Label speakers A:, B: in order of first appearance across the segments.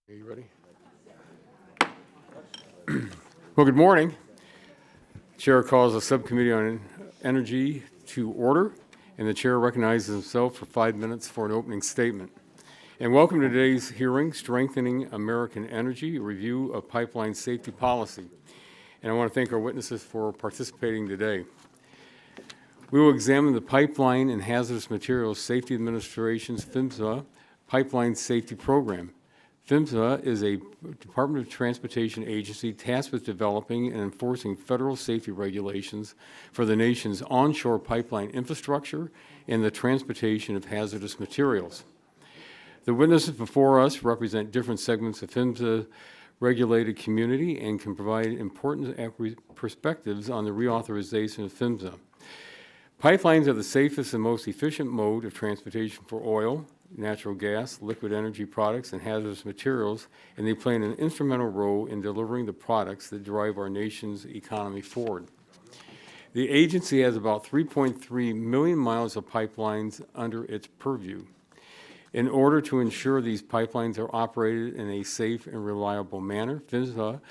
A: Are you ready? Well, good morning. Chair calls the Subcommittee on Energy to order, and the Chair recognizes himself for 5 minutes for an opening statement. And welcome to today's hearing, Strengthening American Energy, a review of pipeline safety policy. And I want to thank our witnesses for participating today. We will examine the Pipeline and Hazardous Materials Safety Administration's PHMSA Pipeline Safety Program. PHMSA is a Department of Transportation agency tasked with developing and enforcing federal safety regulations for the nation's onshore pipeline infrastructure and the transportation of hazardous materials. The witnesses before us represent different segments of PHMSA regulated community and can provide important perspectives on the reauthorization of PHMSA. Pipelines are the safest and most efficient mode of transportation for oil, natural gas, liquid energy products, and hazardous materials, and they play an instrumental role in delivering the products that drive our nation's economy forward. The agency has about 3.3 million miles of pipelines under its purview. In order to ensure these pipelines are operated in a safe and reliable manner, PHMSA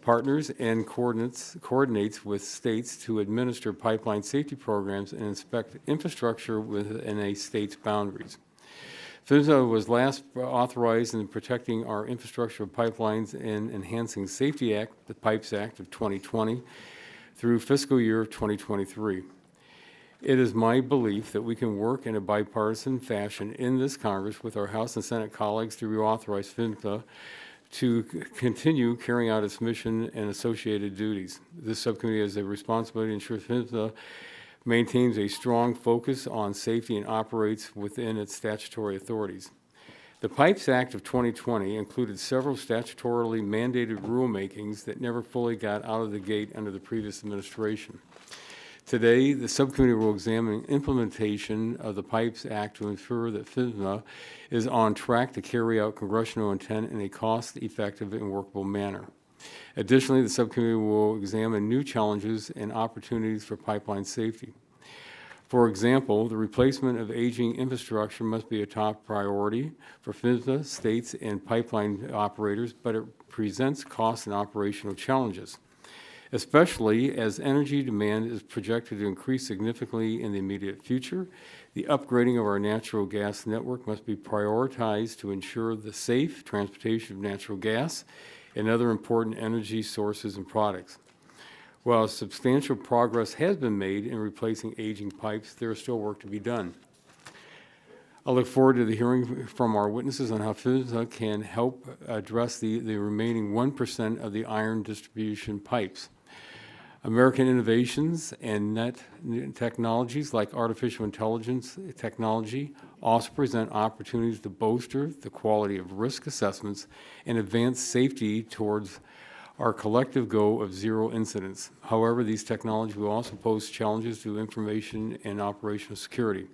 A: partners and coordinates with states to administer pipeline safety programs and inspect infrastructure within a state's boundaries. PHMSA was last authorized in protecting our infrastructure of pipelines and Enhancing Safety Act, the PIPES Act of 2020, through fiscal year 2023. It is my belief that we can work in a bipartisan fashion in this Congress with our House and Senate colleagues to reauthorize PHMSA to continue carrying out its mission and associated duties. This subcommittee has a responsibility to ensure PHMSA maintains a strong focus on safety and operates within its statutory authorities. The PIPES Act of 2020 included several statutorily mandated rulemakings that never fully got out of the gate under the previous administration. Today, the subcommittee will examine implementation of the PIPES Act to ensure that PHMSA is on track to carry out congressional intent in a cost-effective and workable manner. Additionally, the subcommittee will examine new challenges and opportunities for pipeline safety. For example, the replacement of aging infrastructure must be a top priority for PHMSA, states, and pipeline operators, but it presents cost and operational challenges, especially as energy demand is projected to increase significantly in the immediate future. The upgrading of our natural gas network must be prioritized to ensure the safe transportation of natural gas and other important energy sources and products. While substantial progress has been made in replacing aging pipes, there is still work to be done. I look forward to the hearing from our witnesses on how PHMSA can help address the remaining 1% of the iron distribution pipes. American innovations and net technologies like artificial intelligence technology also present opportunities to bolster the quality of risk assessments and advance safety towards our collective goal of zero incidents. However, these technologies will also pose challenges to information and operational security.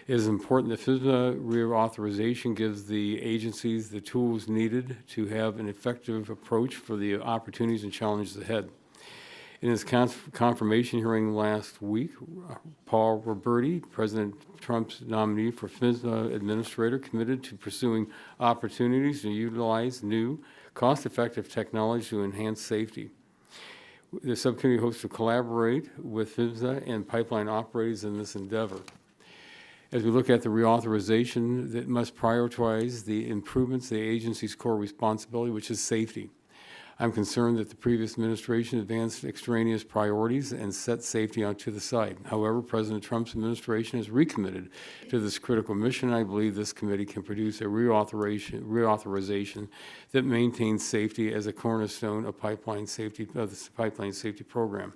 A: It is important that PHMSA reauthorization gives the agencies the tools needed to have an effective approach for the opportunities and challenges ahead. In his confirmation hearing last week, Paul Rayburn, President Trump's nominee for PHMSA administrator, committed to pursuing opportunities to utilize new, cost-effective technology to enhance safety. The subcommittee hopes to collaborate with PHMSA and pipeline operators in this endeavor. As we look at the reauthorization, that must prioritize the improvements to the agency's core responsibility, which is safety. I'm concerned that the previous administration advanced extraneous priorities and set safety out to the side. However, President Trump's administration has recommitted to this critical mission. I believe this committee can produce a reauthorization that maintains safety as a cornerstone of pipeline safety program.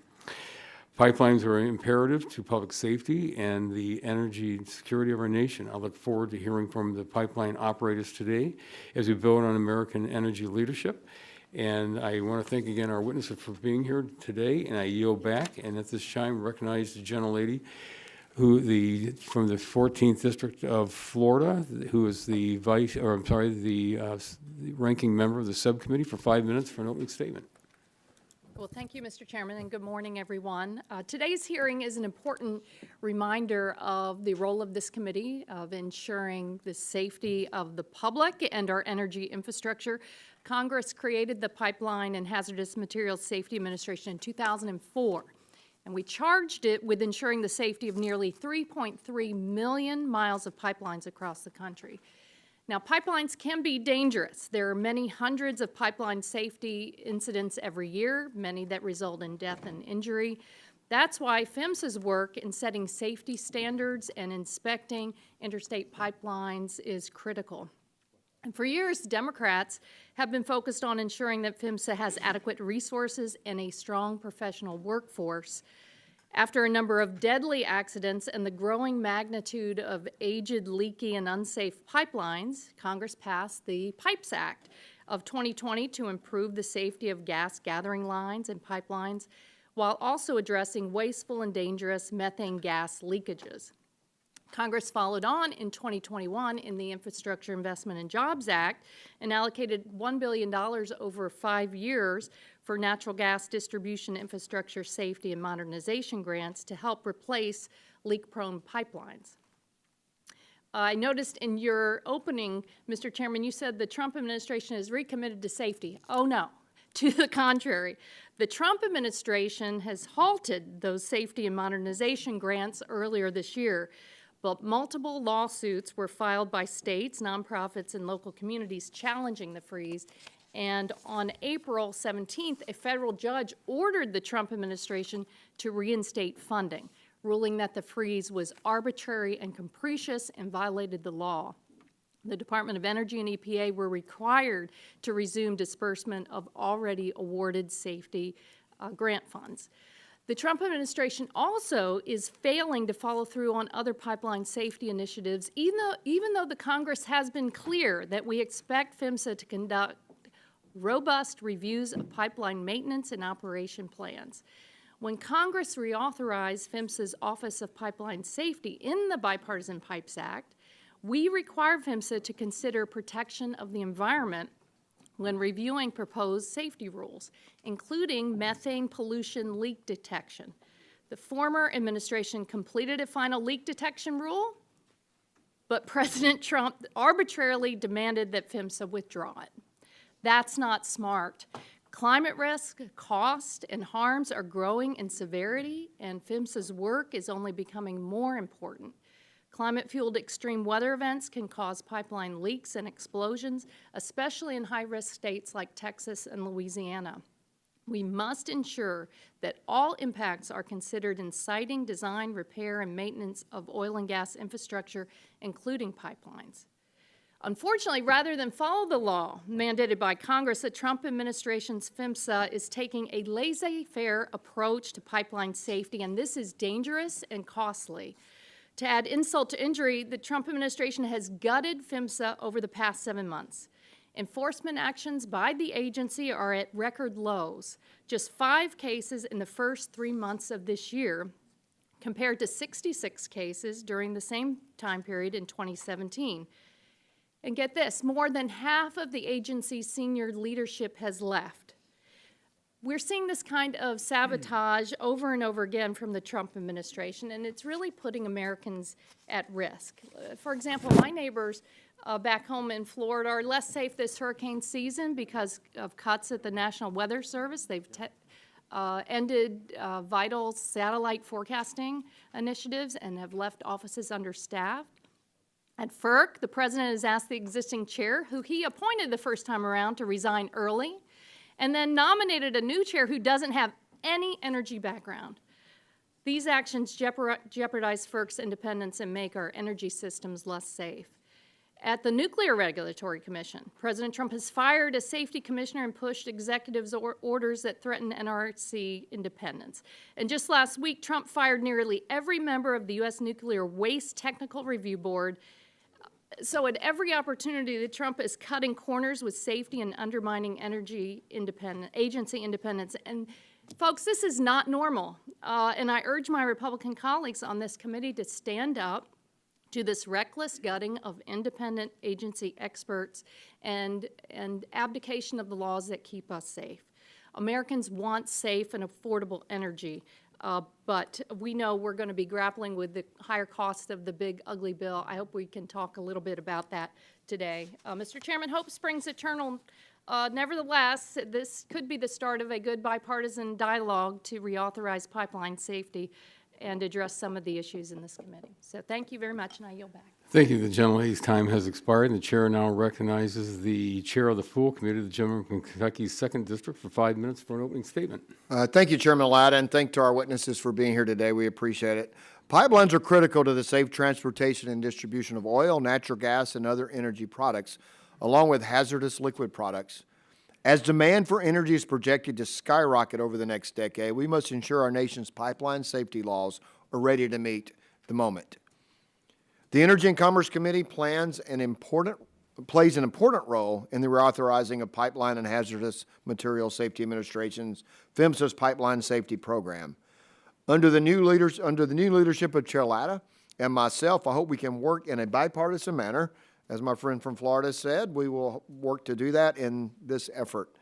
A: Pipelines are imperative to public safety and the energy security of our nation. I look forward to hearing from the pipeline operators today as we build on American energy leadership. And I want to thank again our witnesses for being here today, and I yield back. And at this time, recognize the gentlelady from the 14th District of Florida, who is the ranking member of the subcommittee for 5 minutes for an opening statement.
B: Well, thank you, Mr. Chairman, and good morning, everyone. Today's hearing is an important reminder of the role of this committee of ensuring the safety of the public and our energy infrastructure. Congress created the Pipeline and Hazardous Materials Safety Administration in 2004, and we charged it with ensuring the safety of nearly 3.3 million miles of pipelines across the country. Now, pipelines can be dangerous. There are many hundreds of pipeline safety incidents every year, many that result in death and injury. That's why PHMSA's work in setting safety standards and inspecting interstate pipelines is critical. And for years, Democrats have been focused on ensuring that PHMSA has adequate resources and a strong professional workforce. After a number of deadly accidents and the growing magnitude of aged, leaky, and unsafe pipelines, Congress passed the Pipes Act of 2020 to improve the safety of gas gathering lines and pipelines while also addressing wasteful and dangerous methane gas leakages. Congress followed on in 2021 in the Infrastructure Investment and Jobs Act and allocated $1 billion over 5 years for natural gas distribution infrastructure safety and modernization grants to help replace leak-prone pipelines. I noticed in your opening, Mr. Chairman, you said the Trump administration is recommitted to safety. Oh, no. To the contrary, the Trump administration has halted those safety and modernization grants earlier this year. But multiple lawsuits were filed by states, nonprofits, and local communities challenging the freeze. And on April 17th, a federal judge ordered the Trump administration to reinstate funding, ruling that the freeze was arbitrary and capricious and violated the law. The Department of Energy and EPA were required to resume disbursement of already awarded safety grant funds. The Trump administration also is failing to follow through on other pipeline safety initiatives, even though the Congress has been clear that we expect PHMSA to conduct robust reviews of pipeline maintenance and operation plans. When Congress reauthorized PHMSA's Office of Pipeline Safety in the Bipartisan Pipes Act, we require PHMSA to consider protection of the environment when reviewing proposed safety rules, including methane pollution leak detection. The former administration completed a final leak detection rule, but President Trump arbitrarily demanded that PHMSA withdraw it. That's not smart. Climate risk, cost, and harms are growing in severity, and PHMSA's work is only becoming more important. Climate-fueled extreme weather events can cause pipeline leaks and explosions, especially in high-risk states like Texas and Louisiana. We must ensure that all impacts are considered in siting, design, repair, and maintenance of oil and gas infrastructure, including pipelines. Unfortunately, rather than follow the law mandated by Congress, the Trump administration's PHMSA is taking a laissez-faire approach to pipeline safety, and this is dangerous and costly. To add insult to injury, the Trump administration has gutted PHMSA over the past 7 months. Enforcement actions by the agency are at record lows, just 5 cases in the first 3 months of this year, compared to 66 cases during the same time period in 2017. And get this, more than half of the agency's senior leadership has left. We're seeing this kind of sabotage over and over again from the Trump administration, and it's really putting Americans at risk. For example, my neighbors back home in Florida are less safe this hurricane season because of cuts at the National Weather Service. They've ended vital satellite forecasting initiatives and have left offices understaffed. At FERC, the president has asked the existing chair, who he appointed the first time around, to resign early, and then nominated a new chair who doesn't have any energy background. These actions jeopardize FERC's independence and make our energy systems less safe. At the Nuclear Regulatory Commission, President Trump has fired a safety commissioner and pushed executives' orders that threaten NRC independence. And just last week, Trump fired nearly every member of the U.S. Nuclear Waste Technical Review Board. So at every opportunity that Trump is cutting corners with safety and undermining agency independence. And folks, this is not normal. And I urge my Republican colleagues on this committee to stand up to this reckless gutting of independent agency experts and abdication of the laws that keep us safe. Americans want safe and affordable energy, but we know we're going to be grappling with the higher cost of the big, ugly bill. I hope we can talk a little bit about that today. Mr. Chairman, hope springs eternal. Nevertheless, this could be the start of a good bipartisan dialogue to reauthorize pipeline safety and address some of the issues in this committee. So thank you very much, and I yield back.
A: Thank you. The gentlelady's time has expired, and the chair now recognizes the chair of the full committee, the gentleman from Kentucky's 2nd District, for 5 minutes for an opening statement.
C: Thank you, Chairman Latta, and thank to our witnesses for being here today. We appreciate it. Pipelines are critical to the safe transportation and distribution of oil, natural gas, and other energy products, along with hazardous liquid products. As demand for energy is projected to skyrocket over the next decade, we must ensure our nation's pipeline safety laws are ready to meet the moment. The Energy and Commerce Committee plays an important role in the reauthorizing of Pipeline and Hazardous Materials Safety Administration's PHMSA's Pipeline Safety Program. Under the new leadership of Chair Latta and myself, I hope we can work in a bipartisan manner. As my friend from Florida said, we will work to do that in this effort.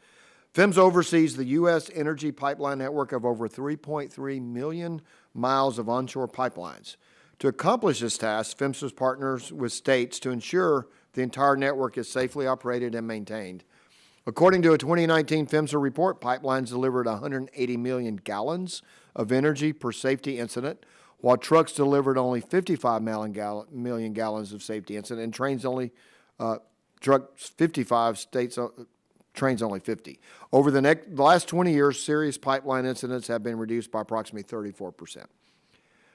C: PHMSA oversees the U.S. energy pipeline network of over 3.3 million miles of onshore pipelines. To accomplish this task, PHMSA partners with states to ensure the entire network is safely operated and maintained. According to a 2019 PHMSA report, pipelines delivered 180 million gallons of energy per safety incident, while trucks delivered only 55 million gallons of safety incident, and trains only 50. Over the last 20 years, serious pipeline incidents have been reduced by approximately 34%.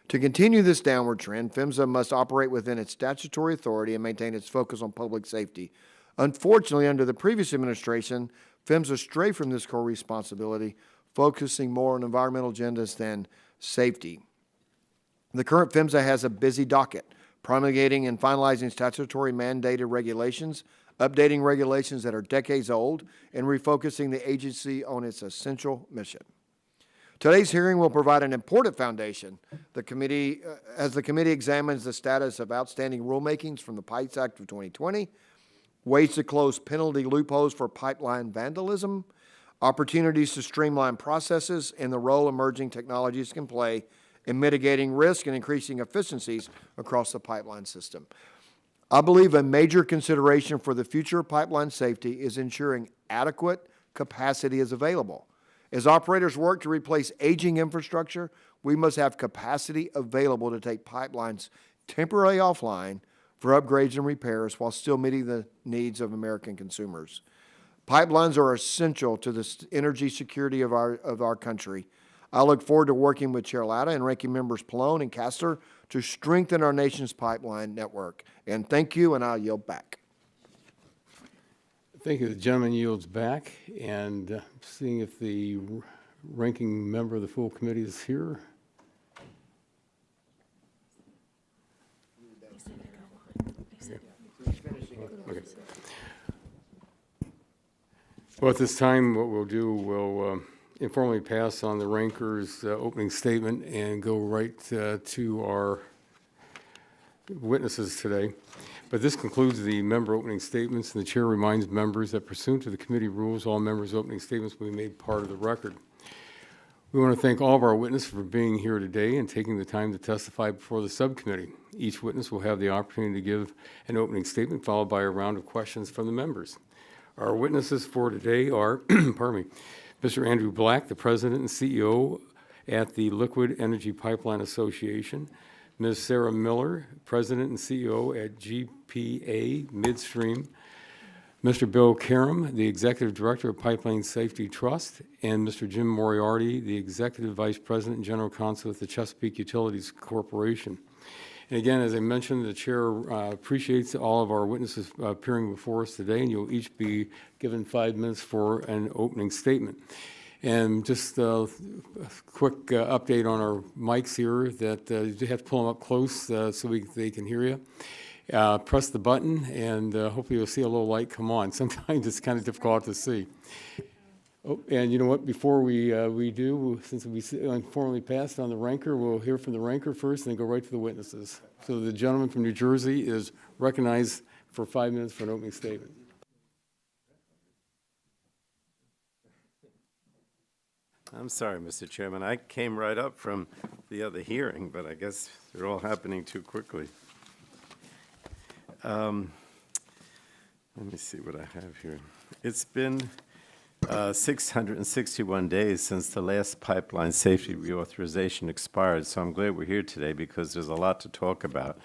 C: To continue this downward trend, PHMSA must operate within its statutory authority and maintain its focus on public safety. Unfortunately, under the previous administration, PHMSA strayed from this core responsibility, focusing more on environmental agendas than safety. The current PHMSA has a busy docket, promulgating and finalizing statutory mandated regulations, updating regulations that are decades old, and refocusing the agency on its essential mission. Today's hearing will provide an important foundation. As the committee examines the status of outstanding rulemakings from the Pipes Act of 2020, ways to close penalty loopholes for pipeline vandalism, opportunities to streamline processes, and the role emerging technologies can play in mitigating risk and increasing efficiencies across the pipeline system. I believe a major consideration for the future of pipeline safety is ensuring adequate capacity is available. As operators work to replace aging infrastructure, we must have capacity available to take pipelines temporarily offline for upgrades and repairs while still meeting the needs of American consumers. Pipelines are essential to the energy security of our country. I look forward to working with Chair Latta and Ranking Members Pallone and Castor to strengthen our nation's pipeline network. And thank you, and I'll yield back.
A: Thank you. The gentleman yields back, and seeing if the ranking member of the full committee is here. Okay. Well, at this time, what we'll do, we'll informally pass on the ranker's opening statement and go right to our witnesses today. But this concludes the member opening statements, and the chair reminds members that pursuant to the committee rules, all members' opening statements will be made part of the record. We want to thank all of our witnesses for being here today and taking the time to testify before the subcommittee. Each witness will have the opportunity to give an opening statement, followed by a round of questions from the members. Our witnesses for today are, pardon me, Mr. Andrew Black, the President and CEO at the Liquid Energy Pipeline Association, Ms. Sarah Miller, President and CEO at GPA Midstream, Mr. Bill Caram, the Executive Director of Pipeline Safety Trust, and Mr. Jim Moriarty, the Executive Vice President and General Counsel at the Chesapeake Utilities Corporation. And again, as I mentioned, the chair appreciates all of our witnesses appearing before us today, and you'll each be given 5 minutes for an opening statement. And just a quick update on our mics here that you have to pull them up close so they can hear you. Press the button, and hopefully you'll see a little light come on. Sometimes it's kind of difficult to see. Oh, and you know what? Before we do, since we informally passed on the ranker, we'll hear from the ranker first and then go right to the witnesses. So the gentleman from New Jersey is recognized for 5 minutes for an opening statement.
D: I'm sorry, Mr. Chairman. I came right up from the other hearing, but I guess they're all happening too quickly. Let me see what I have here. It's been 661 days since the last pipeline safety reauthorization expired, so I'm glad we're here today because there's a lot to talk about.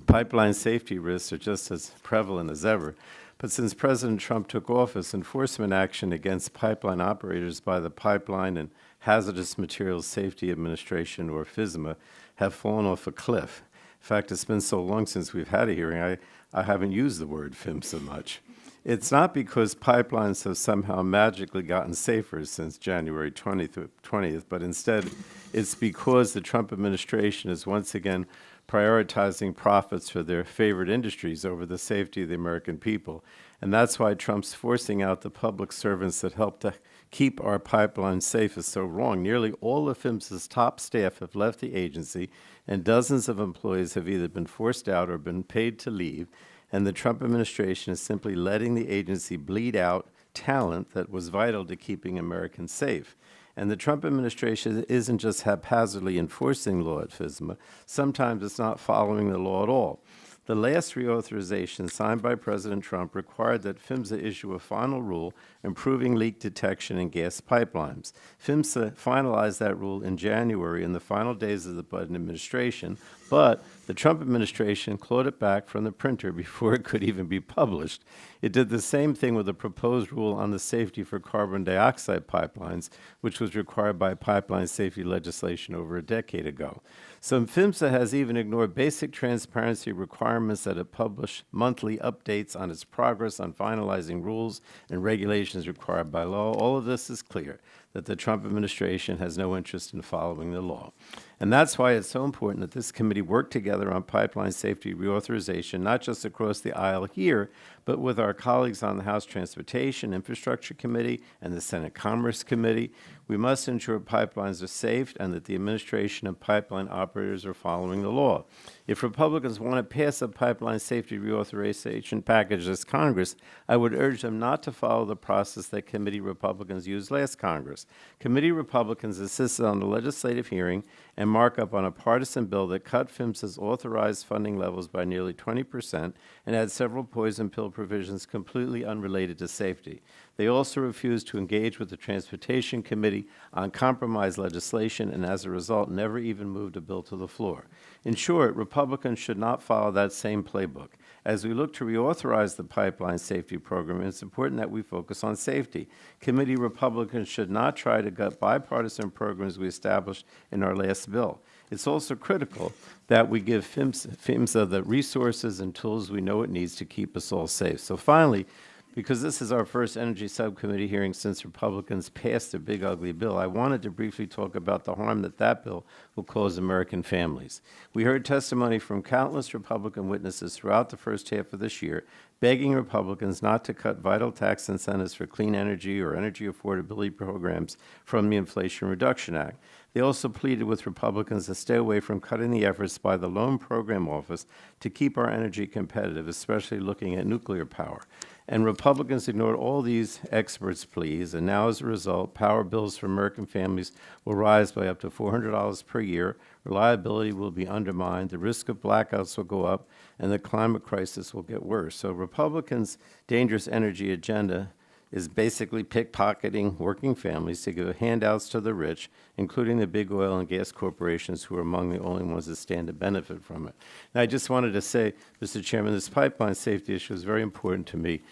D: Pipeline safety risks are just as prevalent as ever, but since President Trump took office, enforcement action against pipeline operators by the Pipeline and Hazardous Materials Safety Administration, or FSMA, have fallen off a cliff. In fact, it's been so long since we've had a hearing, I haven't used the word PHMSA much. It's not because pipelines have somehow magically gotten safer since January 20th, but instead it's because the Trump administration is once again prioritizing profits for their favorite industries over the safety of the American people. And that's why Trump's forcing out the public servants that help to keep our pipelines safe is so wrong. Nearly all of PHMSA's top staff have left the agency, and dozens of employees have either been forced out or been paid to leave. And the Trump administration is simply letting the agency bleed out talent that was vital to keeping Americans safe. And the Trump administration isn't just haphazardly enforcing law at FSMA. Sometimes it's not following the law at all. The last reauthorization signed by President Trump required that PHMSA issue a final rule improving leak detection in gas pipelines. PHMSA finalized that rule in January in the final days of the Biden administration, but the Trump administration clawed it back from the printer before it could even be published. It did the same thing with a proposed rule on the safety for carbon dioxide pipelines, which was required by pipeline safety legislation over a decade ago. So PHMSA has even ignored basic transparency requirements that it publish monthly updates on its progress on finalizing rules and regulations required by law. All of this is clear that the Trump administration has no interest in following the law. And that's why it's so important that this committee work together on pipeline safety reauthorization, not just across the aisle here, but with our colleagues on the House Transportation Infrastructure Committee and the Senate Commerce Committee. We must ensure pipelines are safe and that the administration and pipeline operators are following the law. If Republicans want to pass a pipeline safety reauthorization package this Congress, I would urge them not to follow the process that committee Republicans used last Congress. Committee Republicans insisted on the legislative hearing and markup on a partisan bill that cut PHMSA's authorized funding levels by nearly 20% and had several poison pill provisions completely unrelated to safety. They also refused to engage with the Transportation Committee on compromise legislation and, as a result, never even moved a bill to the floor. In short, Republicans should not follow that same playbook. As we look to reauthorize the pipeline safety program, it's important that we focus on safety. Committee Republicans should not try to gut bipartisan programs we established in our last bill. It's also critical that we give PHMSA the resources and tools we know it needs to keep us all safe. So finally, because this is our first Energy Subcommittee hearing since Republicans passed their big ugly bill, I wanted to briefly talk about the harm that bill will cause American families. We heard testimony from countless Republican witnesses throughout the first half of this year, begging Republicans not to cut vital tax incentives for clean energy or energy affordability programs from the Inflation Reduction Act. They also pleaded with Republicans to stay away from cutting the efforts by the Loan Program Office to keep our energy competitive, especially looking at nuclear power. And Republicans ignored all these experts' pleas, and now as a result, power bills for American families will rise by up to $400 per year, reliability will be undermined, the risk of blackouts will go up, and the climate crisis will get worse. So Republicans' dangerous energy agenda is basically pickpocketing working families to give handouts to the rich, including the big oil and gas corporations who are among the only ones that stand to benefit from it. Now, I just wanted to say, Mr. Chairman, this pipeline safety issue is very important to me.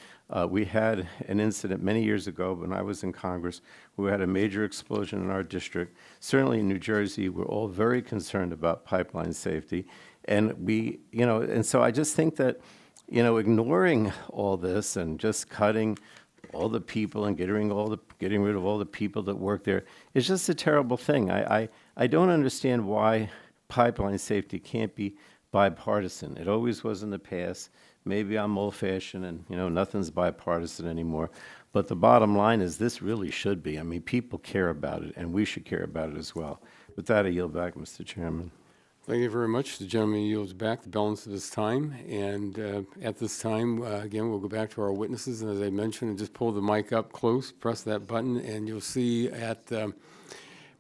D: We had an incident many years ago when I was in Congress. We had a major explosion in our district. Certainly in New Jersey, we're all very concerned about pipeline safety. And and so I just think that, ignoring all this and just cutting all the people and getting rid of all the people that work there is just a terrible thing. I don't understand why pipeline safety can't be bipartisan. It always was in the past. Maybe I'm old-fashioned and, nothing's bipartisan anymore. But the bottom line is this really should be. I mean, people care about it, and we should care about it as well. With that, I yield back, Mr. Chairman.
A: Thank you very much. The gentleman yields back the balance of his time. And at this time, again, we'll go back to our witnesses. And as I mentioned, just pull the mic up close, press that button, and you'll see at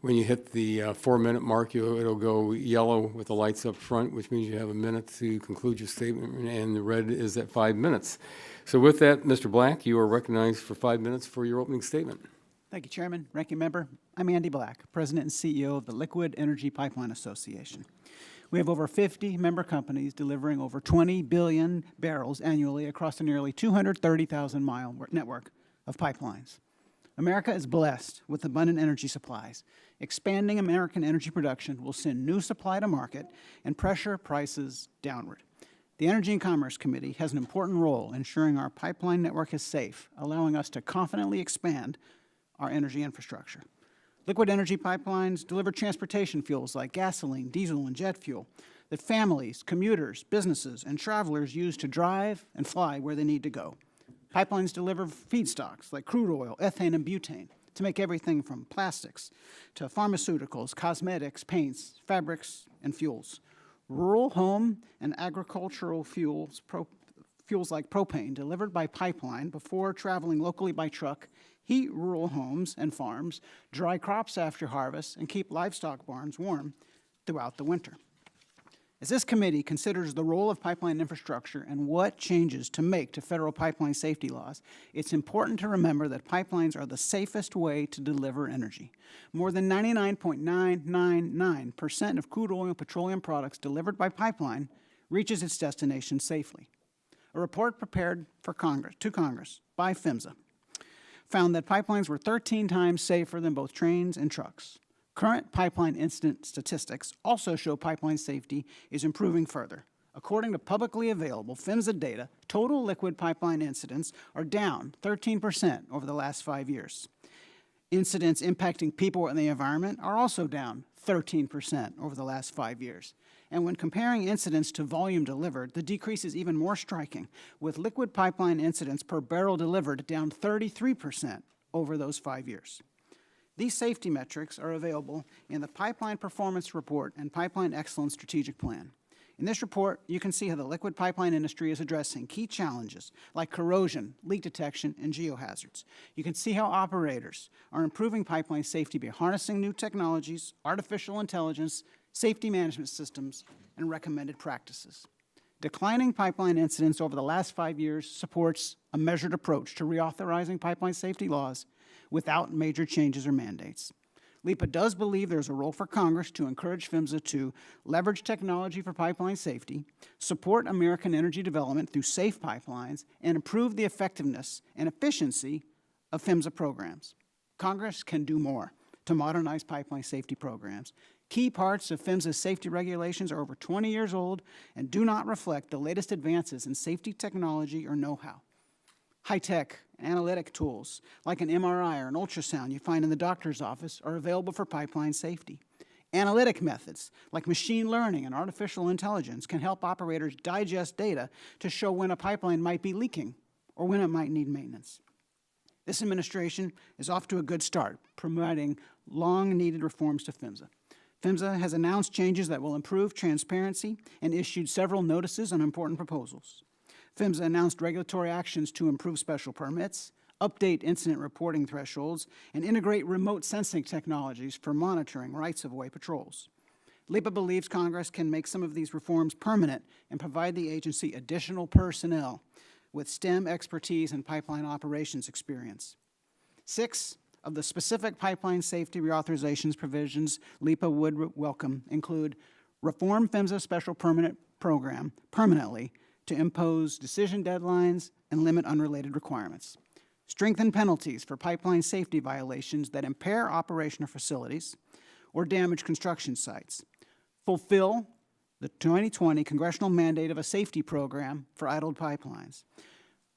A: When you hit the 4-minute mark, it'll go yellow with the lights up front, which means you have a minute to conclude your statement, and the red is at 5 minutes. So with that, Mr. Black, you are recognized for 5 minutes for your opening statement.
E: Thank you, Chairman. Ranking Member, I'm Andy Black, President and CEO of the Liquid Energy Pipeline Association. We have over 50 member companies delivering over 20 billion barrels annually across a nearly 230,000-mile network of pipelines. America is blessed with abundant energy supplies. Expanding American energy production will send new supply to market and pressure prices downward. The Energy and Commerce Committee has an important role in ensuring our pipeline network is safe, allowing us to confidently expand our energy infrastructure. Liquid energy pipelines deliver transportation fuels like gasoline, diesel, and jet fuel that families, commuters, businesses, and travelers use to drive and fly where they need to go. Pipelines deliver feedstocks like crude oil, ethane, and butane to make everything from plastics to pharmaceuticals, cosmetics, paints, fabrics, and fuels. Rural, home, and agricultural fuels like propane delivered by pipeline before traveling locally by truck heat rural homes and farms, dry crops after harvest, and keep livestock barns warm throughout the winter. As this committee considers the role of pipeline infrastructure and what changes to make to federal pipeline safety laws, it's important to remember that pipelines are the safest way to deliver energy. More than 99.999% of crude oil and petroleum products delivered by pipeline reaches its destination safely. A report prepared for Congress by PHMSA found that pipelines were 13 times safer than both trains and trucks. Current pipeline incident statistics also show pipeline safety is improving further. According to publicly available PHMSA data, total liquid pipeline incidents are down 13% over the last 5 years. Incidents impacting people and the environment are also down 13% over the last 5 years. And when comparing incidents to volume delivered, the decrease is even more striking, with liquid pipeline incidents per barrel delivered down 33% over those 5 years. These safety metrics are available in the Pipeline Performance Report and Pipeline Excellence Strategic Plan. In this report, you can see how the liquid pipeline industry is addressing key challenges like corrosion, leak detection, and geohazards. You can see how operators are improving pipeline safety by harnessing new technologies, artificial intelligence, safety management systems, and recommended practices. Declining pipeline incidents over the last 5 years supports a measured approach to reauthorizing pipeline safety laws without major changes or mandates. LEPA does believe there's a role for Congress to encourage PHMSA to leverage technology for pipeline safety, support American energy development through safe pipelines, and improve the effectiveness and efficiency of PHMSA programs. Congress can do more to modernize pipeline safety programs. Key parts of PHMSA's safety regulations are over 20 years old and do not reflect the latest advances in safety technology or know-how. High-tech analytic tools like an MRI or an ultrasound you find in the doctor's office are available for pipeline safety. Analytic methods like machine learning and artificial intelligence can help operators digest data to show when a pipeline might be leaking or when it might need maintenance. This administration is off to a good start, providing long-needed reforms to PHMSA. PHMSA has announced changes that will improve transparency and issued several notices on important proposals. PHMSA announced regulatory actions to improve special permits, update incident reporting thresholds, and integrate remote sensing technologies for monitoring rights-of-way patrols. LEPA believes Congress can make some of these reforms permanent and provide the agency additional personnel with STEM expertise and pipeline operations experience. 6 of the specific pipeline safety reauthorizations provisions LEPA would welcome include reform PHMSA special permanent program permanently to impose decision deadlines and limit unrelated requirements. Strengthen penalties for pipeline safety violations that impair operational facilities or damage construction sites. Fulfill the 2020 congressional mandate of a safety program for idled pipelines.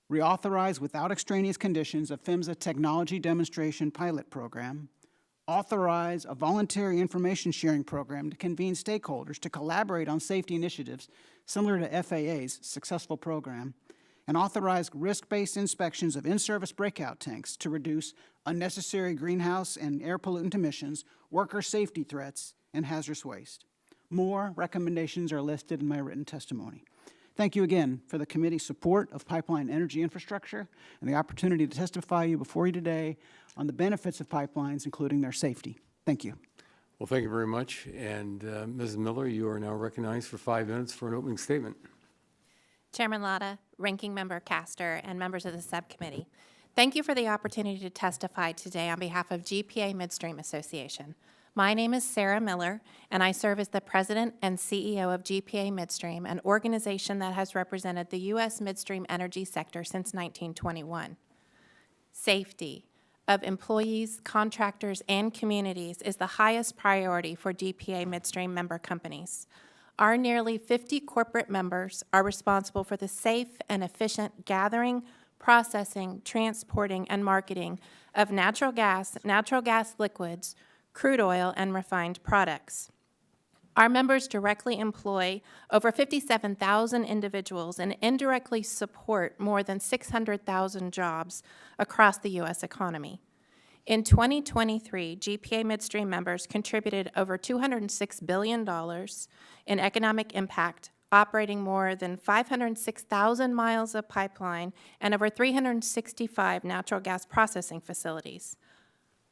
E: Reauthorize without extraneous conditions a PHMSA technology demonstration pilot program. Authorize a voluntary information sharing program to convene stakeholders to collaborate on safety initiatives similar to FAA's successful program, and authorize risk-based inspections of in-service breakout tanks to reduce unnecessary greenhouse and air pollutant emissions, worker safety threats, and hazardous waste. More recommendations are listed in my written testimony. Thank you again for the committee's support of pipeline energy infrastructure and the opportunity to testify before you today on the benefits of pipelines, including their safety. Thank you.
A: Well, thank you very much. And Ms. Miller, you are now recognized for 5 minutes for an opening statement.
F: Chairman Latta, Ranking Member Castor, and members of the subcommittee, thank you for the opportunity to testify today on behalf of GPA Midstream Association. My name is Sarah Miller, and I serve as the President and CEO of GPA Midstream, an organization that has represented the U.S. midstream energy sector since 1921. Safety of employees, contractors, and communities is the highest priority for GPA Midstream member companies. Our nearly 50 corporate members are responsible for the safe and efficient gathering, processing, transporting, and marketing of natural gas liquids, crude oil, and refined products. Our members directly employ over 57,000 individuals and indirectly support more than 600,000 jobs across the U.S. economy. In 2023, GPA Midstream members contributed over $206 billion in economic impact, operating more than 506,000 miles of pipeline and over 365 natural gas processing facilities.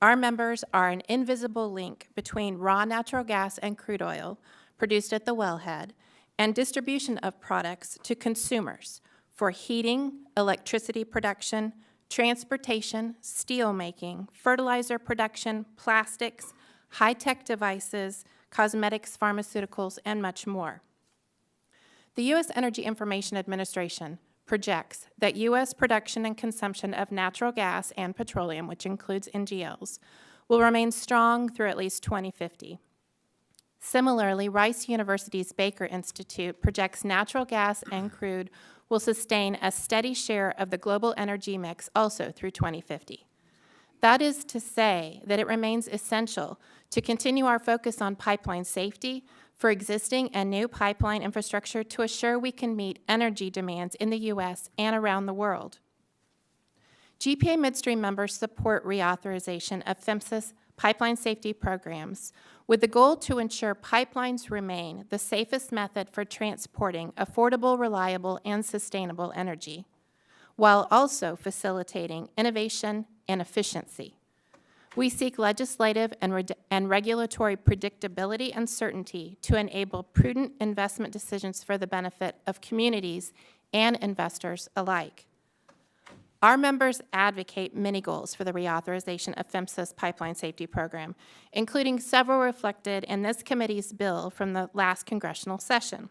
F: Our members are an invisible link between raw natural gas and crude oil produced at the wellhead and distribution of products to consumers for heating, electricity production, transportation, steel making, fertilizer production, plastics, high-tech devices, cosmetics, pharmaceuticals, and much more. The U.S. Energy Information Administration projects that U.S. production and consumption of natural gas and petroleum, which includes NGLs, will remain strong through at least 2050. Similarly, Rice University's Baker Institute projects natural gas and crude will sustain a steady share of the global energy mix also through 2050. That is to say that it remains essential to continue our focus on pipeline safety for existing and new pipeline infrastructure to assure we can meet energy demands in the U.S. and around the world. GPA Midstream members support reauthorization of PHMSA's pipeline safety programs with the goal to ensure pipelines remain the safest method for transporting affordable, reliable, and sustainable energy, while also facilitating innovation and efficiency. We seek legislative and regulatory predictability and certainty to enable prudent investment decisions for the benefit of communities and investors alike. Our members advocate many goals for the reauthorization of PHMSA's pipeline safety program, including several reflected in this committee's bill from the last congressional session.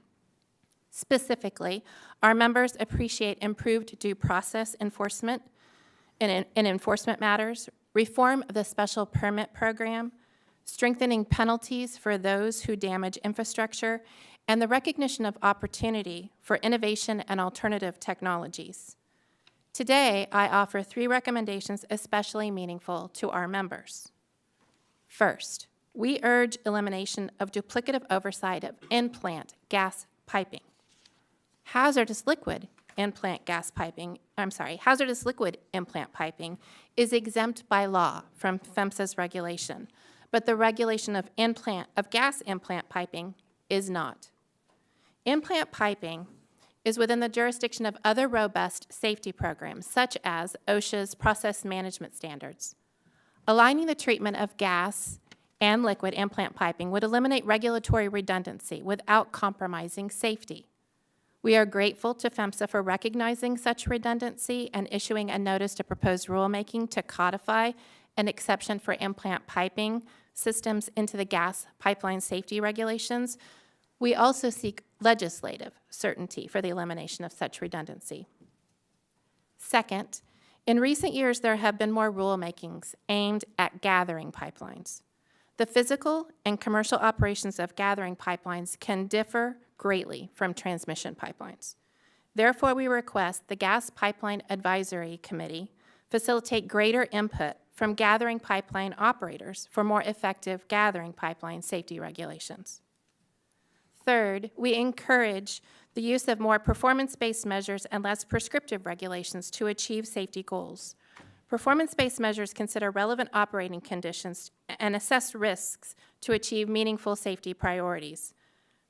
F: Specifically, our members appreciate improved due process enforcement in enforcement matters, reform of the special permit program, strengthening penalties for those who damage infrastructure, and the recognition of opportunity for innovation and alternative technologies. Today, I offer 3 recommendations especially meaningful to our members. First, we urge elimination of duplicative oversight of in-plant gas piping. Hazardous liquid implant piping is exempt by law from PHMSA's regulation, but the regulation of gas implant piping is not. Implant piping is within the jurisdiction of other robust safety programs, such as OSHA's process management standards. Aligning the treatment of gas and liquid implant piping would eliminate regulatory redundancy without compromising safety. We are grateful to PHMSA for recognizing such redundancy and issuing a notice to proposed rulemaking to codify an exception for implant piping systems into the gas pipeline safety regulations. We also seek legislative certainty for the elimination of such redundancy. Second, in recent years, there have been more rulemakings aimed at gathering pipelines. The physical and commercial operations of gathering pipelines can differ greatly from transmission pipelines. Therefore, we request the Gas Pipeline Advisory Committee facilitate greater input from gathering pipeline operators for more effective gathering pipeline safety regulations. Third, we encourage the use of more performance-based measures and less prescriptive regulations to achieve safety goals. Performance-based measures consider relevant operating conditions and assess risks to achieve meaningful safety priorities.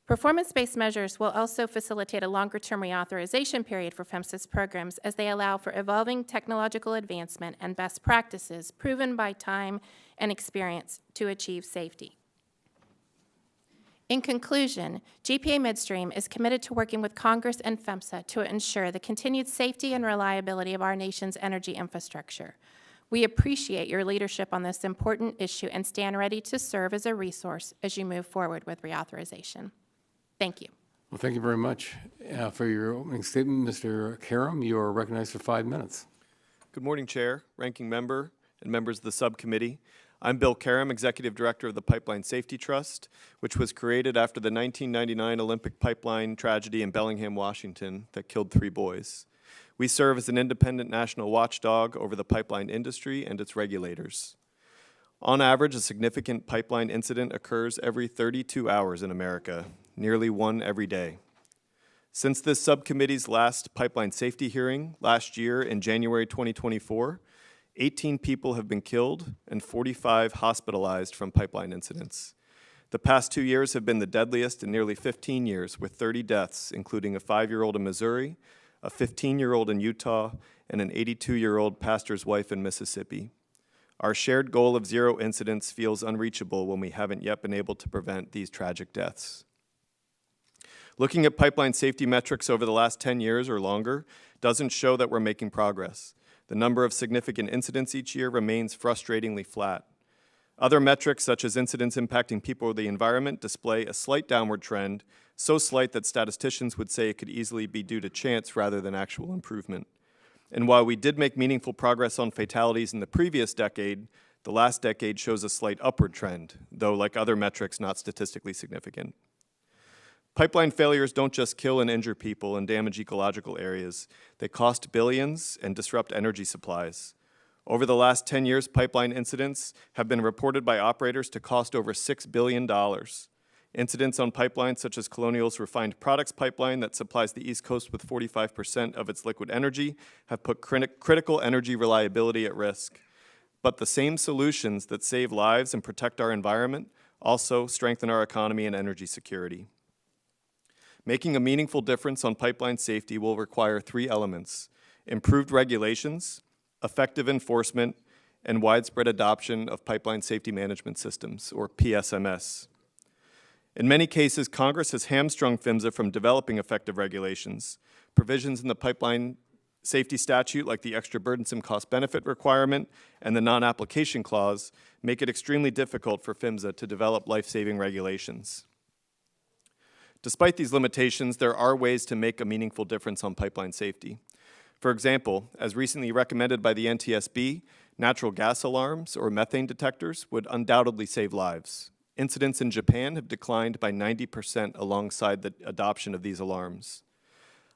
F: Performance-based measures will also facilitate a longer-term reauthorization period for PHMSA's programs as they allow for evolving technological advancement and best practices proven by time and experience to achieve safety. In conclusion, GPA Midstream is committed to working with Congress and PHMSA to ensure the continued safety and reliability of our nation's energy infrastructure. We appreciate your leadership on this important issue and stand ready to serve as a resource as you move forward with reauthorization. Thank you.
A: Well, thank you very much for your opening statement. Mr. Caram, you are recognized for 5 minutes.
G: Good morning, Chair, Ranking Member, and members of the Subcommittee. I'm Bill Caram, Executive Director of the Pipeline Safety Trust, which was created after the 1999 Olympic pipeline tragedy in Bellingham, Washington, that killed 3 boys. We serve as an independent national watchdog over the pipeline industry and its regulators. On average, a significant pipeline incident occurs every 32 hours in America, nearly 1 every day. Since this subcommittee's last pipeline safety hearing last year in January 2024, 18 people have been killed and 45 hospitalized from pipeline incidents. The past 2 years have been the deadliest in nearly 15 years, with 30 deaths, including a 5-year-old in Missouri, a 15-year-old in Utah, and an 82-year-old pastor's wife in Mississippi. Our shared goal of 0 incidents feels unreachable when we haven't yet been able to prevent these tragic deaths. Looking at pipeline safety metrics over the last 10 years or longer doesn't show that we're making progress. The number of significant incidents each year remains frustratingly flat. Other metrics, such as incidents impacting people or the environment, display a slight downward trend, so slight that statisticians would say it could easily be due to chance rather than actual improvement. And while we did make meaningful progress on fatalities in the previous decade, the last decade shows a slight upward trend, though like other metrics, not statistically significant. Pipeline failures don't just kill and injure people and damage ecological areas. They cost billions and disrupt energy supplies. Over the last 10 years, pipeline incidents have been reported by operators to cost over $6 billion. Incidents on pipelines such as Colonial's refined products pipeline that supplies the East Coast with 45% of its liquid energy have put critical energy reliability at risk. But the same solutions that save lives and protect our environment also strengthen our economy and energy security. Making a meaningful difference on pipeline safety will require 3 elements: improved regulations, effective enforcement, and widespread adoption of pipeline safety management systems, or PSMS. In many cases, Congress has hamstrung PHMSA from developing effective regulations. Provisions in the pipeline safety statute, like the extra burdensome cost-benefit requirement and the non-application clause, make it extremely difficult for PHMSA to develop life-saving regulations. Despite these limitations, there are ways to make a meaningful difference on pipeline safety. For example, as recently recommended by the NTSB, natural gas alarms or methane detectors would undoubtedly save lives. Incidents in Japan have declined by 90% alongside the adoption of these alarms.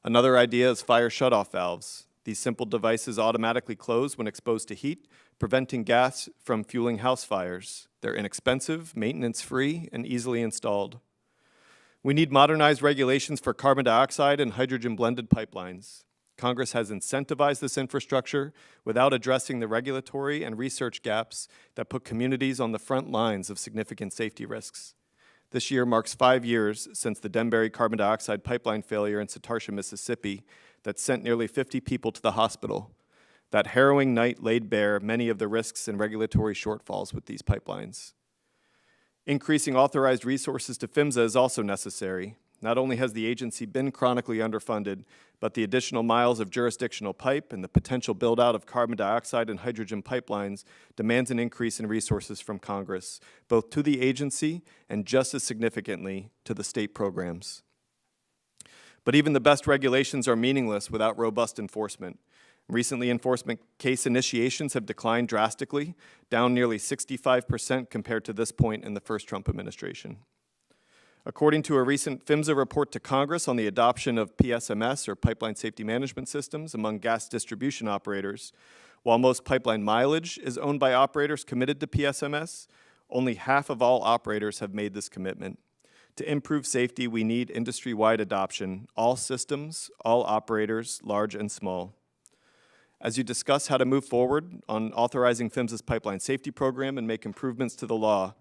G: Another idea is fire shutoff valves. These simple devices automatically close when exposed to heat, preventing gas from fueling house fires. They're inexpensive, maintenance-free, and easily installed. We need modernized regulations for carbon dioxide and hydrogen-blended pipelines. Congress has incentivized this infrastructure without addressing the regulatory and research gaps that put communities on the front lines of significant safety risks. This year marks 5 years since the Denbury carbon dioxide pipeline failure in Satarsha, Mississippi, that sent nearly 50 people to the hospital. That harrowing night laid bare many of the risks and regulatory shortfalls with these pipelines. Increasing authorized resources to PHMSA is also necessary. Not only has the agency been chronically underfunded, but the additional miles of jurisdictional pipe and the potential build-out of carbon dioxide and hydrogen pipelines demands an increase in resources from Congress, both to the agency and just as significantly to the state programs. But even the best regulations are meaningless without robust enforcement. Recently, enforcement case initiations have declined drastically, down nearly 65% compared to this point in the first Trump administration. According to a recent PHMSA report to Congress on the adoption of PSMS, or Pipeline Safety Management Systems, among gas distribution operators, while most pipeline mileage is owned by operators committed to PSMS, only half of all operators have made this commitment. To improve safety, we need industry-wide adoption, all systems, all operators, large and small. As you discuss how to move forward on authorizing PHMSA's pipeline safety program and make improvements to the law,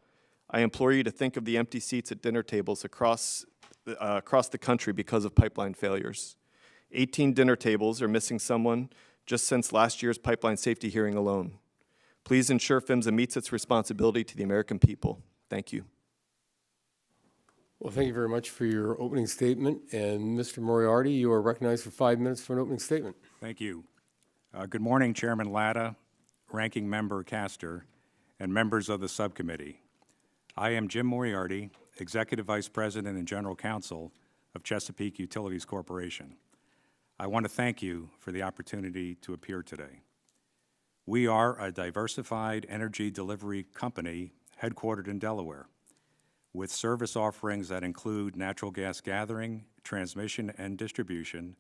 G: I implore you to think of the empty seats at dinner tables across the country because of pipeline failures. 18 dinner tables are missing someone just since last year's pipeline safety hearing alone. Please ensure PHMSA meets its responsibility to the American people. Thank you.
A: Well, thank you very much for your opening statement. And Mr. Moriarty, you are recognized for 5 minutes for an opening statement.
H: Thank you. Good morning, Chairman Latta, Ranking Member Castor, and members of the subcommittee. I am Jim Moriarty, Executive Vice President and General Counsel of Chesapeake Utilities Corporation. I want to thank you for the opportunity to appear today. We are a diversified energy delivery company headquartered in Delaware, with service offerings that include natural gas gathering, transmission, and distribution,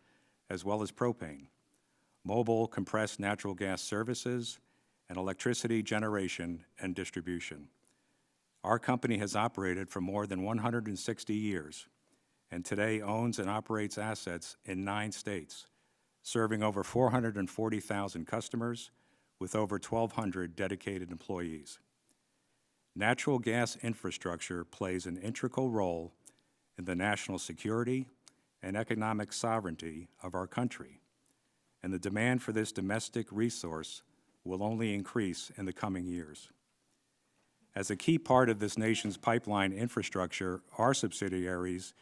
H: as well as propane, mobile compressed natural gas services, and electricity generation and distribution. Our company has operated for more than 160 years and today owns and operates assets in 9 states, serving over 440,000 customers with over 1,200 dedicated employees. Natural gas infrastructure plays an integral role in the national security and economic sovereignty of our country, and the demand for this domestic resource will only increase in the coming years. As a key part of this nation's pipeline infrastructure, our subsidiaries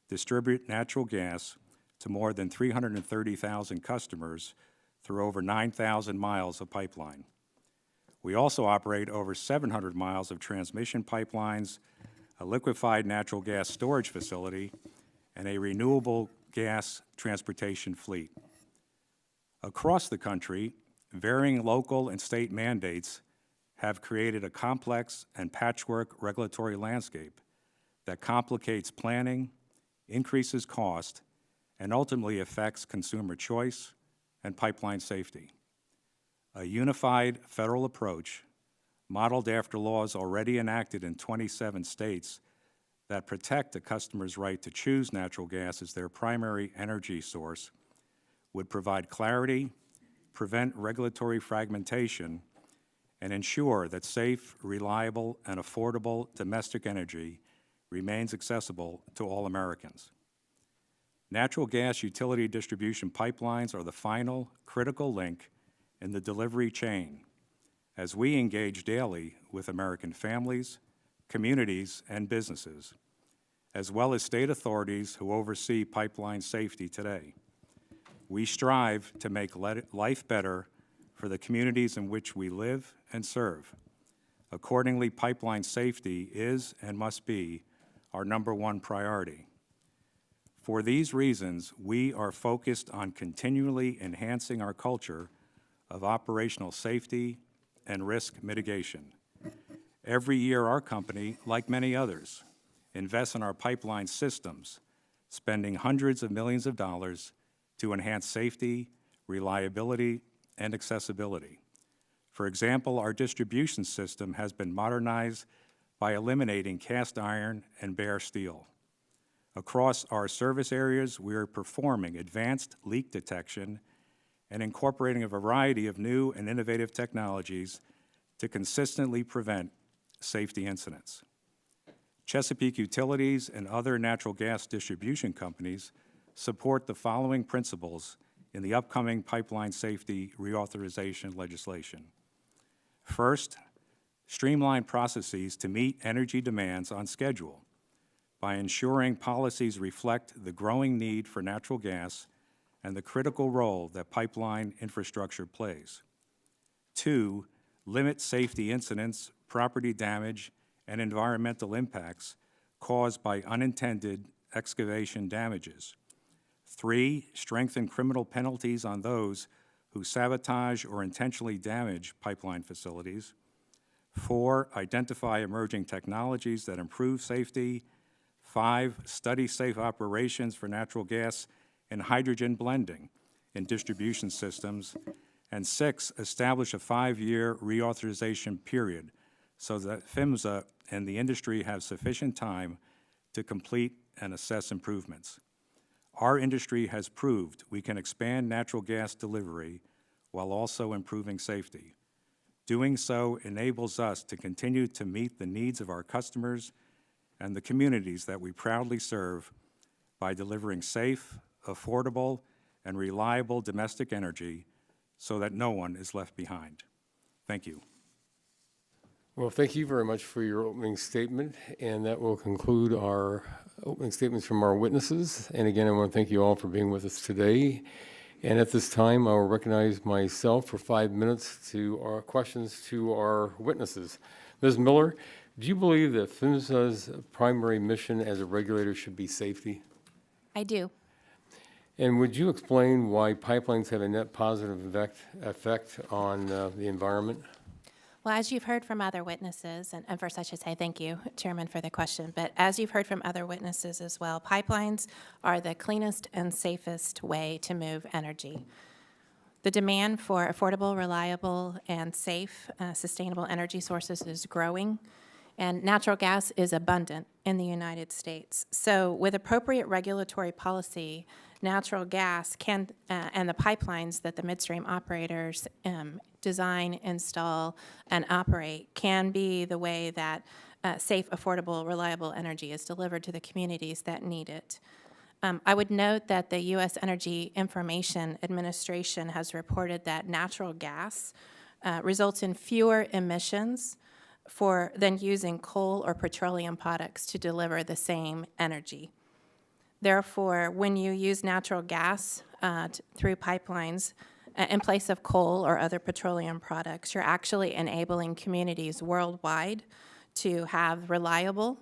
H: distribute natural gas to more than 330,000 customers through over 9,000 miles of pipeline. We also operate over 700 miles of transmission pipelines, a liquefied natural gas storage facility, and a renewable gas transportation fleet. Across the country, varying local and state mandates have created a complex and patchwork regulatory landscape that complicates planning, increases cost, and ultimately affects consumer choice and pipeline safety. A unified federal approach, modeled after laws already enacted in 27 states that protect a customer's right to choose natural gas as their primary energy source, would provide clarity, prevent regulatory fragmentation, and ensure that safe, reliable, and affordable domestic energy remains accessible to all Americans. Natural gas utility distribution pipelines are the final critical link in the delivery chain as we engage daily with American families, communities, and businesses, as well as state authorities who oversee pipeline safety today. We strive to make life better for the communities in which we live and serve. Accordingly, pipeline safety is and must be our #1 priority. For these reasons, we are focused on continually enhancing our culture of operational safety and risk mitigation. Every year, our company, like many others, invests in our pipeline systems, spending hundreds of millions of dollars to enhance safety, reliability, and accessibility. For example, our distribution system has been modernized by eliminating cast iron and bare steel. Across our service areas, we are performing advanced leak detection and incorporating a variety of new and innovative technologies to consistently prevent safety incidents. Chesapeake Utilities and other natural gas distribution companies support the following principles in the upcoming pipeline safety reauthorization legislation. First, streamline processes to meet energy demands on schedule by ensuring policies reflect the growing need for natural gas and the critical role that pipeline infrastructure plays. 2, limit safety incidents, property damage, and environmental impacts caused by unintended excavation damages. 3, strengthen criminal penalties on those who sabotage or intentionally damage pipeline facilities. 4, identify emerging technologies that improve safety. 5, study safe operations for natural gas and hydrogen blending in distribution systems. And 6, establish a 5-year reauthorization period so that PHMSA and the industry have sufficient time to complete and assess improvements. Our industry has proved we can expand natural gas delivery while also improving safety. Doing so enables us to continue to meet the needs of our customers and the communities that we proudly serve by delivering safe, affordable, and reliable domestic energy so that no one is left behind. Thank you.
A: Well, thank you very much for your opening statement, and that will conclude our opening statements from our witnesses. And again, I want to thank you all for being with us today. And at this time, I will recognize myself for 5 minutes to our questions to our witnesses. Ms. Miller, do you believe that PHMSA's primary mission as a regulator should be safety?
F: I do.
A: And would you explain why pipelines have a net positive effect on the environment?
F: Well, as you've heard from other witnesses, and first I should say thank you, Chairman, for the question, but as you've heard from other witnesses as well, pipelines are the cleanest and safest way to move energy. The demand for affordable, reliable, and safe, sustainable energy sources is growing, and natural gas is abundant in the United States. So with appropriate regulatory policy, natural gas can, and the pipelines that the midstream operators design, install, and operate can be the way that safe, affordable, reliable energy is delivered to the communities that need it. I would note that the U.S. Energy Information Administration has reported that natural gas results in fewer emissions than using coal or petroleum products to deliver the same energy. Therefore, when you use natural gas through pipelines in place of coal or other petroleum products, you're actually enabling communities worldwide to have reliable,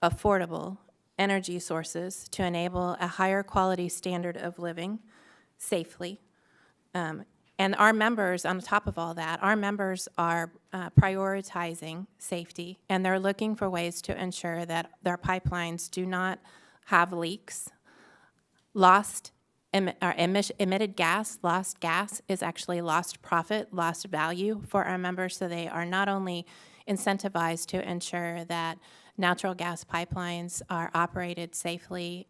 F: affordable energy sources to enable a higher quality standard of living safely. And our members, on top of all that, our members are prioritizing safety, and they're looking for ways to ensure that their pipelines do not have leaks. Emitted gas, lost gas, is actually lost profit, lost value for our members, so they are not only incentivized to ensure that natural gas pipelines are operated safely,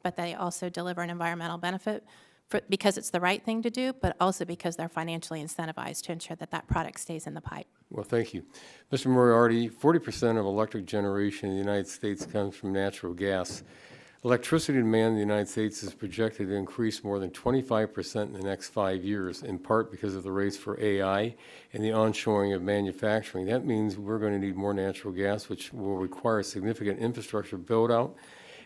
F: but they also deliver an environmental benefit because it's the right thing to do, but also because they're financially incentivized to ensure that that product stays in the pipe.
A: Well, thank you. Mr. Moriarty, 40% of electric generation in the United States comes from natural gas. Electricity demand in the United States is projected to increase more than 25% in the next 5 years, in part because of the race for AI and the onshoring of manufacturing. That means we're going to need more natural gas, which will require significant infrastructure build-out,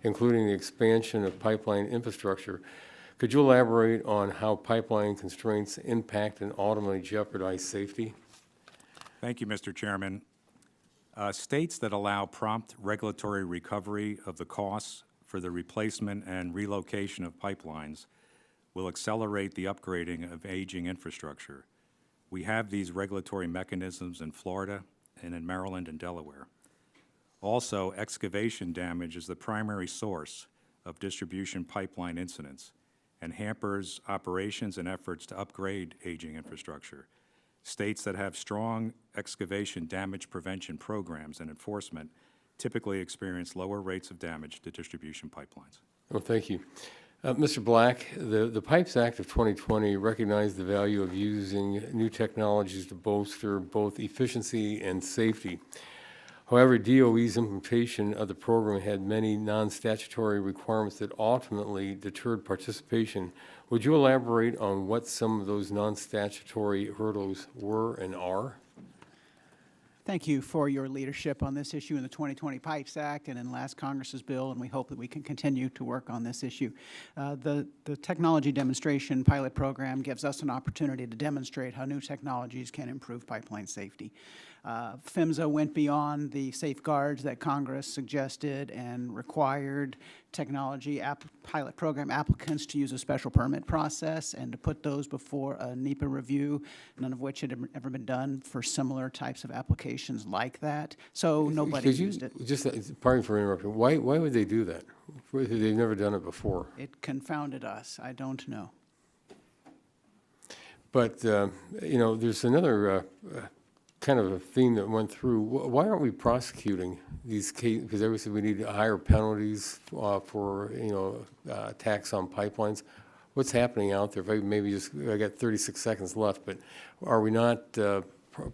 A: including the expansion of pipeline infrastructure. Could you elaborate on how pipeline constraints impact and ultimately jeopardize safety?
H: Thank you, Mr. Chairman. States that allow prompt regulatory recovery of the costs for the replacement and relocation of pipelines will accelerate the upgrading of aging infrastructure. We have these regulatory mechanisms in Florida and in Maryland and Delaware. Also, excavation damage is the primary source of distribution pipeline incidents and hampers operations and efforts to upgrade aging infrastructure. States that have strong excavation damage prevention programs and enforcement typically experience lower rates of damage to distribution pipelines.
A: Well, thank you. Mr. Black, the Pipes Act of 2020 recognized the value of using new technologies to bolster both efficiency and safety. However, DOE's implementation of the program had many non-statutory requirements that ultimately deterred participation. Would you elaborate on what some of those non-statutory hurdles were and are?
E: Thank you for your leadership on this issue in the 2020 Pipes Act and in last Congress's bill, and we hope that we can continue to work on this issue. The technology demonstration pilot program gives us an opportunity to demonstrate how new technologies can improve pipeline safety. PHMSA went beyond the safeguards that Congress suggested and required technology pilot program applicants to use a special permit process and to put those before a NEPA review, none of which had ever been done for similar types of applications like that. So nobody used it.
A: Just, pardon for interrupting, why would they do that? They've never done it before.
E: It confounded us. I don't know.
A: But, you know, there's another kind of a theme that went through. Why aren't we prosecuting these cases? Because obviously we need higher penalties for, you know, tax on pipelines. What's happening out there? If I got 36 seconds left, but are we not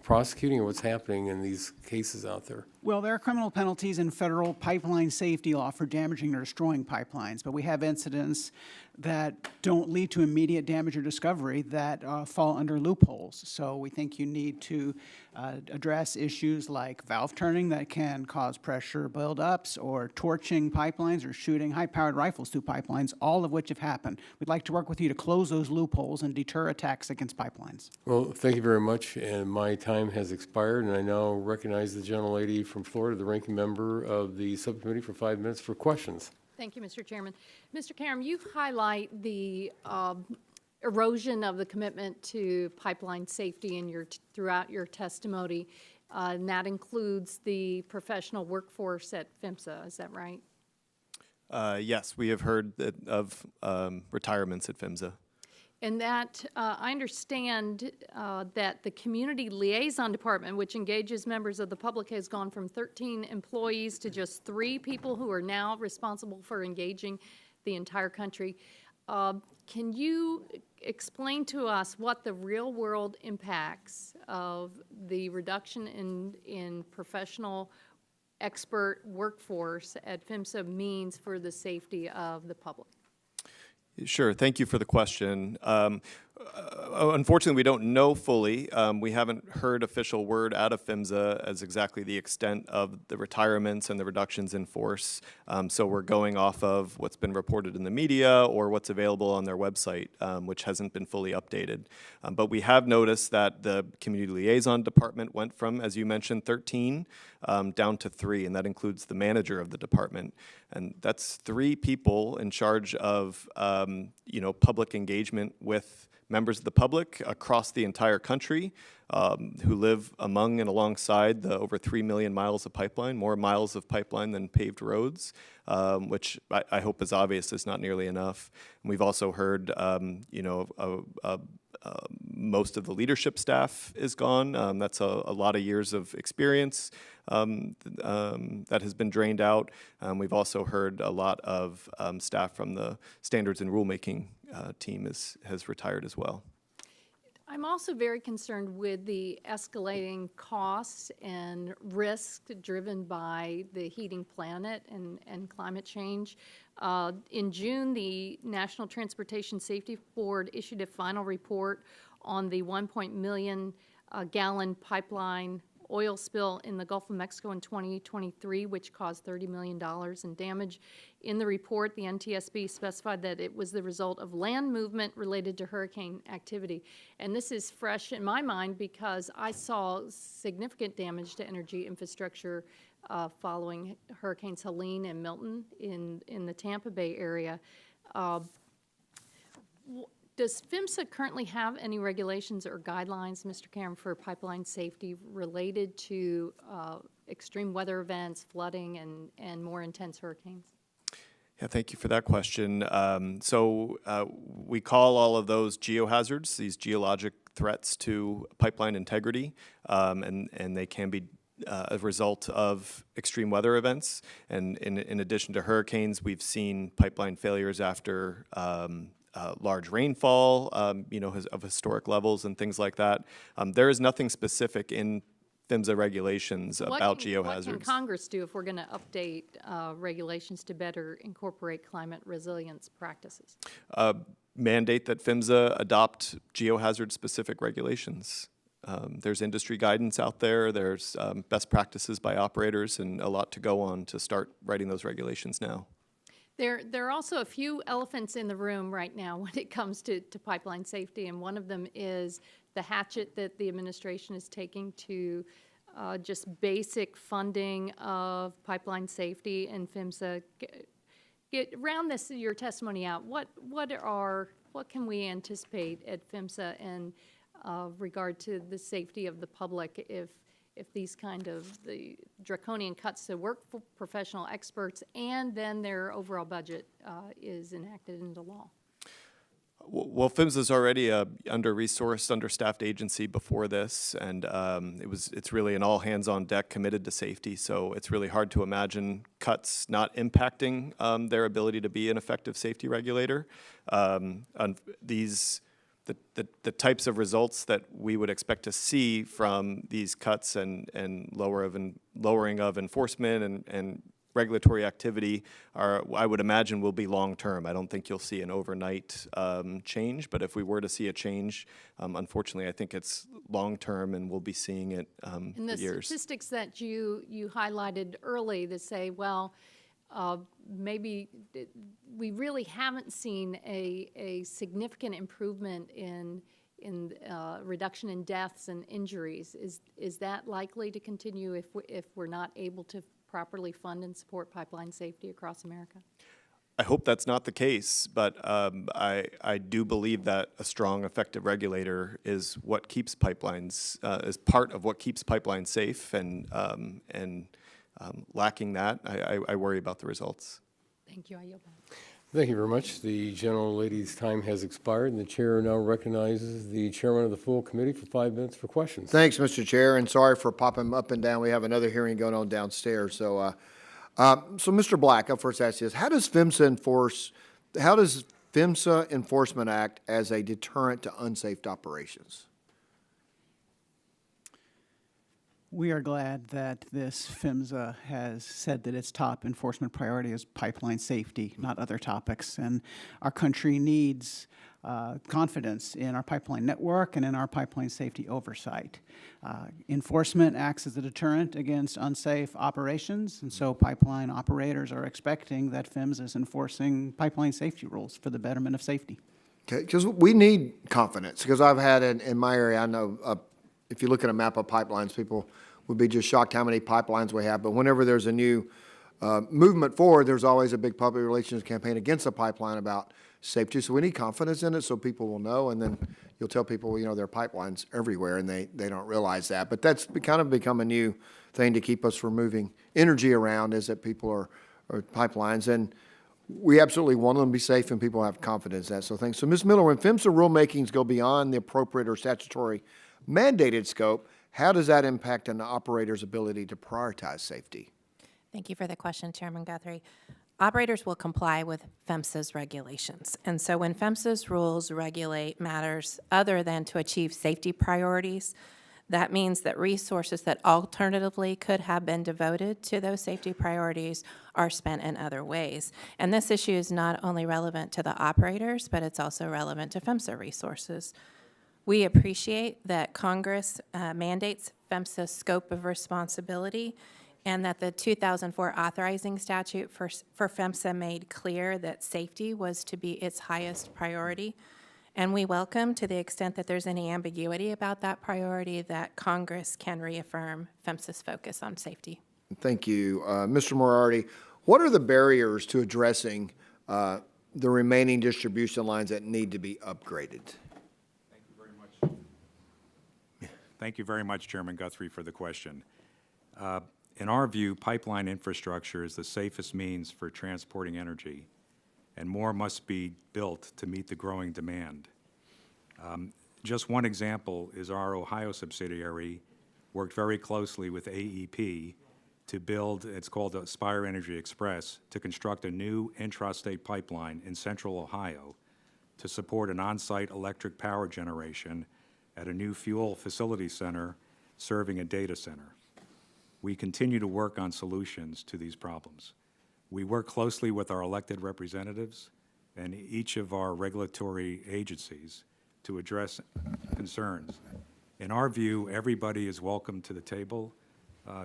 A: prosecuting, or what's happening in these cases out there?
E: Well, there are criminal penalties in federal pipeline safety law for damaging or destroying pipelines, but we have incidents that don't lead to immediate damage or discovery that fall under loopholes. So we think you need to address issues like valve turning that can cause pressure buildups, or torching pipelines, or shooting high-powered rifles through pipelines, all of which have happened. We'd like to work with you to close those loopholes and deter attacks against pipelines.
A: Well, thank you very much, and my time has expired, and I now recognize the gentlelady from Florida, the ranking member of the subcommittee, for 5 minutes for questions.
B: Thank you, Mr. Chairman. Mr. Caram, you highlight the erosion of the commitment to pipeline safety throughout your testimony, and that includes the professional workforce at PHMSA. Is that right?
G: Yes, we have heard of retirements at PHMSA.
B: And that, I understand that the Community Liaison Department, which engages members of the public, has gone from 13 employees to just 3 people who are now responsible for engaging the entire country. Can you explain to us what the real-world impacts of the reduction in professional expert workforce at PHMSA means for the safety of the public?
G: Sure. Thank you for the question. Unfortunately, we don't know fully. We haven't heard official word out of PHMSA as exactly the extent of the retirements and the reductions in force. So we're going off of what's been reported in the media or what's available on their website, which hasn't been fully updated. But we have noticed that the Community Liaison Department went from, as you mentioned, 13 down to 3, and that includes the manager of the department. And that's 3 people in charge of, public engagement with members of the public across the entire country who live among and alongside the over 3 million miles of pipeline, more miles of pipeline than paved roads, which I hope is obvious is not nearly enough. And we've also heard, most of the leadership staff is gone. That's a lot of years of experience that has been drained out. We've also heard a lot of staff from the standards and rulemaking team has retired as well.
B: I'm also very concerned with the escalating costs and risk driven by the heating planet and climate change. In June, the National Transportation Safety Board issued a final report on the 1 million gallon pipeline oil spill in the Gulf of Mexico in 2023, which caused $30 million in damage. In the report, the NTSB specified that it was the result of land movement related to hurricane activity. And this is fresh in my mind because I saw significant damage to energy infrastructure following Hurricanes Helene and Milton in the Tampa Bay area. Does PHMSA currently have any regulations or guidelines, Mr. Caram, for pipeline safety related to extreme weather events, flooding, and more intense hurricanes?
G: Yeah, thank you for that question. We call all of those geohazards, these geologic threats to pipeline integrity, and they can be a result of extreme weather events. And in addition to hurricanes, we've seen pipeline failures after large rainfall, of historic levels and things like that. There is nothing specific in PHMSA regulations about geohazards.
B: What can Congress do if we're going to update regulations to better incorporate climate resilience practices?
G: Mandate that PHMSA adopt geohazard-specific regulations. There's industry guidance out there. There's best practices by operators, and a lot to go on to start writing those regulations now.
B: There are also a few elephants in the room right now when it comes to pipeline safety, and one of them is the hatchet that the administration is taking to just basic funding of pipeline safety and PHMSA. Round your testimony out. What can we anticipate at PHMSA in regard to the safety of the public if these kind of the draconian cuts to work for professional experts and then their overall budget is enacted into law?
G: Well, PHMSA is already a under-resourced, understaffed agency before this, and it's really an all-hands-on-deck committed to safety. So it's really hard to imagine cuts not impacting their ability to be an effective safety regulator. These the types of results that we would expect to see from these cuts and lowering of enforcement and regulatory activity I would imagine, will be long-term. I don't think you'll see an overnight change, but if we were to see a change, unfortunately, I think it's long-term, and we'll be seeing it
B: And
G: for
B: the
G: years.
B: statistics that you highlighted early that say, well, maybe we really haven't seen a significant improvement in reduction in deaths and injuries. Is that likely to continue if we're not able to properly fund and support pipeline safety across America?
G: I hope that's not the case, but I do believe that a strong, effective regulator is what keeps pipelines, is part of what keeps pipelines safe, and lacking that, I worry about the results.
B: Thank you. I yield back.
A: Thank you very much. The gentlelady's time has expired, and the chair now recognizes the chairman of the full committee for 5 minutes for questions.
C: Thanks, Mr. Chair, and sorry for popping up and down. We have another hearing going on downstairs. So Mr. Black, I'll first ask you this. How does PHMSA enforcement act as a deterrent to unsafe operations?
E: We are glad that this PHMSA has said that its top enforcement priority is pipeline safety, not other topics. And our country needs confidence in our pipeline network and in our pipeline safety oversight. Enforcement acts as a deterrent against unsafe operations, and so pipeline operators are expecting that PHMSA is enforcing pipeline safety rules for the betterment of safety.
C: Okay, because we need confidence, because I've had in my area, I know if you look at a map of pipelines, people would be just shocked how many pipelines we have. But whenever there's a new movement forward, there's always a big public relations campaign against a pipeline about safety. So we need confidence in it so people will know. And then you'll tell people, there are pipelines everywhere, and they don't realize that. But that's kind of become a new thing to keep us from moving energy around, is that people are pipelines. And we absolutely want them to be safe, and people have confidence in that. So thanks. So Ms. Miller, when PHMSA rulemakings go beyond the appropriate or statutory mandated scope, how does that impact an operator's ability to prioritize safety?
F: Thank you for the question, Chairman Guthrie. Operators will comply with PHMSA's regulations. And so when PHMSA's rules regulate matters other than to achieve safety priorities, that means that resources that alternatively could have been devoted to those safety priorities are spent in other ways. And this issue is not only relevant to the operators, but it's also relevant to PHMSA resources. We appreciate that Congress mandates PHMSA's scope of responsibility, and that the 2004 authorizing statute for PHMSA made clear that safety was to be its highest priority. And we welcome, to the extent that there's any ambiguity about that priority, that Congress can reaffirm PHMSA's focus on safety.
C: Thank you. Mr. Moriarty, what are the barriers to addressing the remaining distribution lines that need to be upgraded?
H: Thank you very much, Chairman Guthrie, for the question. In our view, pipeline infrastructure is the safest means for transporting energy, and more must be built to meet the growing demand. Just one example is our Ohio subsidiary worked very closely with AEP to build, it's called the Aspire Energy Express, to construct a new intrastate pipeline in central Ohio to support an on-site electric power generation at a new fuel facility center serving a data center. We continue to work on solutions to these problems. We work closely with our elected representatives and each of our regulatory agencies to address concerns. In our view, everybody is welcome to the table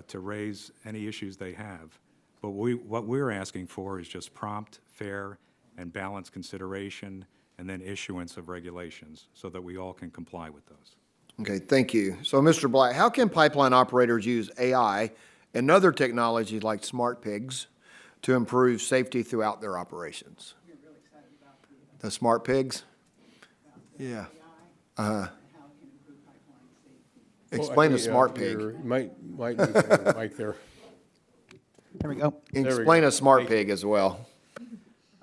H: to raise any issues they have. But what we're asking for is just prompt, fair, and balanced consideration, and then issuance of regulations so that we all can comply with those.
C: Okay, thank you. So, Mr. Black, how can pipeline operators use AI and other technologies like smart pigs to improve safety throughout their operations?
E: We're really excited about
C: The smart pigs? Yeah. Explain a smart pig.
A: Might need to have a mic there.
E: There we go.
C: Explain a smart pig as well.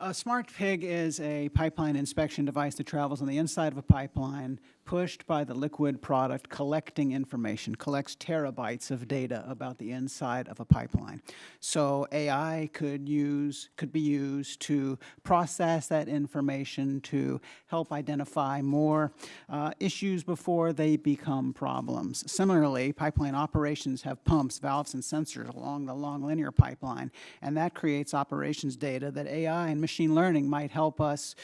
E: A smart pig is a pipeline inspection device that travels on the inside of a pipeline, pushed by the liquid product collecting information, collects terabytes of data about the inside of a pipeline. So AI could be used to process that information to help identify more issues before they become problems. Similarly, pipeline operations have pumps, valves, and sensors along the long linear pipeline, and that creates operations data that AI and machine learning might help us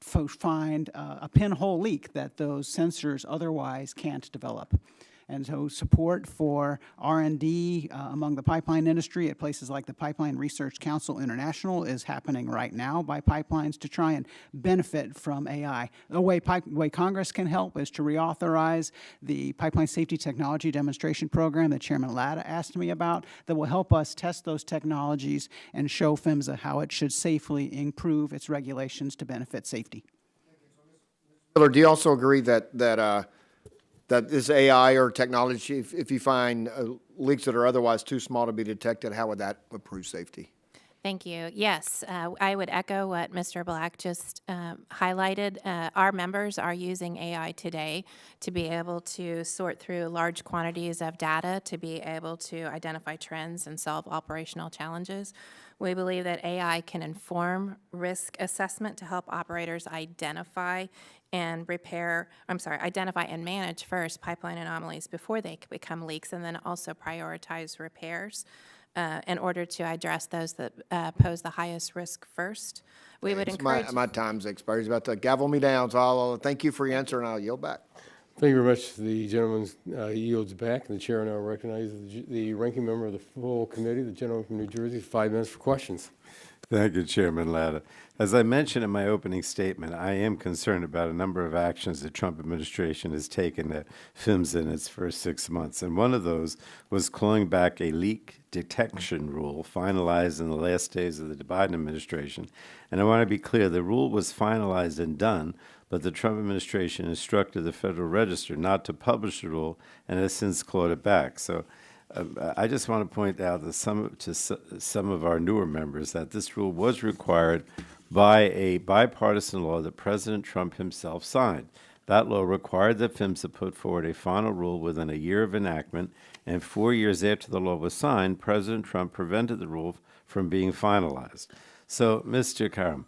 E: find a pinhole leak that those sensors otherwise can't develop. And so support for R&D among the pipeline industry at places like the Pipeline Research Council International is happening right now by pipelines to try and benefit from AI. The way Congress can help is to reauthorize the Pipeline Safety Technology Demonstration Program that Chairman Latta asked me about that will help us test those technologies and show PHMSA how it should safely improve its regulations to benefit safety.
C: Miller, do you also agree that this AI or technology, if you find leaks that are otherwise too small to be detected, how would that improve safety?
F: Thank you. Yes, I would echo what Mr. Black just highlighted. Our members are using AI today to be able to sort through large quantities of data, to be able to identify trends and solve operational challenges. We believe that AI can inform risk assessment to help operators identify and manage first pipeline anomalies before they become leaks, and then also prioritize repairs in order to address those that pose the highest risk first. We would encourage...
C: My time's expired. He's about to gavel me down, so I'll thank you for your answer, and I'll yield back.
A: Thank you very much. The gentleman yields back, and the chair now recognizes the ranking member of the full committee, the gentleman from New Jersey, 5 minutes for questions.
D: Thank you, Chairman Latta. As I mentioned in my opening statement, I am concerned about a number of actions the Trump administration has taken at PHMSA in its first 6 months. And one of those was clawing back a leak detection rule finalized in the last days of the Biden administration. And I want to be clear, the rule was finalized and done, but the Trump administration instructed the Federal Register not to publish the rule and has since clawed it back. So I just want to point out that some of our newer members that this rule was required by a bipartisan law that President Trump himself signed. That law required that PHMSA put forward a final rule within a year of enactment, and 4 years after the law was signed, President Trump prevented the rule from being finalized. So, Mr. Caram,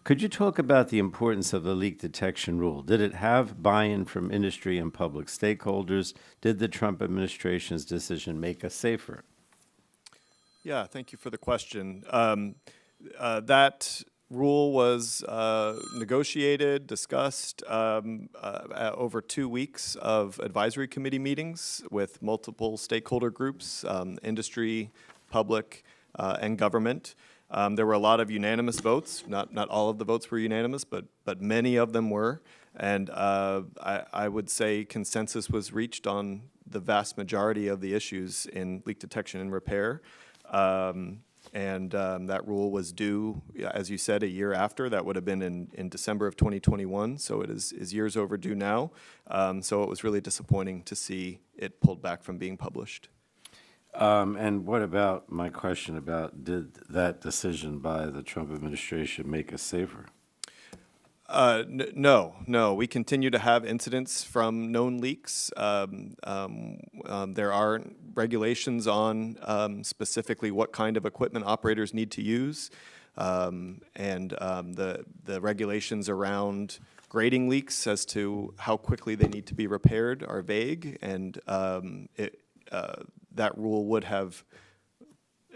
D: could you talk about the importance of the leak detection rule? Did it have buy-in from industry and public stakeholders? Did the Trump administration's decision make us safer?
G: Yeah, thank you for the question. That rule was negotiated, discussed over 2 weeks of advisory committee meetings with multiple stakeholder groups, industry, public, and government. There were a lot of unanimous votes. Not all of the votes were unanimous, but many of them were. And I would say consensus was reached on the vast majority of the issues in leak detection and repair. That rule was due, as you said, a year after. That would have been in December of 2021, so it is years overdue now. So it was really disappointing to see it pulled back from being published.
D: And what about my question about did that decision by the Trump administration make us safer?
G: No. We continue to have incidents from known leaks. There are regulations on specifically what kind of equipment operators need to use, and the regulations around grading leaks as to how quickly they need to be repaired are vague, and that rule would have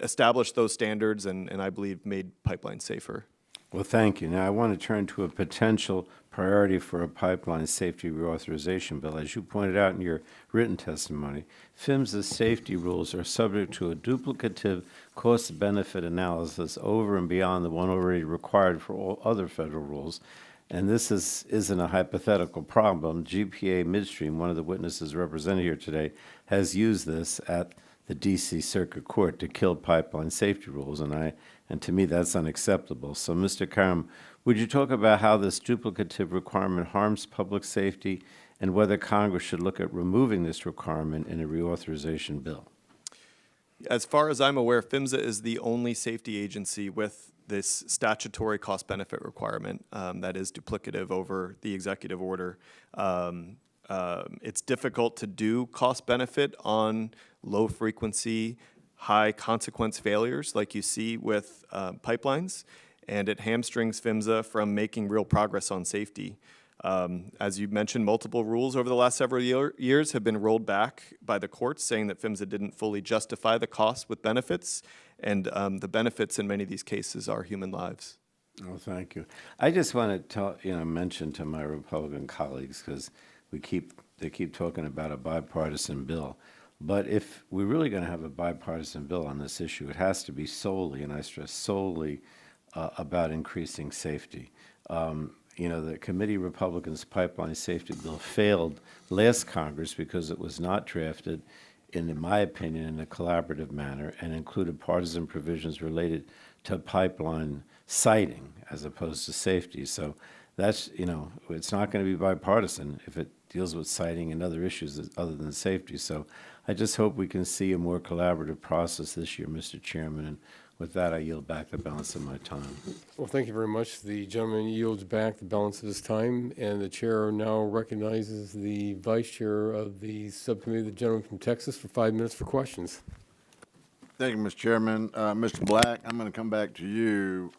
G: established those standards and I believe made pipelines safer.
D: Well, thank you. Now, I want to turn to a potential priority for a pipeline safety reauthorization bill. As you pointed out in your written testimony, PHMSA's safety rules are subject to a duplicative cost-benefit analysis over and beyond the one already required for all other federal rules. And this isn't a hypothetical problem. GPA Midstream, one of the witnesses represented here today, has used this at the D.C. Circuit Court to kill pipeline safety rules, and to me that's unacceptable. So, Mr. Caram, would you talk about how this duplicative requirement harms public safety and whether Congress should look at removing this requirement in a reauthorization bill?
G: As far as I'm aware, PHMSA is the only safety agency with this statutory cost-benefit requirement that is duplicative over the executive order. It's difficult to do cost-benefit on low-frequency, high-consequence failures like you see with pipelines, and it hamstrings PHMSA from making real progress on safety. As you mentioned, multiple rules over the last several years have been rolled back by the courts, saying that PHMSA didn't fully justify the costs with benefits, and the benefits in many of these cases are human lives.
D: Oh, thank you. I just want to mention to my Republican colleagues, because they keep talking about a bipartisan bill. But if we're really going to have a bipartisan bill on this issue, it has to be solely, and I stress solely, about increasing safety. The committee Republicans' pipeline safety bill failed last Congress because it was not drafted, in my opinion, in a collaborative manner and included partisan provisions related to pipeline siting as opposed to safety. So that's, it's not going to be bipartisan if it deals with siting and other issues other than safety. So I just hope we can see a more collaborative process this year, Mr. Chairman. And with that, I yield back the balance of my time.
A: Well, thank you very much. The gentleman yields back the balance of his time, and the chair now recognizes the vice chair of the subcommittee, the gentleman from Texas, for 5 minutes for questions.
I: Thank you, Mr. Chairman. Mr. Black, I'm going to come back to you.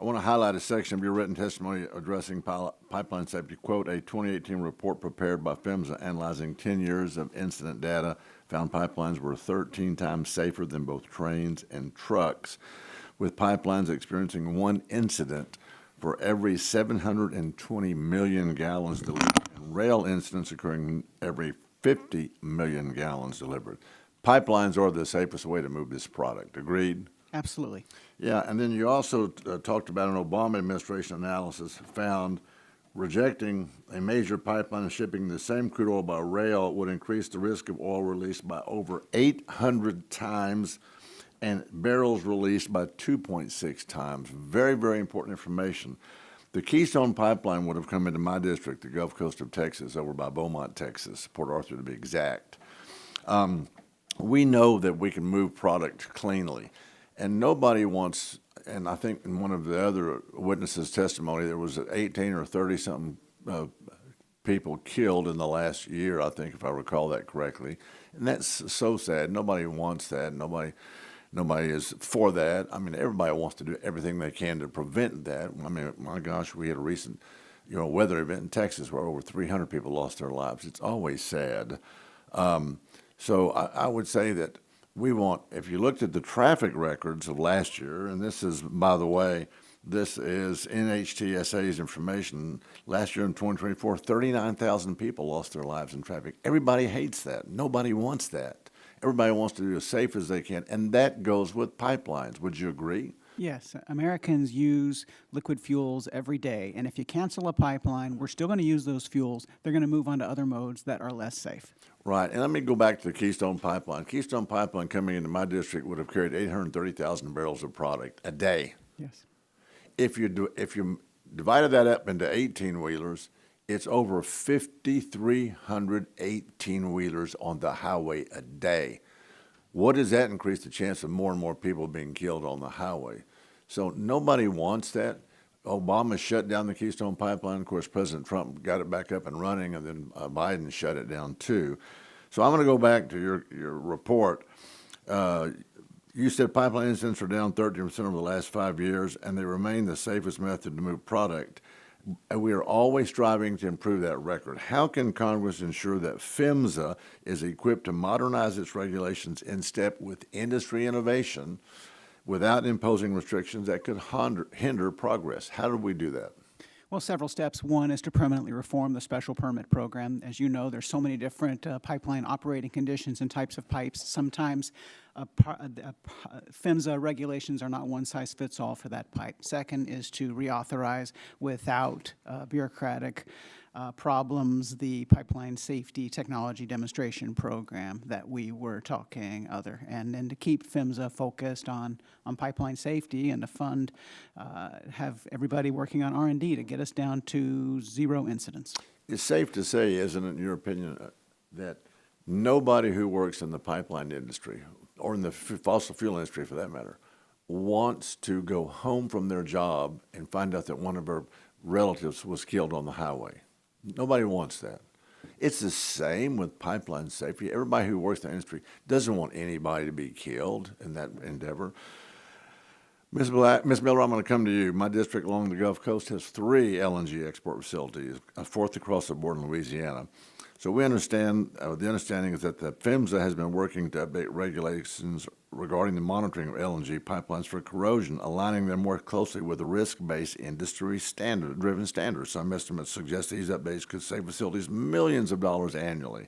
I: I want to highlight a section of your written testimony addressing pipeline safety. Quote, a 2018 report prepared by PHMSA analyzing 10 years of incident data found pipelines were 13 times safer than both trains and trucks, with pipelines experiencing one incident for every 720 million gallons delivered, and rail incidents occurring every 50 million gallons delivered. Pipelines are the safest way to move this product. Agreed?
E: Absolutely.
I: Yeah, and then you also talked about an Obama administration analysis found rejecting a major pipeline and shipping the same crude oil by rail would increase the risk of oil released by over 800 times and barrels released by 2.6 times. Very, very important information. The Keystone Pipeline would have come into my district, the Gulf Coast of Texas, over by Beaumont, Texas, Port Arthur to be exact. We know that we can move product cleanly. And nobody wants, and I think in one of the other witnesses' testimony, there was 18 or 30-something people killed in the last year, I think, if I recall that correctly. And that's so sad. Nobody wants that. Nobody is for that. I mean, everybody wants to do everything they can to prevent that. I mean, my gosh, we had a recent, weather event in Texas where over 300 people lost their lives. It's always sad. So I would say that we want, if you looked at the traffic records of last year, and this is, by the way, this is NHTSA's information. Last year in 2024, 39,000 people lost their lives in traffic. Everybody hates that. Nobody wants that. Everybody wants to do as safe as they can, and that goes with pipelines. Would you agree?
E: Yes, Americans use liquid fuels every day, and if you cancel a pipeline, we're still going to use those fuels. They're going to move on to other modes that are less safe. Right,
I: and let me go back to the Keystone Pipeline. Keystone Pipeline coming into my district would have carried 830,000 barrels of product a day.
E: Yes.
I: If you divided that up into 18-wheelers, it's over 5,300 18-wheelers on the highway a day. What does that increase the chance of more and more people being killed on the highway? So nobody wants that. Obama shut down the Keystone Pipeline. Of course, President Trump got it back up and running, and then Biden shut it down too. So I'm going to go back to your report. You said pipeline incidents are down 13% over the last 5 years, and they remain the safest method to move product. And we are always striving to improve that record. How can Congress ensure that PHMSA is equipped to modernize its regulations in step with industry innovation without imposing restrictions that could hinder progress? How do we do that?
E: Well, several steps. One is to permanently reform the special permit program. As you know, there's so many different pipeline operating conditions and types of pipes. Sometimes PHMSA regulations are not one size fits all for that pipe. Second is to reauthorize without bureaucratic problems the pipeline safety technology demonstration program that we were talking other, and then to keep PHMSA focused on pipeline safety and to fund, have everybody working on R&D to get us down to 0 incidents.
I: It's safe to say, isn't it, in your opinion, that nobody who works in the pipeline industry, or in the fossil fuel industry for that matter, wants to go home from their job and find out that one of her relatives was killed on the highway. Nobody wants that. It's the same with pipeline safety. Everybody who works in the industry doesn't want anybody to be killed in that endeavor. Ms. Miller, I'm going to come to you. My district along the Gulf Coast has 3 LNG export facilities, a 4th across the board in Louisiana. So we understand, the understanding is that the PHMSA has been working to update regulations regarding the monitoring of LNG pipelines for corrosion, aligning them more closely with the risk-based industry driven standards. Some estimates suggest these updates could save facilities millions of dollars annually.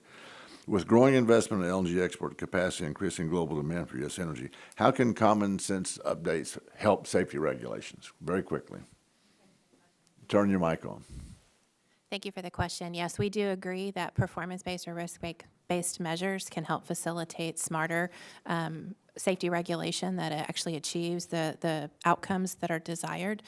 I: With growing investment in LNG export capacity and increasing global demand for U.S. energy, how can common sense updates help safety regulations? Very quickly. Turn your mic on.
F: Thank you for the question. Yes, we do agree that performance-based or risk-based measures can help facilitate smarter safety regulation that actually achieves the outcomes that are desired.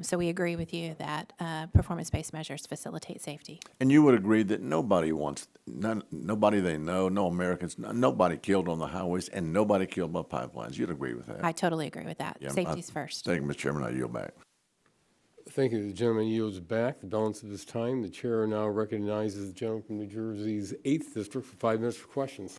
F: So we agree with you that performance-based measures facilitate safety.
I: And you would agree that nobody wants, nobody they know, no Americans, nobody killed on the highways and nobody killed by pipelines. You'd agree with that?
F: I totally agree with that.
I: Yeah,
F: Safety's first.
I: Thank you, Mr. Chairman. I yield back.
A: Thank you. The gentleman yields back the balance of his time. The chair now recognizes the gentleman from New Jersey's 8th District for 5 minutes for questions.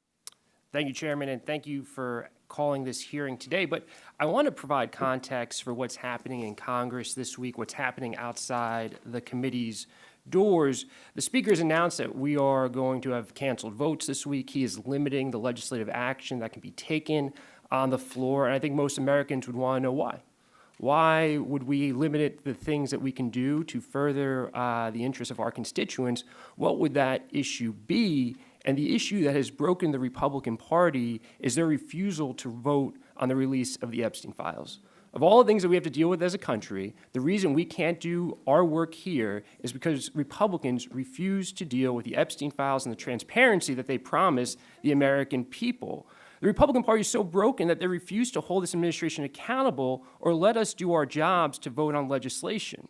J: Thank you, Chairman, and thank you for calling this hearing today. But I want to provide context for what's happening in Congress this week, what's happening outside the committee's doors. The Speaker has announced that we are going to have canceled votes this week. He is limiting the legislative action that can be taken on the floor, and I think most Americans would want to know why. Why would we limit the things that we can do to further the interests of our constituents? What would that issue be? And the issue that has broken the Republican Party is their refusal to vote on the release of the Epstein files. Of all the things that we have to deal with as a country, the reason we can't do our work here is because Republicans refuse to deal with the Epstein files and the transparency that they promise the American people. The Republican Party is so broken that they refuse to hold this administration accountable or let us do our jobs to vote on legislation.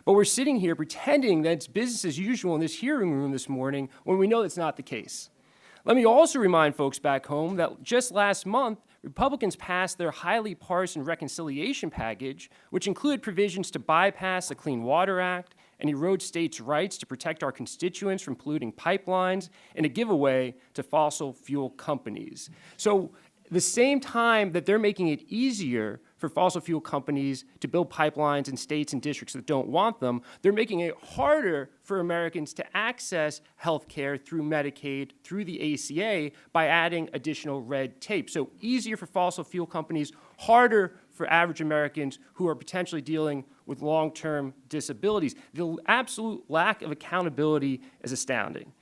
J: But we're sitting here pretending that it's business as usual in this hearing room this morning when we know that's not the case. Let me also remind folks back home that just last month, Republicans passed their highly partisan reconciliation package, which included provisions to bypass the Clean Water Act and erode states' rights to protect our constituents from polluting pipelines and a giveaway to fossil fuel companies. So the same time that they're making it easier for fossil fuel companies to build pipelines in states and districts that don't want them, they're making it harder for Americans to access health care through Medicaid, through the ACA, by adding additional red tape. So easier for fossil fuel companies, harder for average Americans who are potentially dealing with long-term disabilities. The absolute lack of accountability is astounding.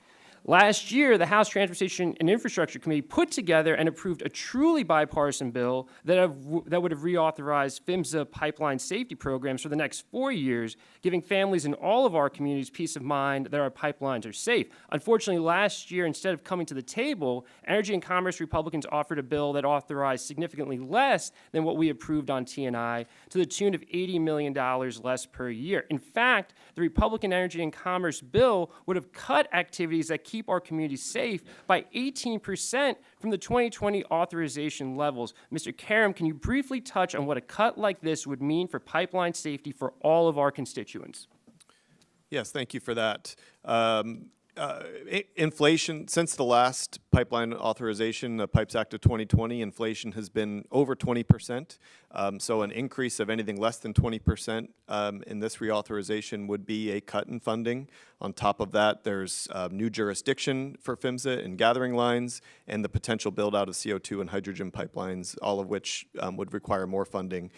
J: Last year, the House Transportation and Infrastructure Committee put together and approved a truly bipartisan bill that would have reauthorized PHMSA pipeline safety programs for the next 4 years, giving families in all of our communities peace of mind that our pipelines are safe. Unfortunately, last year, instead of coming to the table, Energy and Commerce Republicans offered a bill that authorized significantly less than what we approved on T&I, to the tune of $80 million less per year. In fact, the Republican Energy and Commerce bill would have cut activities that keep our communities safe by 18% from the 2020 authorization levels. Mr. Caram, can you briefly touch on what a cut like this would mean for pipeline safety for all of our constituents?
G: Yes, thank you for that. Inflation, since the last pipeline authorization, the Pipes Act of 2020, inflation has been over 20%. So an increase of anything less than 20% in this reauthorization would be a cut in funding. On top of that, there's new jurisdiction for PHMSA in gathering lines and the potential build out of CO2 and hydrogen pipelines, all of which would require more funding.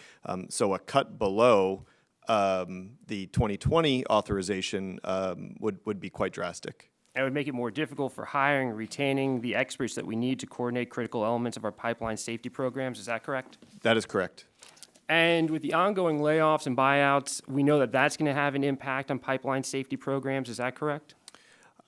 G: So a cut below the 2020 authorization would be quite drastic.
J: It would make it more difficult for hiring and retaining the experts that we need to coordinate critical elements of our pipeline safety programs. Is that correct?
G: That is correct.
J: And with the ongoing layoffs and buyouts, we know that that's going to have an impact on pipeline safety programs. Is that correct?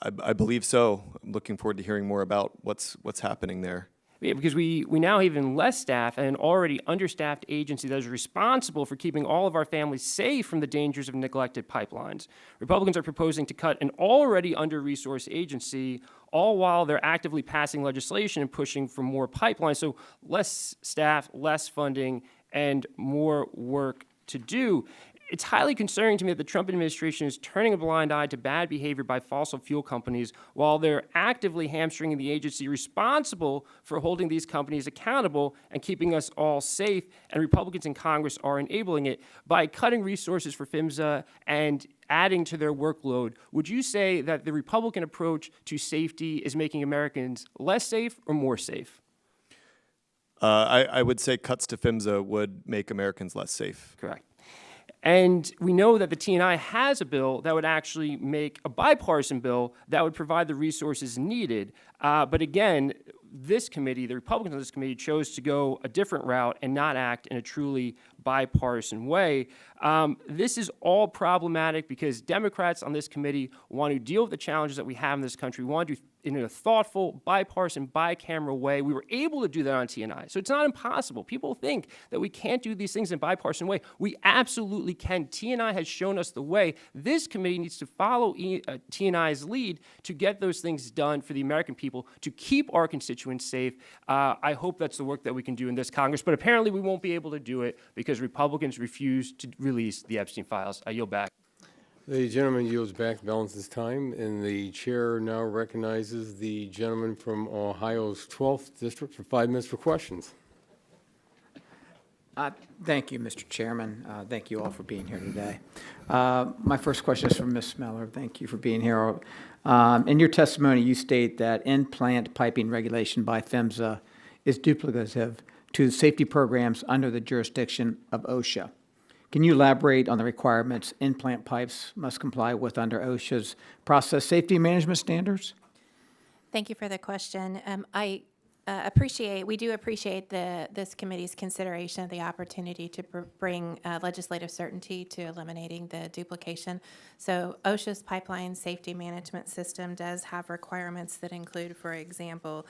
G: I believe so. I'm looking forward to hearing more about what's happening there.
J: Yeah, because we now have even less staff and an already understaffed agency that is responsible for keeping all of our families safe from the dangers of neglected pipelines. Republicans are proposing to cut an already under-resourced agency, all while they're actively passing legislation and pushing for more pipelines. So less staff, less funding, and more work to do. It's highly concerning to me that the Trump administration is turning a blind eye to bad behavior by fossil fuel companies while they're actively hamstringing the agency responsible for holding these companies accountable and keeping us all safe, and Republicans in Congress are enabling it by cutting resources for PHMSA and adding to their workload. Would you say that the Republican approach to safety is making Americans less safe or more safe?
G: I would say cuts to PHMSA would make Americans less safe.
J: Correct. And we know that the T&I has a bill that would actually make a bipartisan bill that would provide the resources needed. But again, this committee, the Republicans on this committee, chose to go a different route and not act in a truly bipartisan way. This is all problematic because Democrats on this committee want to deal with the challenges that we have in this country. We want to do in a thoughtful, bipartisan, bicameral way. We were able to do that on T&I, so it's not impossible. People think that we can't do these things in a bipartisan way. We absolutely can. T&I has shown us the way. This committee needs to follow T&I's lead to get those things done for the American people, to keep our constituents safe. I hope that's the work that we can do in this Congress, but apparently we won't be able to do it because Republicans refuse to release the Epstein files. I yield back.
A: The gentleman yields back the balance this time, and the chair now recognizes the gentleman from Ohio's 12th District for 5 minutes for questions.
K: Thank you, Mr. Chairman. Thank you all for being here today. My first question is for Ms. Miller. Thank you for being here. In your testimony, you state that in-plant piping regulation by PHMSA is duplicative to safety programs under the jurisdiction of OSHA. Can you elaborate on the requirements in-plant pipes must comply with under OSHA's process safety management standards?
F: Thank you for the question. We do appreciate this committee's consideration of the opportunity to bring legislative certainty to eliminating the duplication. So OSHA's pipeline safety management system does have requirements that include, for example,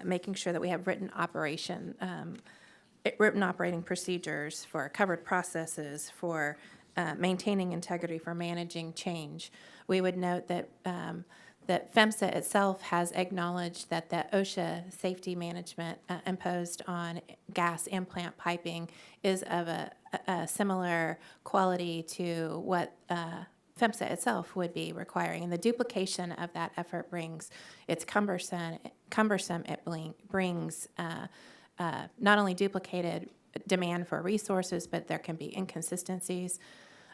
F: making sure that we have written operating procedures for covered processes, for maintaining integrity, for managing change. We would note that that PHMSA itself has acknowledged that the OSHA safety management imposed on gas in-plant piping is of a similar quality to what PHMSA itself would be requiring. And the duplication of that effort it's cumbersome. It brings not only duplicated demand for resources, but there can be inconsistencies.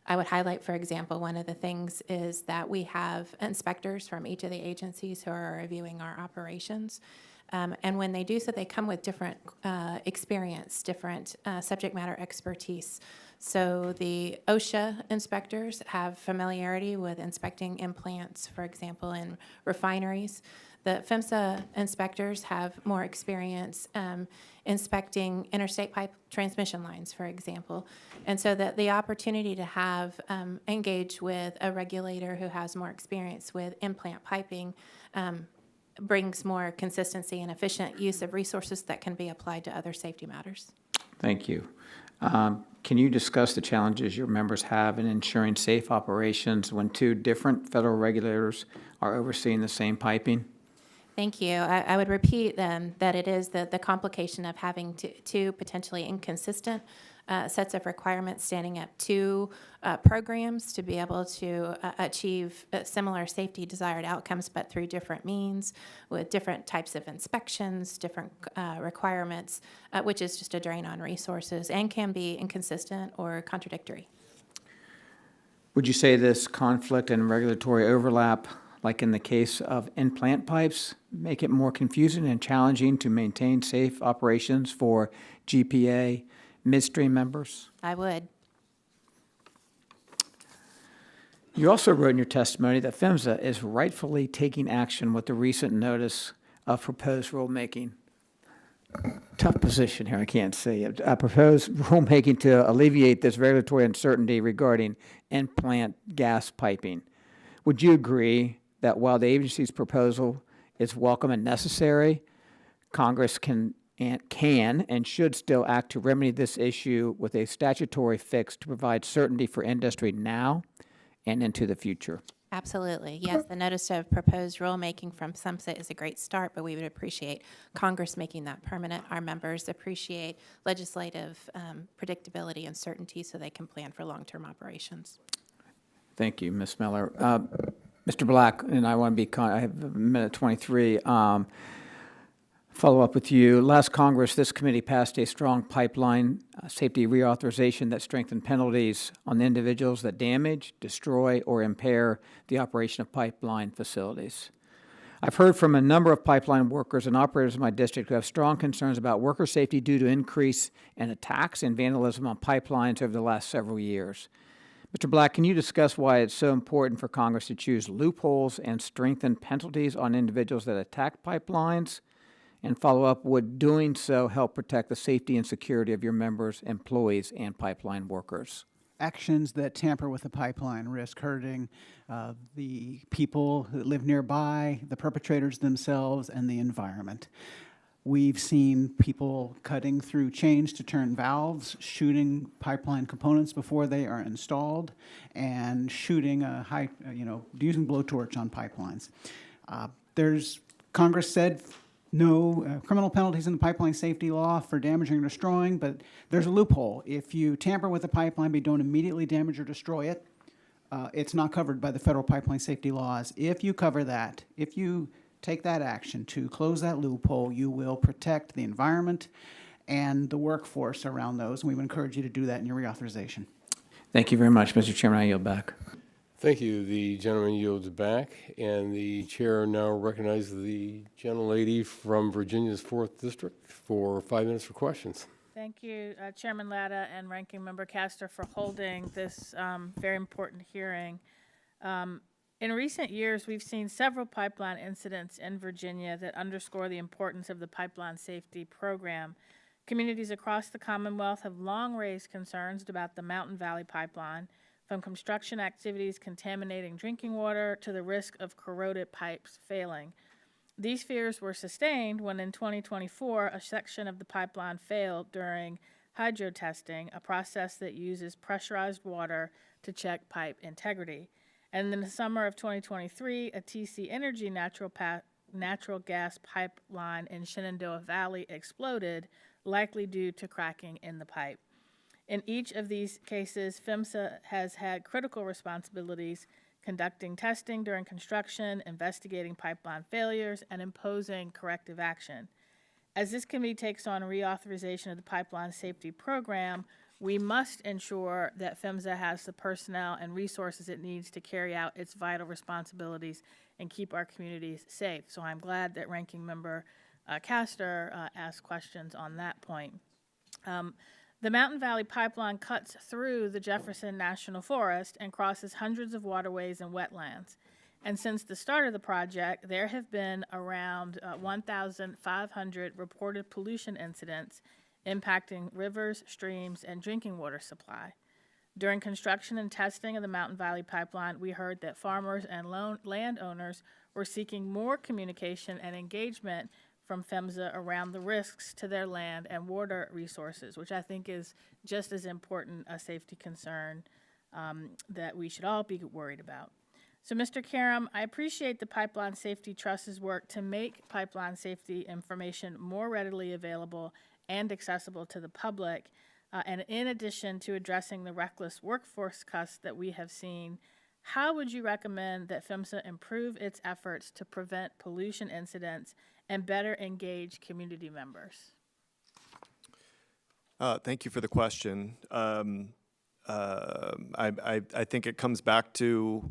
F: I would highlight, for example, one of the things is that we have inspectors from each of the agencies who are reviewing our operations. And when they do so, they come with different experience, different subject matter expertise. So the OSHA inspectors have familiarity with inspecting implants, for example, in refineries. The PHMSA inspectors have more experience inspecting interstate pipe transmission lines, for example. And so that the opportunity to have engage with a regulator who has more experience with in-plant piping brings more consistency and efficient use of resources that can be applied to other safety matters.
K: Thank you. Can you discuss the challenges your members have in ensuring safe operations when two different federal regulators are overseeing the same piping?
F: Thank you. I would repeat then that it is the complication of having two potentially inconsistent sets of requirements standing up two programs to be able to achieve similar safety desired outcomes, but through different means, with different types of inspections, different requirements, which is just a drain on resources and can be inconsistent or contradictory.
K: Would you say this conflict and regulatory overlap, like in the case of in-plant pipes, make it more confusing and challenging to maintain safe operations for GPA Midstream members?
F: I would.
K: You also wrote in your testimony that PHMSA is rightfully taking action with the recent notice of proposed rulemaking. Tough position here, I can't say it. Proposed rulemaking to alleviate this regulatory uncertainty regarding in-plant gas piping. Would you agree that while the agency's proposal is welcome and necessary, Congress can and should still act to remedy this issue with a statutory fix to provide certainty for industry now and into the future?
F: Absolutely. Yes, the notice of proposed rulemaking from SUMSA is a great start, but we would appreciate Congress making that permanent. Our members appreciate legislative predictability and certainty so they can plan for long-term operations.
K: Thank you, Ms. Miller. Mr. Black, and I want to be, I have a minute 23. Follow up with you. Last Congress, this committee passed a strong pipeline safety reauthorization that strengthened penalties on individuals that damage, destroy, or impair the operation of pipeline facilities. I've heard from a number of pipeline workers and operators in my district who have strong concerns about worker safety due to increase in attacks and vandalism on pipelines over the last several years. Mr. Black, can you discuss why it's so important for Congress to choose loopholes and strengthen penalties on individuals that attack pipelines? And follow up, would doing so help protect the safety and security of your members, employees, and pipeline workers?
E: Actions that tamper with the pipeline risk hurting the people who live nearby, the perpetrators themselves, and the environment. We've seen people cutting through chains to turn valves, shooting pipeline components before they are installed, and shooting using blowtorch on pipelines. Congress said no criminal penalties in the pipeline safety law for damaging or destroying, but there's a loophole. If you tamper with a pipeline but don't immediately damage or destroy it, it's not covered by the federal pipeline safety laws. If you cover that, if you take that action to close that loophole, you will protect the environment and the workforce around those, and we would encourage you to do that in your reauthorization.
K: Thank you very much, Mr. Chairman. I yield back.
A: Thank you. The gentleman yields back, and the chair now recognizes the gentlelady from Virginia's 4th District for 5 minutes for questions.
L: Thank you, Chairman Latta and Ranking Member Castor, for holding this very important hearing. In recent years, we've seen several pipeline incidents in Virginia that underscore the importance of the pipeline safety program. Communities across the Commonwealth have long raised concerns about the Mountain Valley Pipeline, from construction activities contaminating drinking water to the risk of corroded pipes failing. These fears were sustained when in 2024, a section of the pipeline failed during hydro testing, a process that uses pressurized water to check pipe integrity. And in the summer of 2023, a TC Energy natural gas pipeline in Shenandoah Valley exploded, likely due to cracking in the pipe. In each of these cases, PHMSA has had critical responsibilities conducting testing during construction, investigating pipeline failures, and imposing corrective action. As this committee takes on reauthorization of the pipeline safety program, we must ensure that PHMSA has the personnel and resources it needs to carry out its vital responsibilities and keep our communities safe. So I'm glad that Ranking Member Castor asked questions on that point. The Mountain Valley Pipeline cuts through the Jefferson National Forest and crosses hundreds of waterways and wetlands. And since the start of the project, there have been around 1,500 reported pollution incidents impacting rivers, streams, and drinking water supply. During construction and testing of the Mountain Valley Pipeline, we heard that farmers and landowners were seeking more communication and engagement from PHMSA around the risks to their land and water resources, which I think is just as important a safety concern that we should all be worried about. So, Mr. Caram, I appreciate the Pipeline Safety Trust's work to make pipeline safety information more readily available and accessible to the public. And in addition to addressing the reckless workforce cuts that we have seen, how would you recommend that PHMSA improve its efforts to prevent pollution incidents and better engage community members?
G: Thank you for the question. I think it comes back to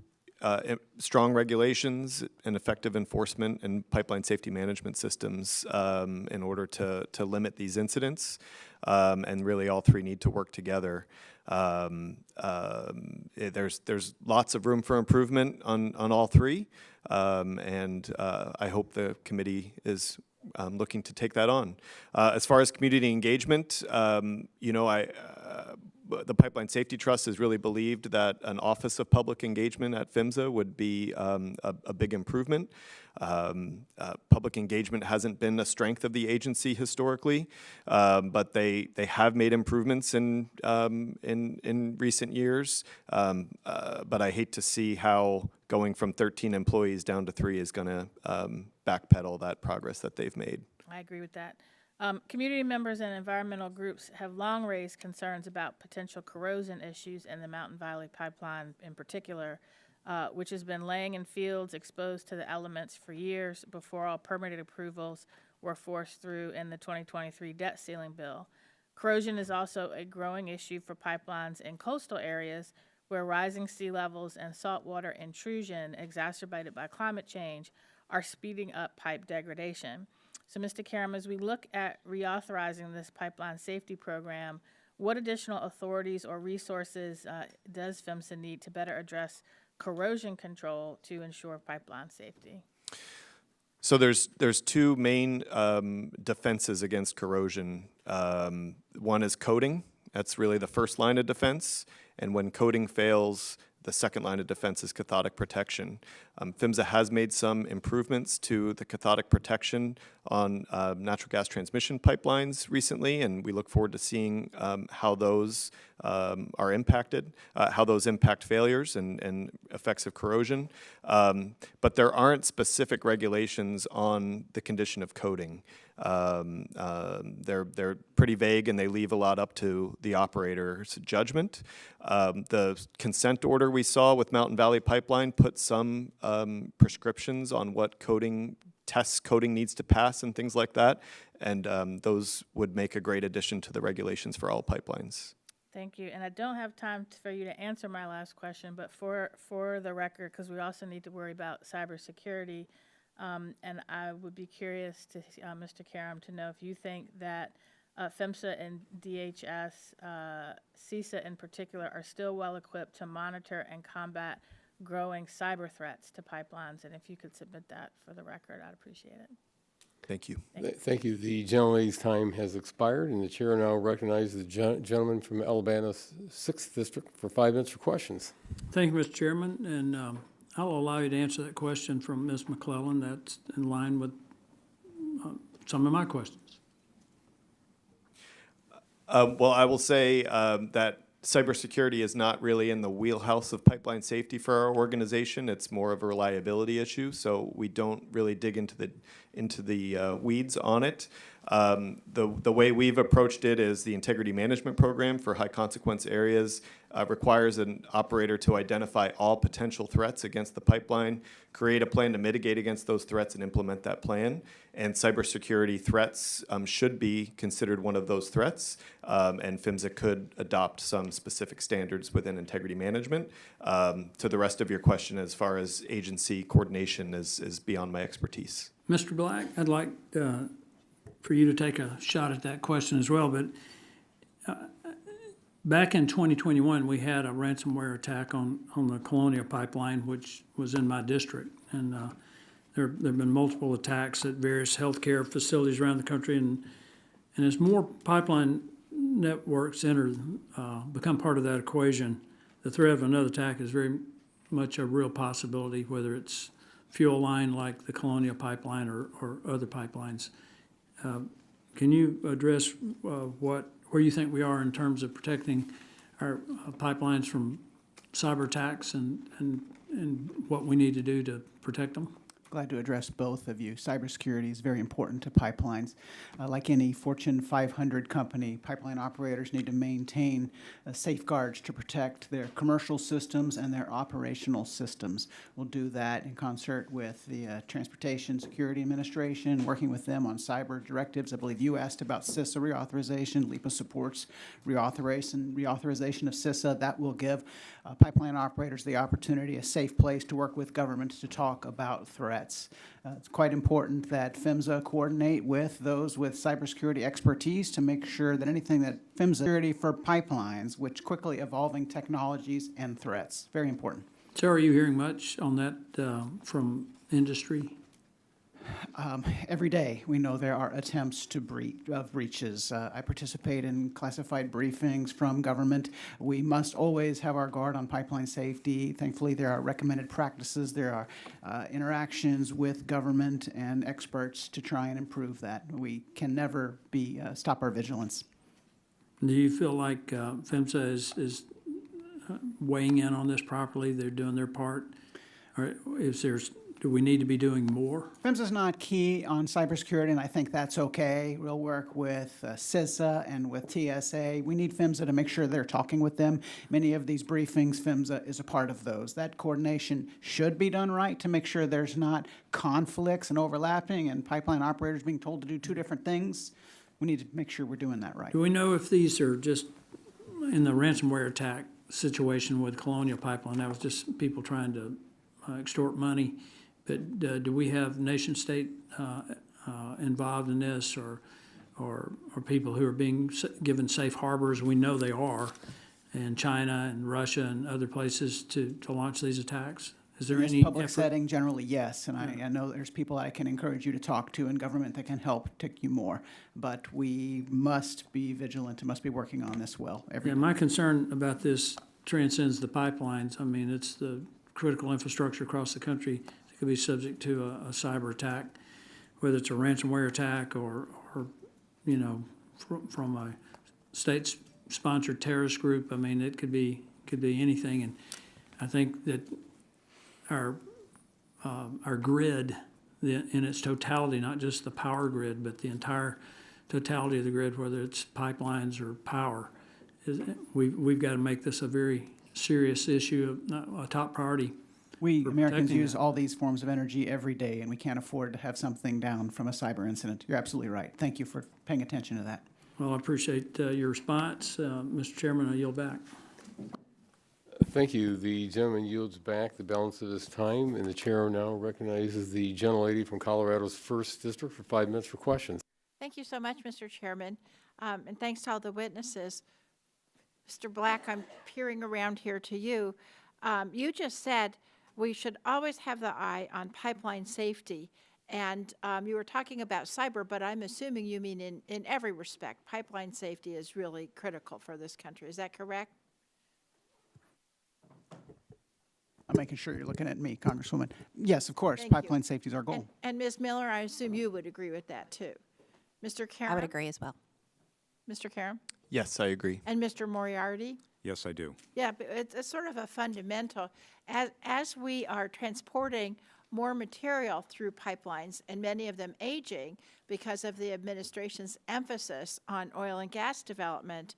G: strong regulations and effective enforcement and pipeline safety management systems in order to limit these incidents. And really all three need to work together. There's lots of room for improvement on all three. And I hope the committee is looking to take that on. As far as community engagement, the Pipeline Safety Trust has really believed that an Office of Public Engagement at PHMSA would be a big improvement. Public engagement hasn't been a strength of the agency historically, but they have made improvements in recent years. But I hate to see how going from 13 employees down to 3 is going to backpedal that progress that they've made.
L: I agree with that. Community members and environmental groups have long raised concerns about potential corrosion issues in the Mountain Valley Pipeline in particular, which has been laying in fields exposed to the elements for years before all permitted approvals were forced through in the 2023 debt ceiling bill. Corrosion is also a growing issue for pipelines in coastal areas where rising sea levels and saltwater intrusion exacerbated by climate change are speeding up pipe degradation. So, Mr. Caram, as we look at reauthorizing this pipeline safety program, what additional authorities or resources does PHMSA need to better address corrosion control to ensure pipeline safety?
G: So there's 2 main defenses against corrosion. One is coating. That's really the first line of defense. And when coating fails, the second line of defense is cathodic protection. PHMSA has made some improvements to the cathodic protection on natural gas transmission pipelines recently, and we look forward to seeing how those are impacted, how those impact failures and effects of corrosion. But there aren't specific regulations on the condition of coating. They're pretty vague, and they leave a lot up to the operator's judgment. The consent order we saw with Mountain Valley Pipeline put some prescriptions on what tests coating needs to pass and things like that, and those would make a great addition to the regulations for all pipelines.
L: Thank you. And I don't have time for you to answer my last question, but for the record, because we also need to worry about cybersecurity, and I would be curious to, Mr. Caram, to know if you think that PHMSA and DHS, CISA in particular, are still well equipped to monitor and combat growing cyber threats to pipelines. And if you could submit that for the record, I'd appreciate it.
G: Thank you.
A: Thank you. The gentlelady's time has expired, and the chair now recognizes the gentleman from Alabama's 6th District for 5 minutes for questions.
M: Thank you, Mr. Chairman, and I'll allow you to answer that question from Ms. McClellan. That's in line with some of my questions.
G: Well, I will say that cybersecurity is not really in the wheelhouse of pipeline safety for our organization. It's more of a reliability issue, so we don't really dig into the weeds on it. The way we've approached it is the integrity management program for high consequence areas requires an operator to identify all potential threats against the pipeline, create a plan to mitigate against those threats, and implement that plan. And cybersecurity threats should be considered one of those threats, and PHMSA could adopt some specific standards within integrity management. To the rest of your question, as far as agency coordination is beyond my expertise.
M: Mr. Black, I'd like for you to take a shot at that question as well, but back in 2021, we had a ransomware attack on the Colonial Pipeline, which was in my district. And there have been multiple attacks at various healthcare facilities around the country. And as more pipeline networks become part of that equation, the threat of another attack is very much a real possibility, whether it's fuel line like the Colonial Pipeline or other pipelines. Can you address where you think we are in terms of protecting our pipelines from cyber attacks and what we need to do to protect them?
E: Glad to address both of you. Cybersecurity is very important to pipelines. Like any Fortune 500 company, pipeline operators need to maintain safeguards to protect their commercial systems and their operational systems. We'll do that in concert with the Transportation Security Administration, working with them on cyber directives. I believe you asked about CISA reauthorization. LEPA supports reauthorization of CISA. That will give pipeline operators the opportunity, a safe place to work with government to talk about threats. It's quite important that PHMSA coordinate with those with cybersecurity expertise to make sure that anything that PHMSA security for pipelines, which quickly evolving technologies and threats, very important.
M: So are you hearing much on that from industry?
E: Every day, we know there are attempts to breaches. I participate in classified briefings from government. We must always have our guard on pipeline safety. Thankfully, there are recommended practices. There are interactions with government and experts to try and improve that. We can never stop our vigilance.
M: Do you feel like PHMSA is weighing in on this properly? They're doing their part? Or do we need to be doing more?
E: PHMSA's not key on cybersecurity, and I think that's okay. We'll work with CISA and with TSA. We need PHMSA to make sure they're talking with them. Many of these briefings, PHMSA is a part of those. That coordination should be done right to make sure there's not conflicts and overlapping and pipeline operators being told to do two different things. We need to make sure we're doing that right.
M: Do we know if these are just in the ransomware attack situation with Colonial Pipeline? That was just people trying to extort money. But do we have nation-state involved in this, or people who are being given safe harbors? We know they are, in China and Russia and other places to launch these attacks. Is there
E: In this
M: any
E: public
M: effort?
E: setting, generally, yes, and I know there's people I can encourage you to talk to in government that can help take you more. But we must be vigilant and must be working on this well every
M: Yeah,
E: day.
M: my concern about this transcends the pipelines. I mean, it's the critical infrastructure across the country that could be subject to a cyber attack, whether it's a ransomware attack or you know, from a state-sponsored terrorist group. I mean, it could be anything. And I think that our grid, in its totality, not just the power grid, but the entire totality of the grid, whether it's pipelines or power, we've got to make this a very serious issue, a top priority.
E: We Americans
M: protecting
E: use
M: it.
E: all these forms of energy every day, and we can't afford to have something down from a cyber incident. You're absolutely right. Thank you for paying attention to that.
M: Well, I appreciate your response. Mr. Chairman, I yield back.
A: Thank you. The gentleman yields back the balance of his time, and the chair now recognizes the gentlelady from Colorado's 1st District for 5 minutes for questions.
N: Thank you so much, Mr. Chairman, and thanks to all the witnesses. Mr. Black, I'm peering around here to you. You just said we should always have the eye on pipeline safety, and you were talking about cyber, but I'm assuming you mean in every respect. Pipeline safety is really critical for this country. Is that correct?
E: I'm making sure you're looking at me, Congresswoman. Yes, of course,
N: Thank you.
E: pipeline safety is our goal.
N: And Ms. Miller, I assume you would agree with that, too. Mr. Caram?
F: I would agree as well.
N: Mr. Caram?
G: Yes, I agree.
N: And Mr. Moriarty?
H: Yes, I do.
N: Yeah, but it's sort of a fundamental. As we are transporting more material through pipelines, and many of them aging because of the administration's emphasis on oil and gas development,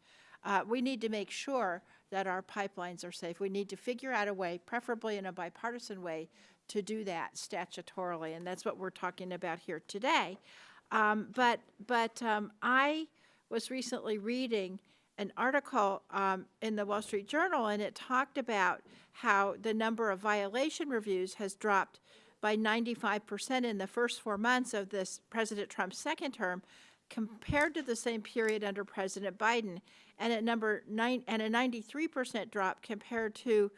N: we need to make sure that our pipelines are safe. We need to figure out a way, preferably in a bipartisan way, to do that statutorily, and that's what we're talking about here today. But I was recently reading an article in the Wall Street Journal, and it talked about how the number of violation reviews has dropped by 95% in the first 4 months of this President Trump's second term compared to the same period under President Biden, and a 93% drop compared to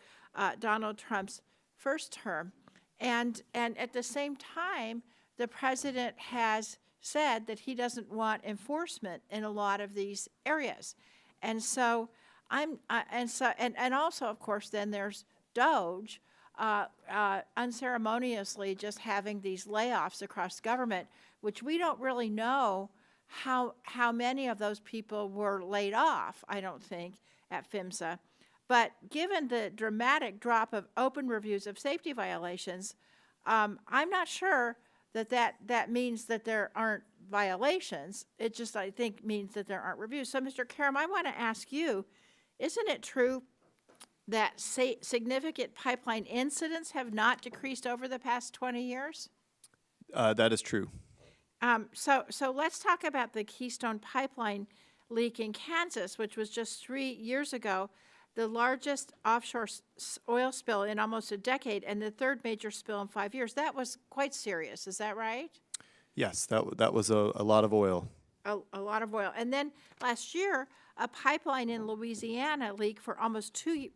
N: Donald Trump's first term. And at the same time, the president has said that he doesn't want enforcement in a lot of these areas. And so and also, of course, then there's DOGE unceremoniously just having these layoffs across government, which we don't really know how many of those people were laid off, I don't think, at PHMSA. But given the dramatic drop of open reviews of safety violations, I'm not sure that means that there aren't violations. It just, I think, means that there aren't reviews. So, Mr. Caram, I want to ask you, isn't it true that significant pipeline incidents have not decreased over the past 20 years?
G: That is true.
N: So let's talk about the Keystone Pipeline leak in Kansas, which was just 3 years ago, the largest offshore oil spill in almost a decade, and the third major spill in 5 years. That was quite serious. Is that right?
G: Yes, that was a lot of oil.
N: A lot of oil. And then last year, a pipeline in Louisiana leaked for almost two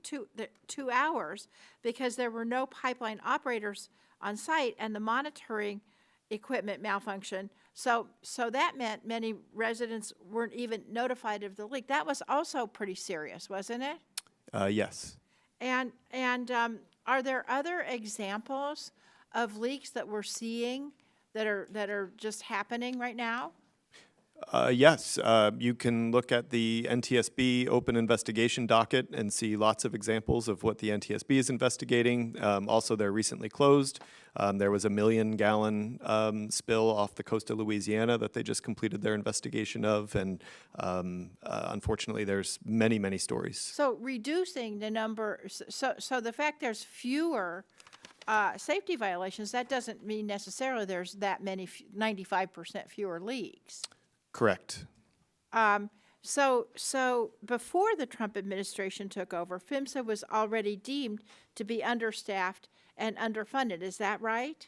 N: hours because there were no pipeline operators on site, and the monitoring equipment malfunction. So that meant many residents weren't even notified of the leak. That was also pretty serious, wasn't it?
G: Yes.
N: And are there other examples of leaks that we're seeing that are just happening right now?
G: Yes, you can look at the NTSB open investigation docket and see lots of examples of what the NTSB is investigating. Also, they're recently closed. There was a 1 million gallon spill off the coast of Louisiana that they just completed their investigation of, and unfortunately, there's many, many stories.
N: So reducing the number, so the fact there's fewer safety violations, that doesn't mean necessarily there's that many, 95% fewer leaks.
G: Correct.
N: So before the Trump administration took over, PHMSA was already deemed to be understaffed and underfunded. Is that right?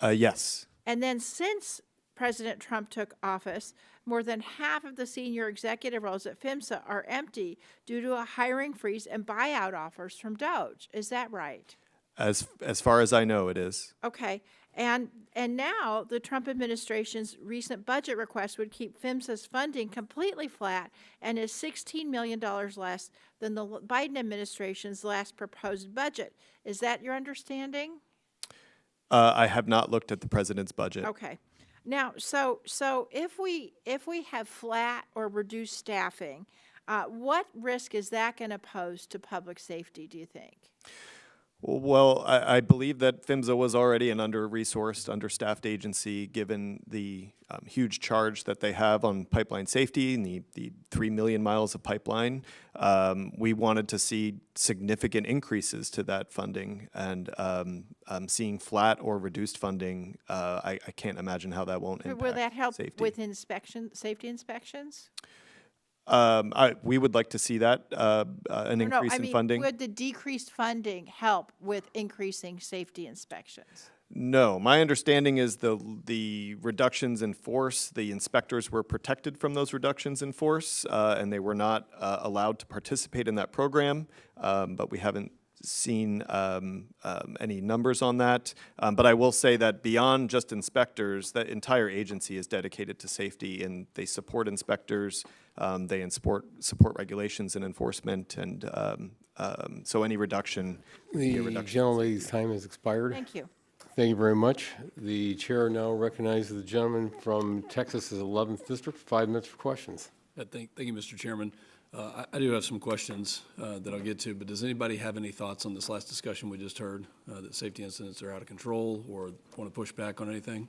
G: Yes.
N: And then since President Trump took office, more than half of the senior executive roles at PHMSA are empty due to a hiring freeze and buyout offers from DOGE. Is that right?
G: As far as I know, it is.
N: Okay. And now the Trump administration's recent budget request would keep PHMSA's funding completely flat and is $16 million less than the Biden administration's last proposed budget. Is that your understanding?
G: I have not looked at the president's budget.
N: Okay. Now, so if we have flat or reduced staffing, what risk is that going to pose to public safety, do you think?
G: Well, I believe that PHMSA was already an under-resourced, understaffed agency, given the huge charge that they have on pipeline safety and the 3 million miles of pipeline. We wanted to see significant increases to that funding, and seeing flat or reduced funding, I can't imagine how that won't impact
N: Will that help
G: safety.
N: with safety inspections?
G: We would like to see that, an increase in funding.
N: Would the decreased funding help with increasing safety inspections?
G: No, my understanding is the reductions in force, the inspectors were protected from those reductions in force, and they were not allowed to participate in that program, but we haven't seen any numbers on that. But I will say that beyond just inspectors, that entire agency is dedicated to safety, and they support inspectors, they support regulations and enforcement, and so any reduction would be a
A: The
G: reduction.
A: gentlelady's time has expired.
N: Thank you.
A: Thank you very much. The chair now recognizes the gentleman from Texas's 11th District, 5 minutes for questions.
O: Thank you, Mr. Chairman. I do have some questions that I'll get to, but does anybody have any thoughts on this last discussion we just heard, that safety incidents are out of control, or want to push back on anything?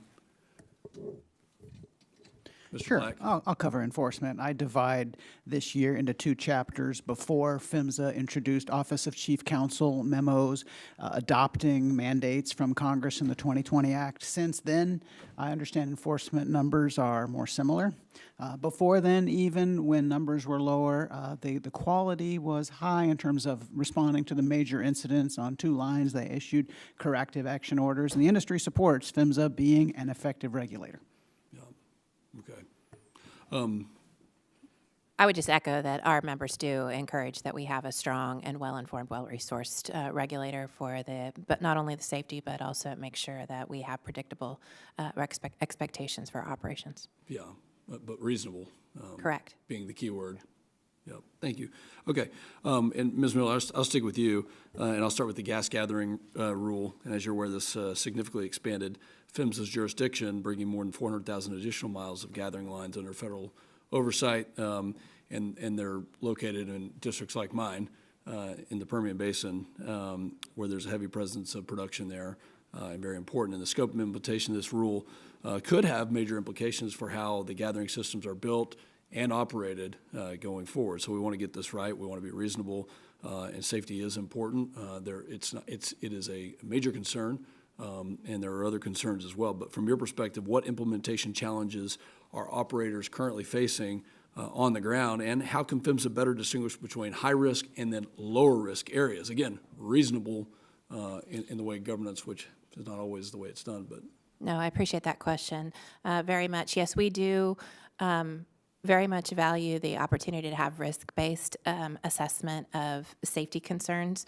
O: Mr.
E: Sure,
O: Black?
E: I'll cover enforcement. I divide this year into 2 chapters. Before PHMSA introduced Office of Chief Counsel memos adopting mandates from Congress in the 2020 Act. Since then, I understand enforcement numbers are more similar. Before then, even when numbers were lower, the quality was high in terms of responding to the major incidents. On 2 lines, they issued corrective action orders, and the industry supports PHMSA being an effective regulator.
O: Okay.
F: I would just echo that our members do encourage that we have a strong and well-informed, well-resourced regulator for but not only the safety, but also make sure that we have predictable expectations for operations.
O: Yeah, but reasonable.
F: Correct.
O: Being the key word. Yep, thank you. Okay, and Ms. Miller, I'll stick with you, and I'll start with the gas gathering rule. And as you're aware, this significantly expanded PHMSA's jurisdiction, bringing more than 400,000 additional miles of gathering lines under federal oversight, and they're located in districts like mine in the Permian Basin, where there's a heavy presence of production there, and very important. And the scope of implementation of this rule could have major implications for how the gathering systems are built and operated going forward. So we want to get this right. We want to be reasonable, and safety is important. It is a major concern, and there are other concerns as well. But from your perspective, what implementation challenges are operators currently facing on the ground, and how can PHMSA better distinguish between high-risk and then lower-risk areas? Again, reasonable in the way governance, which is not always the way it's done. But
F: No, I appreciate that question very much. Yes, we do very much value the opportunity to have risk-based assessment of safety concerns.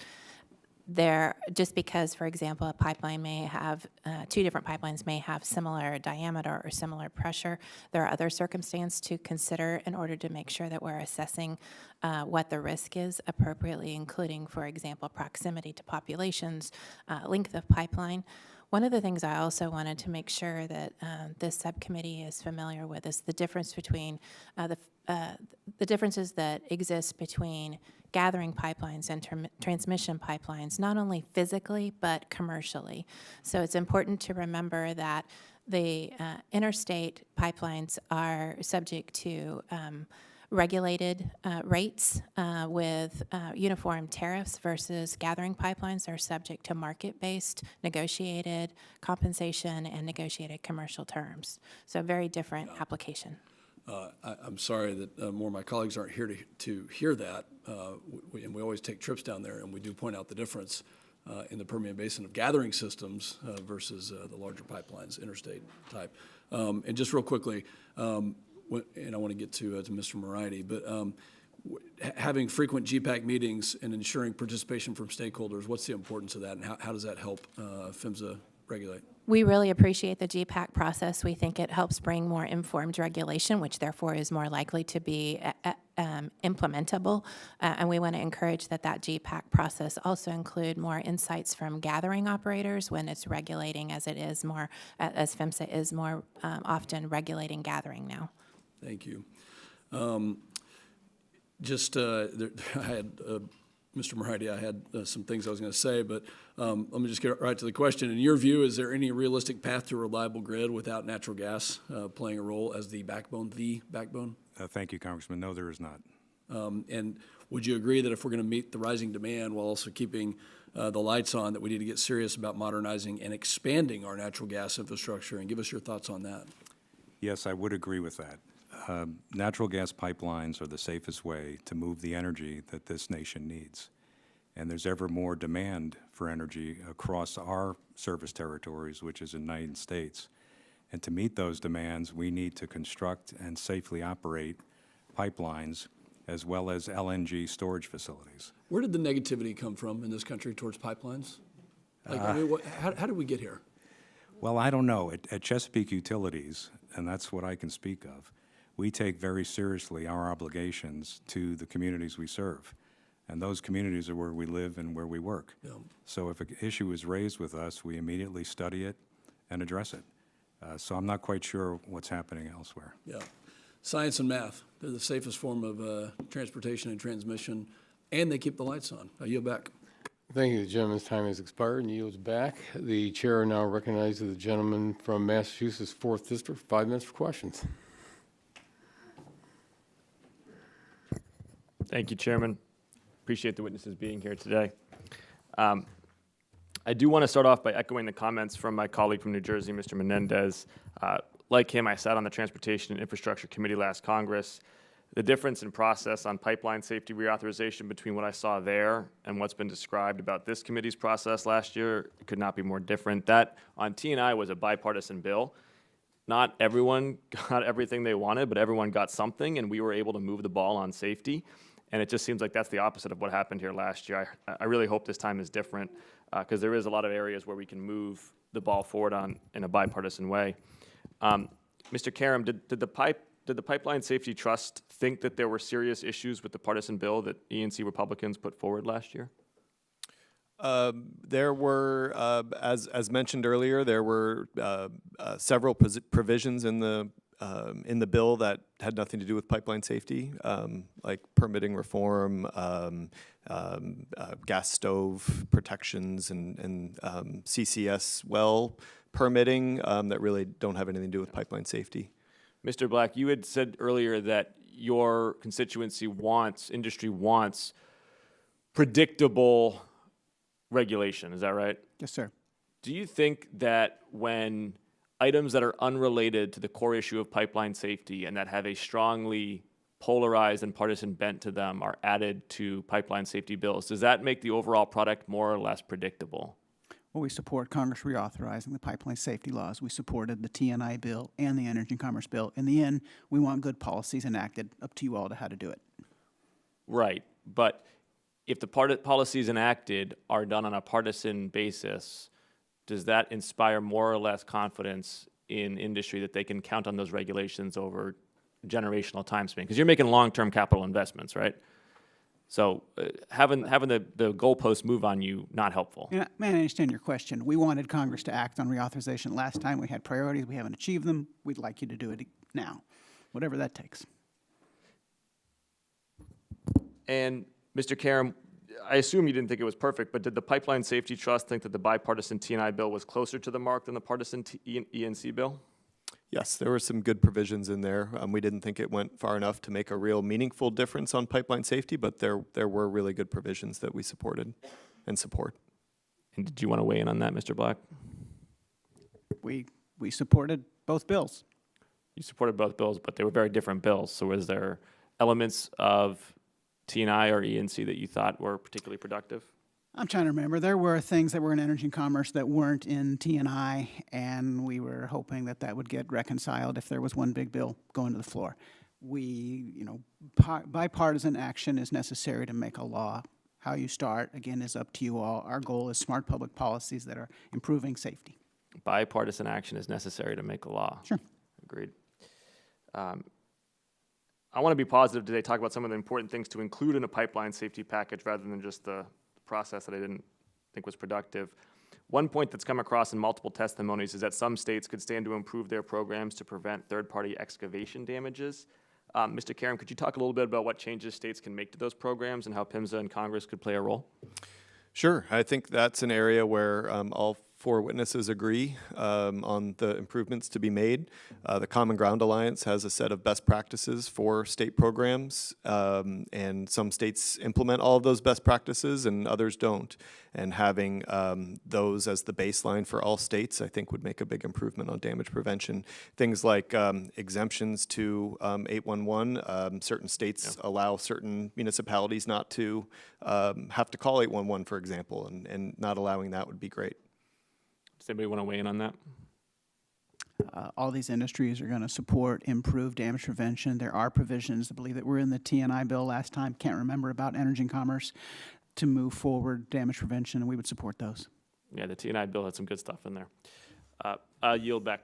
F: Just because, for example, a pipeline may have, 2 different pipelines may have similar diameter or similar pressure, there are other circumstances to consider in order to make sure that we're assessing what the risk is appropriately, including, for example, proximity to populations, length of pipeline. One of the things I also wanted to make sure that this subcommittee is familiar with is the difference between the differences that exist between gathering pipelines and transmission pipelines, not only physically but commercially. So it's important to remember that the interstate pipelines are subject to regulated rates with uniform tariffs versus gathering pipelines are subject to market-based negotiated compensation and negotiated commercial terms. So very different application.
O: I'm sorry that more of my colleagues aren't here to hear that. And we always take trips down there, and we do point out the difference in the Permian Basin of gathering systems versus the larger pipelines, interstate type. And just real quickly, and I want to get to Mr. Moriarty, but having frequent GPAC meetings and ensuring participation from stakeholders, what's the importance of that, and how does that help PHMSA regulate?
F: We really appreciate the GPAC process. We think it helps bring more informed regulation, which therefore is more likely to be implementable. And we want to encourage that GPAC process also include more insights from gathering operators when it's regulating, as it is more, as PHMSA is more often regulating gathering now.
O: Thank you. I had Mr. Moriarty, I had some things I was going to say, but let me just get right to the question. In your view, is there any realistic path to a reliable grid without natural gas playing a role as the backbone?
H: Thank you, Congressman. No, there is not.
O: And would you agree that if we're going to meet the rising demand while also keeping the lights on, that we need to get serious about modernizing and expanding our natural gas infrastructure? And give us your thoughts on that.
H: Yes, I would agree with that. Natural gas pipelines are the safest way to move the energy that this nation needs. And there's ever more demand for energy across our service territories, which is the United States. And to meet those demands, we need to construct and safely operate pipelines as well as LNG storage facilities.
O: Where did the negativity come from in this country towards pipelines? How did we get here?
H: Well, I don't know. At Chesapeake Utilities, and that's what I can speak of, we take very seriously our obligations to the communities we serve. And those communities are where we live and where we work.
O: Yeah.
H: So if an issue is raised with us, we immediately study it and address it. So I'm not quite sure what's happening elsewhere.
O: Yeah. Science and math, they're the safest form of transportation and transmission, and they keep the lights on. I yield back.
A: Thank you. The gentleman's time has expired and yields back. The chair now recognizes the gentleman from Massachusetts 4th District, 5 minutes for questions.
P: Thank you, Chairman. Appreciate the witnesses being here today. I do want to start off by echoing the comments from my colleague from New Jersey, Mr. Menendez. Like him, I sat on the Transportation and Infrastructure Committee last Congress. The difference in process on pipeline safety reauthorization between what I saw there and what's been described about this committee's process last year could not be more different. That on T&I was a bipartisan bill. Not everyone got everything they wanted, but everyone got something, and we were able to move the ball on safety. And it just seems like that's the opposite of what happened here last year. I really hope this time is different because there is a lot of areas where we can move the ball forward in a bipartisan way. Mr. Caram, did the Pipeline Safety Trust think that there were serious issues with the partisan bill that E&C Republicans put forward last year?
G: There were, as mentioned earlier, there were several provisions in the bill that had nothing to do with pipeline safety, like permitting reform, gas stove protections, and CCS well permitting that really don't have anything to do with pipeline safety.
P: Mr. Black, you had said earlier that your constituency industry wants predictable regulation. Is that right?
E: Yes, sir.
P: Do you think that when items that are unrelated to the core issue of pipeline safety and that have a strongly polarized and partisan bent to them are added to pipeline safety bills, does that make the overall product more or less predictable?
E: Well, we support Congress reauthorizing the pipeline safety laws. We supported the T&I bill and the Energy and Commerce bill. In the end, we want good policies enacted. Up to you all to how to do it.
P: Right, but if the policies enacted are done on a partisan basis, does that inspire more or less confidence in industry that they can count on those regulations over generational time span? Because you're making long-term capital investments, right? So having the goalposts move on you, not helpful.
E: And I understand your question. We wanted Congress to act on reauthorization last time. We had priorities. We haven't achieved them. We'd like you to do it now, whatever that takes.
P: And Mr. Caram, I assume you didn't think it was perfect, but did the Pipeline Safety Trust think that the bipartisan T&I bill was closer to the mark than the partisan ENC bill?
G: Yes, there were some good provisions in there. We didn't think it went far enough to make a real meaningful difference on pipeline safety, but there were really good provisions that we supported and support.
P: And did you want to weigh in on that, Mr. Black?
E: We supported both bills.
P: You supported both bills, but they were very different bills. So was there elements of T&I or ENC that you thought were particularly productive?
E: I'm trying to remember. There were things that were in Energy and Commerce that weren't in T&I, and we were hoping that that would get reconciled if there was one big bill going to the floor. Bipartisan action is necessary to make a law. How you start, again, is up to you all. Our goal is smart public policies that are improving safety.
P: Bipartisan action is necessary to make a law.
E: Sure.
P: Agreed. I want to be positive today, talk about some of the important things to include in a pipeline safety package rather than just the process that I didn't think was productive. One point that's come across in multiple testimonies is that some states could stand to improve their programs to prevent third-party excavation damages. Mr. Caram, could you talk a little bit about what changes states can make to those programs and how PHMSA and Congress could play a role?
G: Sure. I think that's an area where all four witnesses agree on the improvements to be made. The Common Ground Alliance has a set of best practices for state programs, and some states implement all of those best practices and others don't. And having those as the baseline for all states, I think, would make a big improvement on damage prevention. Things like exemptions to 811. Certain states allow certain municipalities not to have to call 811, for example, and not allowing that would be great.
P: Does anybody want to weigh in on that?
E: All these industries are going to support improved damage prevention. There are provisions, I believe, that were in the T&I bill last time, can't remember, about energy and commerce, to move forward damage prevention, and we would support those.
P: Yeah, the T&I bill had some good stuff in there. I'll yield back.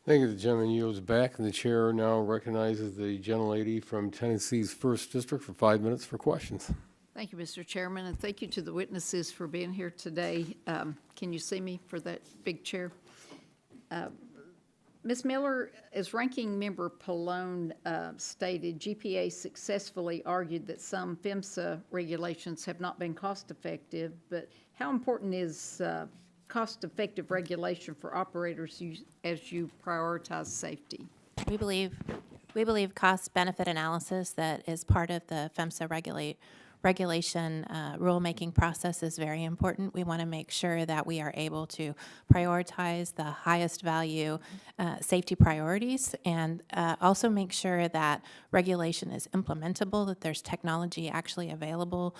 A: Thank you. The gentleman yields back, and the chair now recognizes the gentlelady from Tennessee's 1st District for 5 minutes for questions.
Q: Thank you, Mr. Chairman, and thank you to the witnesses for being here today. Can you see me for that big chair? Ms. Miller, as Ranking Member Pallone stated, GPA successfully argued that some PHMSA regulations have not been cost-effective, but how important is cost-effective regulation for operators as you prioritize safety?
F: We believe cost-benefit analysis that is part of the PHMSA regulation rulemaking process is very important. We want to make sure that we are able to prioritize the highest value safety priorities, and also make sure that regulation is implementable, that there's technology actually available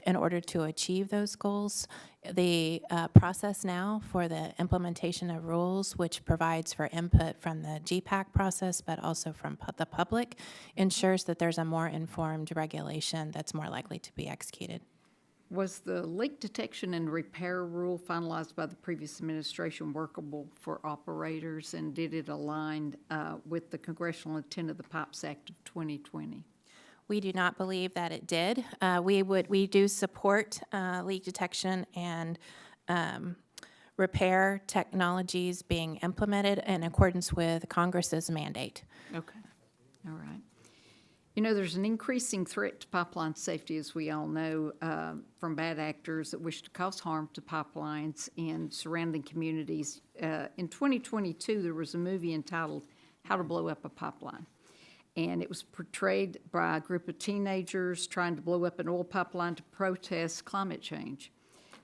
F: in order to achieve those goals. The process now for the implementation of rules, which provides for input from the GPAC process, but also from the public, ensures that there's a more informed regulation that's more likely to be executed.
Q: Was the leak detection and repair rule finalized by the previous administration workable for operators, and did it align with the congressional intent of the Pipes Act of 2020?
F: We do not believe that it did. We do support leak detection and repair technologies being implemented in accordance with Congress's mandate.
Q: Okay, all right. You know, there's an increasing threat to pipeline safety, as we all know, from bad actors that wish to cause harm to pipelines and surrounding communities. In 2022, there was a movie entitled How to Blow Up a Pipeline. And it was portrayed by a group of teenagers trying to blow up an oil pipeline to protest climate change.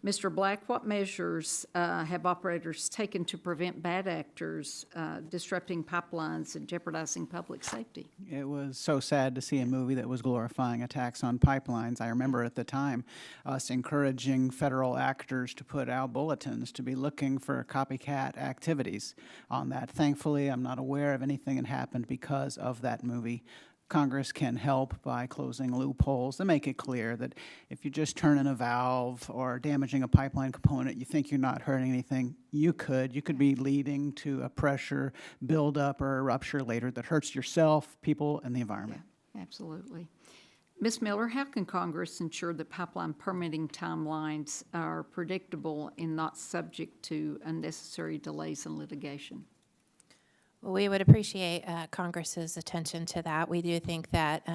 Q: Mr. Black, what measures have operators taken to prevent bad actors disrupting pipelines and jeopardizing public safety?
E: It was so sad to see a movie that was glorifying attacks on pipelines. I remember at the time us encouraging federal actors to put out bulletins to be looking for copycat activities on that. Thankfully, I'm not aware of anything that happened because of that movie. Congress can help by closing loopholes to make it clear that if you're just turning a valve or damaging a pipeline component, you think you're not hurting anything, you could be leading to a pressure buildup or a rupture later that hurts yourself, people, and the environment.
Q: Absolutely. Ms. Miller, how can Congress ensure that pipeline permitting timelines are predictable and not subject to unnecessary delays and litigation?
F: Well, we would appreciate Congress's attention to that. We do think that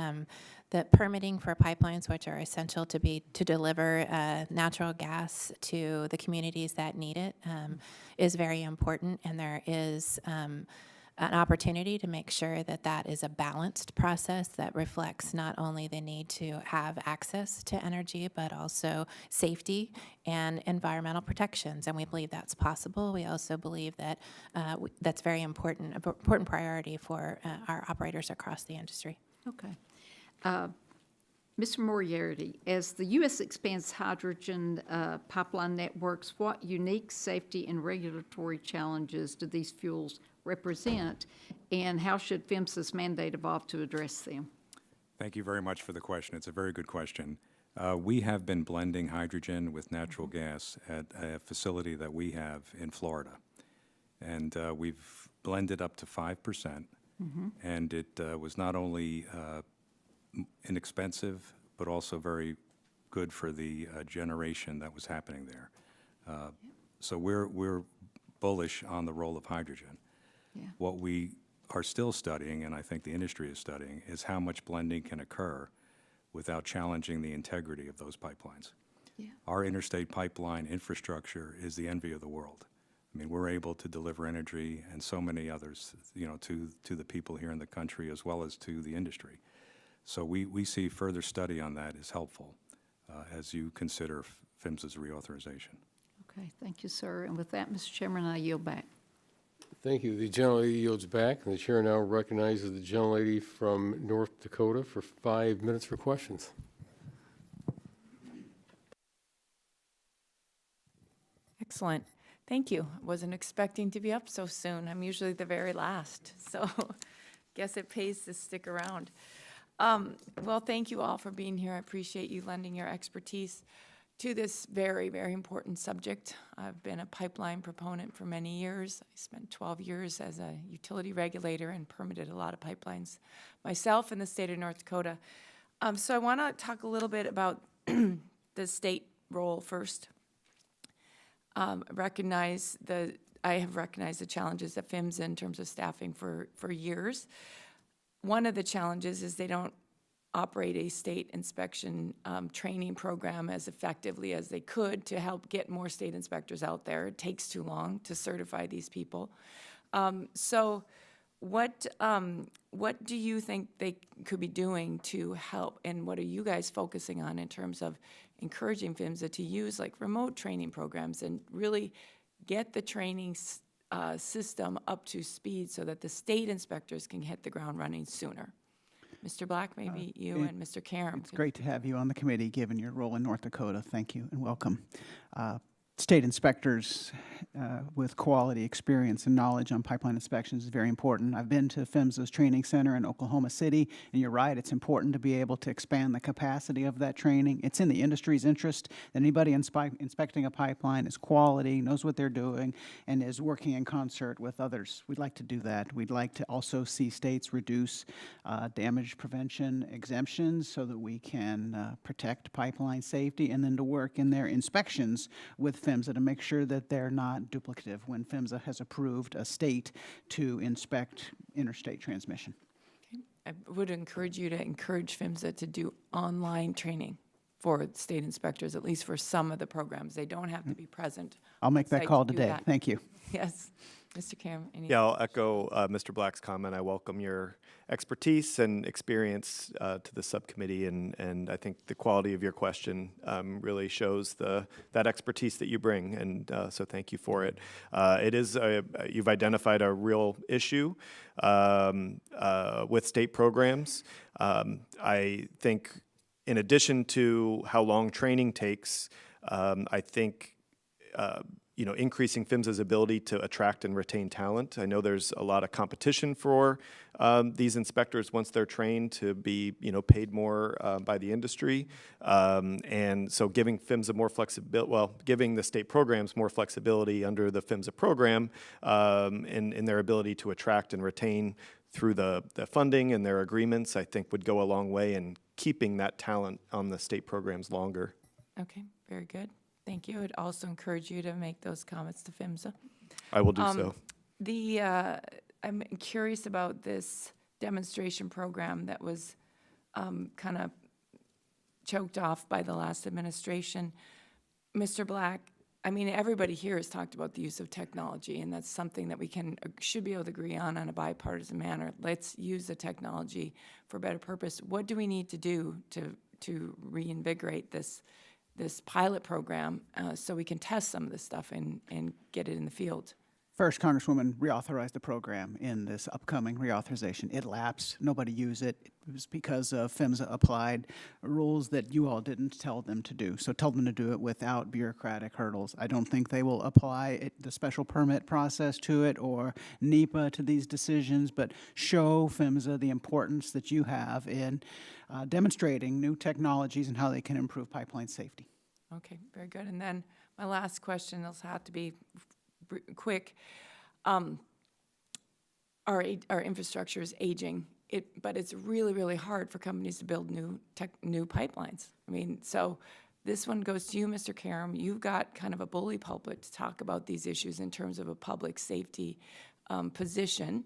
F: that permitting for pipelines, which are essential to deliver natural gas to the communities that need it, is very important, and there is an opportunity to make sure that that is a balanced process that reflects not only the need to have access to energy, but also safety and environmental protections. And we believe that's possible. We also believe that that's very important priority for our operators across the industry.
Q: Okay. Mr. Moriarty, as the U.S. expands hydrogen pipeline networks, what unique safety and regulatory challenges do these fuels represent, and how should PHMSA's mandate evolve to address them?
H: Thank you very much for the question. It's a very good question. We have been blending hydrogen with natural gas at a facility that we have in Florida. And we've blended up to 5%. And it was not only inexpensive, but also very good for the generation that was happening there. So we're bullish on the role of hydrogen.
Q: Yeah.
H: What we are still studying, and I think the industry is studying, is how much blending can occur without challenging the integrity of those pipelines.
Q: Yeah.
H: Our interstate pipeline infrastructure is the envy of the world. I mean, we're able to deliver energy and so many others, you know, to the people here in the country as well as to the industry. So we see further study on that is helpful as you consider PHMSA's reauthorization.
Q: Okay, thank you, sir. And with that, Mr. Chairman, I yield back.
A: Thank you. The gentlelady yields back, and the chair now recognizes the gentlelady from North Dakota for 5 minutes for questions.
R: Excellent. Thank you. Wasn't expecting to be up so soon. I'm usually the very last, so guess it pays to stick around. Well, thank you all for being here. I appreciate you lending your expertise to this very, very important subject. I've been a pipeline proponent for many years. I spent 12 years as a utility regulator and permitted a lot of pipelines myself in the state of North Dakota. So I want to talk a little bit about the state role first. I have recognized the challenges at PHMSA in terms of staffing for years. One of the challenges is they don't operate a state inspection training program as effectively as they could to help get more state inspectors out there. It takes too long to certify these people. So what do you think they could be doing to help, and what are you guys focusing on in terms of encouraging PHMSA to use like remote training programs and really get the training system up to speed so that the state inspectors can hit the ground running sooner? Mr. Black, maybe you and Mr. Caram.
E: It's great to have you on the committee, given your role in North Dakota. Thank you and welcome. State inspectors with quality experience and knowledge on pipeline inspections is very important. I've been to PHMSA's training center in Oklahoma City, and you're right, it's important to be able to expand the capacity of that training. It's in the industry's interest that anybody inspecting a pipeline is quality, knows what they're doing, and is working in concert with others. We'd like to do that. We'd like to also see states reduce damage prevention exemptions so that we can protect pipeline safety, and then to work in their inspections with PHMSA to make sure that they're not duplicative when PHMSA has approved a state to inspect interstate transmission.
R: Okay. I would encourage you to encourage PHMSA to do online training for state inspectors, at least for some of the programs. They don't have to be present.
E: I'll make that call
R: to do
E: today.
R: that.
E: Thank you.
R: Yes. Mr. Caram, any?
G: Yeah, I'll echo Mr. Black's comment. I welcome your expertise and experience to the subcommittee, and I think the quality of your question really shows that expertise that you bring, and so thank you for it. It is you've identified a real issue with state programs. I think in addition to how long training takes, I think increasing PHMSA's ability to attract and retain talent. I know there's a lot of competition for these inspectors once they're trained to be, paid more by the industry. And so giving PHMSA more flexibility, giving the state programs more flexibility under the PHMSA program in their ability to attract and retain through the funding and their agreements, I think would go a long way in keeping that talent on the state programs longer.
R: Okay, very good. Thank you. I'd also encourage you to make those comments to PHMSA.
G: I will do so.
R: I'm curious about this demonstration program that was kind of choked off by the last administration. Mr. Black, I mean, everybody here has talked about the use of technology, and that's something that we should be able to agree on a bipartisan manner. Let's use the technology for a better purpose. What do we need to do to reinvigorate this pilot program so we can test some of this stuff and get it in the field?
E: First, Congresswoman reauthorized the program in this upcoming reauthorization. It lapsed. Nobody used it. It was because PHMSA applied rules that you all didn't tell them to do. So tell them to do it without bureaucratic hurdles. I don't think they will apply the special permit process to it or NEPA to these decisions, but show PHMSA the importance that you have in demonstrating new technologies and how they can improve pipeline safety.
R: Okay, very good. And then my last question, this will have to be quick. Our infrastructure is aging, but it's really, really hard for companies to build new pipelines. I mean, so this one goes to you, Mr. Caram. You've got kind of a bully pulpit to talk about these issues in terms of a public safety position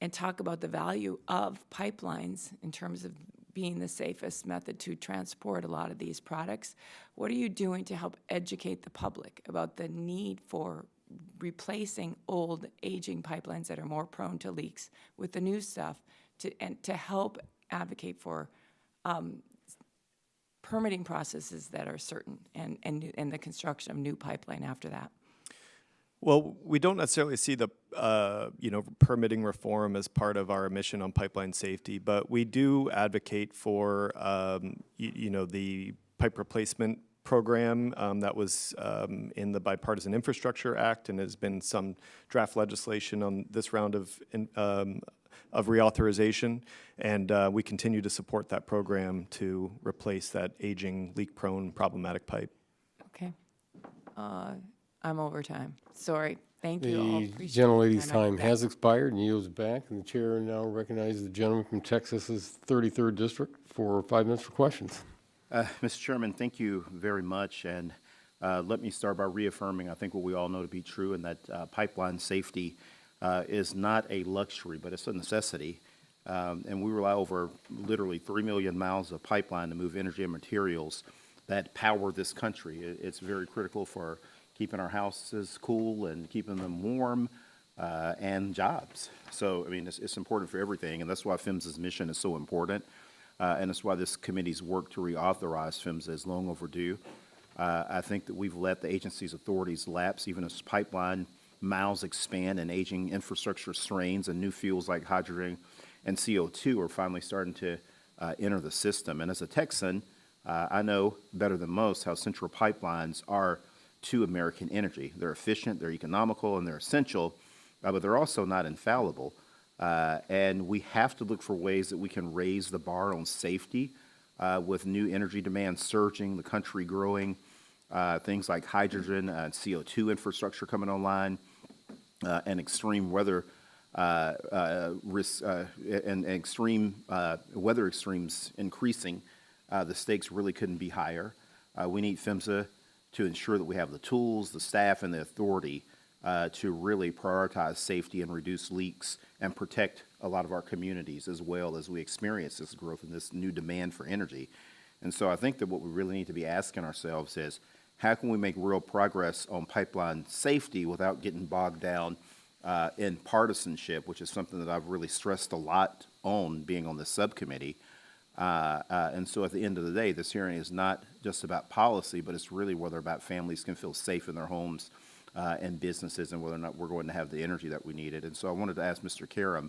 R: and talk about the value of pipelines in terms of being the safest method to transport a lot of these products. What are you doing to help educate the public about the need for replacing old, aging pipelines that are more prone to leaks with the new stuff to help advocate for permitting processes that are certain and the construction of new pipeline after that?
G: Well, we don't necessarily see the permitting reform as part of our mission on pipeline safety, but we do advocate for the pipe replacement program that was in the Bipartisan Infrastructure Act, and has been some draft legislation on this round of reauthorization, and we continue to support that program to replace that aging, leak-prone, problematic pipe.
R: Okay. I'm over time. Sorry. Thank you all.
A: The
R: Appreciate your
A: gentlelady's
R: time.
A: time has expired and yields back, and the chair now recognizes the gentleman from Texas's 33rd District for 5 minutes for questions.
S: Mr. Chairman, thank you very much, and let me start by reaffirming, I think, what we all know to be true, and that pipeline safety is not a luxury, but it's a necessity, and we rely over literally 3 million miles of pipeline to move energy and materials that power this country. It's very critical for keeping our houses cool and keeping them warm, and jobs. So, I mean, it's important for everything, and that's why PHMSA's mission is so important. And that's why this committee's work to reauthorize PHMSA is long overdue. I think that we've let the agency's authorities lapse even as pipeline miles expand and aging infrastructure strains and new fuels like hydrogen and CO2 are finally starting to enter the system. And as a Texan, I know better than most how central pipelines are to American energy. They're efficient, they're economical, and they're essential, but they're also not infallible. And we have to look for ways that we can raise the bar on safety with new energy demand surging, the country growing, things like hydrogen and CO2 infrastructure coming online, and extreme weather risks and extreme weather extremes increasing. The stakes really couldn't be higher. We need PHMSA to ensure that we have the tools, the staff, and the authority to really prioritize safety and reduce leaks and protect a lot of our communities as well as we experience this growth and this new demand for energy. And so I think that what we really need to be asking ourselves is, how can we make real progress on pipeline safety without getting bogged down in partisanship, which is something that I've really stressed a lot on being on the subcommittee. And so at the end of the day, this hearing is not just about policy, but it's really whether about families can feel safe in their homes and businesses, and whether or not we're going to have the energy that we needed. And so I wanted to ask Mr. Caram,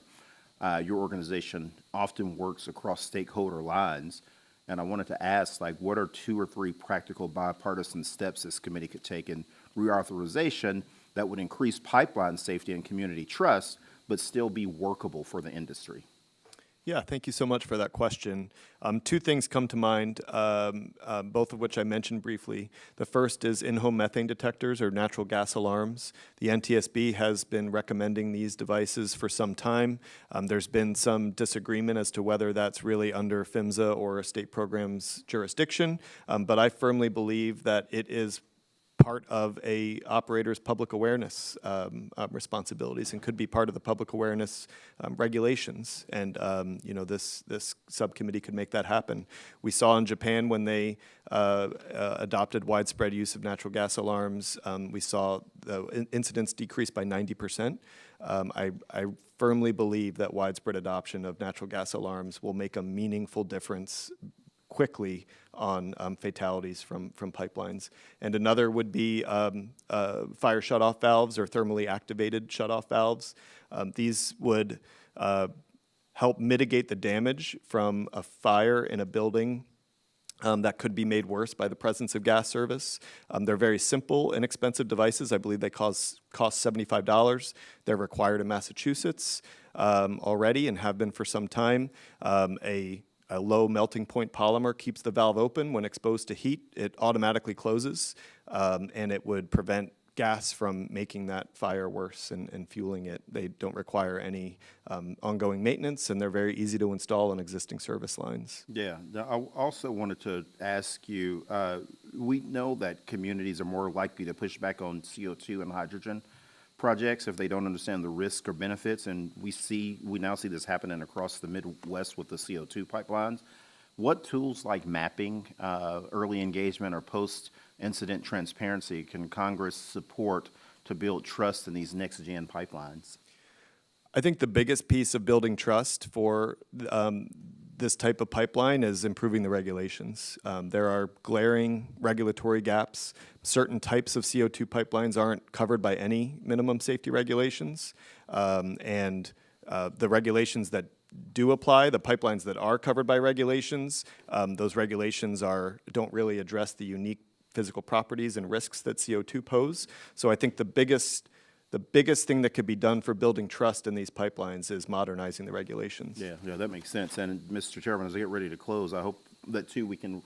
S: your organization often works across stakeholder lines, and I wanted to ask, like, what are 2 or 3 practical bipartisan steps this committee could take in reauthorization that would increase pipeline safety and community trust, but still be workable for the industry?
G: Yeah, thank you so much for that question. Two things come to mind, both of which I mentioned briefly. The first is in-home methane detectors or natural gas alarms. The NTSB has been recommending these devices for some time. There's been some disagreement as to whether that's really under PHMSA or a state program's jurisdiction, but I firmly believe that it is part of a operator's public awareness responsibilities and could be part of the public awareness regulations. And you know, this subcommittee could make that happen. We saw in Japan when they adopted widespread use of natural gas alarms, we saw the incidents decrease by 90%. I firmly believe that widespread adoption of natural gas alarms will make a meaningful difference quickly on fatalities from pipelines. And another would be fire shutoff valves or thermally activated shutoff valves. These would help mitigate the damage from a fire in a building that could be made worse by the presence of gas service. They're very simple, inexpensive devices. I believe they cost $75. They're required in Massachusetts already and have been for some time. A low melting point polymer keeps the valve open. When exposed to heat, it automatically closes, and it would prevent gas from making that fire worse and fueling it. They don't require any ongoing maintenance, and they're very easy to install on existing service lines.
S: Yeah, I also wanted to ask you, we know that communities are more likely to push back on CO2 and hydrogen projects if they don't understand the risks or benefits, and we now see this happening across the Midwest with the CO2 pipelines. What tools like mapping, early engagement, or post-incident transparency can Congress support to build trust in these next-gen pipelines?
G: I think the biggest piece of building trust for this type of pipeline is improving the regulations. There are glaring regulatory gaps. Certain types of CO2 pipelines aren't covered by any minimum safety regulations. And the regulations that do apply, the pipelines that are covered by regulations, those regulations don't really address the unique physical properties and risks that CO2 pose. So I think the biggest thing that could be done for building trust in these pipelines is modernizing the regulations.
S: Yeah, that makes sense. And Mr. Chairman, as I get ready to close, I hope that too we can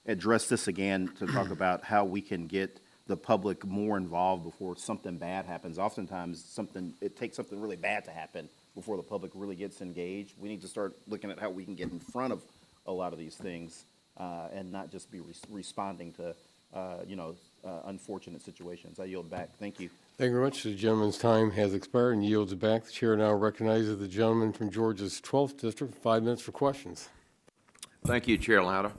S: address this again to talk about how we can get the public more involved before something bad happens. Oftentimes it takes something really bad to happen before the public really gets engaged. We need to start looking at how we can get in front of a lot of these things and not just be responding to unfortunate situations. I yield back. Thank you.
A: Thank you very much. The gentleman's time has expired and yields back. The chair now recognizes the gentleman from Georgia's 12th District for 5 minutes for questions.
T: Thank you, Chair Lauder,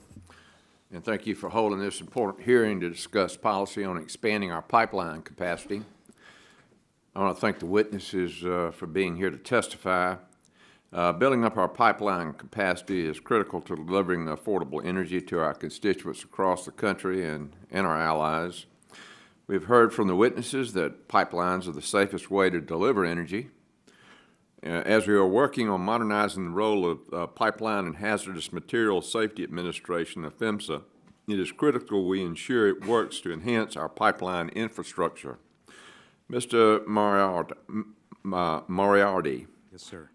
T: and thank you for holding this important hearing to discuss policy on expanding our pipeline capacity. I want to thank the witnesses for being here to testify. Building up our pipeline capacity is critical to delivering affordable energy to our constituents across the country and our allies. We've heard from the witnesses that pipelines are the safest way to deliver energy. As we are working on modernizing the role of Pipeline and Hazardous Materials Safety Administration of PHMSA, it is critical we ensure it works to enhance our pipeline infrastructure. Mr. Moriarty.
H: Yes, sir.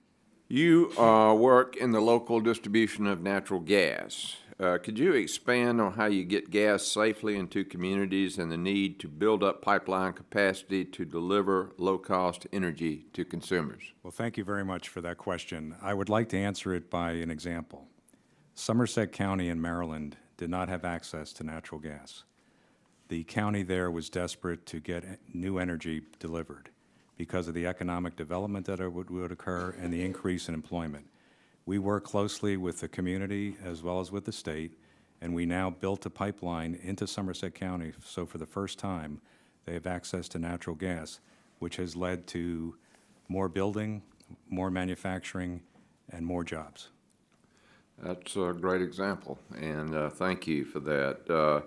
T: You work in the local distribution of natural gas. Could you expand on how you get gas safely into communities and the need to build up pipeline capacity to deliver low-cost energy to consumers?
H: Well, thank you very much for that question. I would like to answer it by an example. Somerset County in Maryland did not have access to natural gas. The county there was desperate to get new energy delivered because of the economic development that would occur and the increase in employment. We work closely with the community as well as with the state, and we now built a pipeline into Somerset County, so for the first time, they have access to natural gas, which has led to more building, more manufacturing, and more jobs.
T: That's a great example, and thank you for that.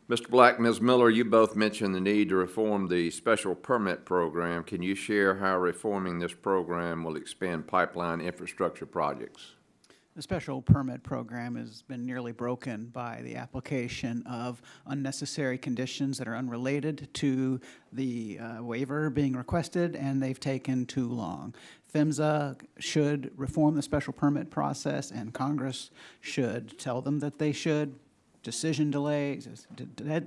T: Mr. Black, Ms. Miller, you both mentioned the need to reform the special permit program. Can you share how reforming this program will expand pipeline infrastructure projects?
E: The special permit program has been nearly broken by the application of unnecessary conditions that are unrelated to the waiver being requested, and they've taken too long. PHMSA should reform the special permit process, and Congress should tell them that they should. Decision delays,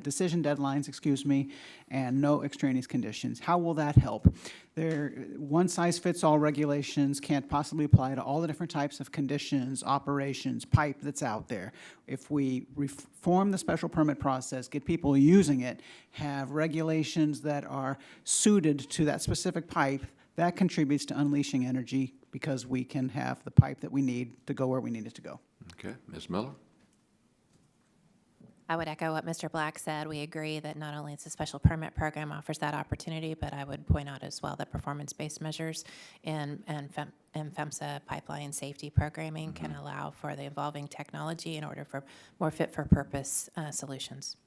E: decision deadlines, excuse me, and no extraneous conditions. How will that help? One-size-fits-all regulations can't possibly apply to all the different types of conditions, operations, pipe that's out there. If we reform the special permit process, get people using it, have regulations that are suited to that specific pipe, that contributes to unleashing energy because we can have the pipe that we need to go where we need it to go.
T: Okay, Ms. Miller?
F: I would echo what Mr. Black said. We agree that not only is the special permit program offers that opportunity, but I would point out as well that performance-based measures and PHMSA pipeline safety programming can allow for the evolving technology in order for more fit-for-purpose solutions.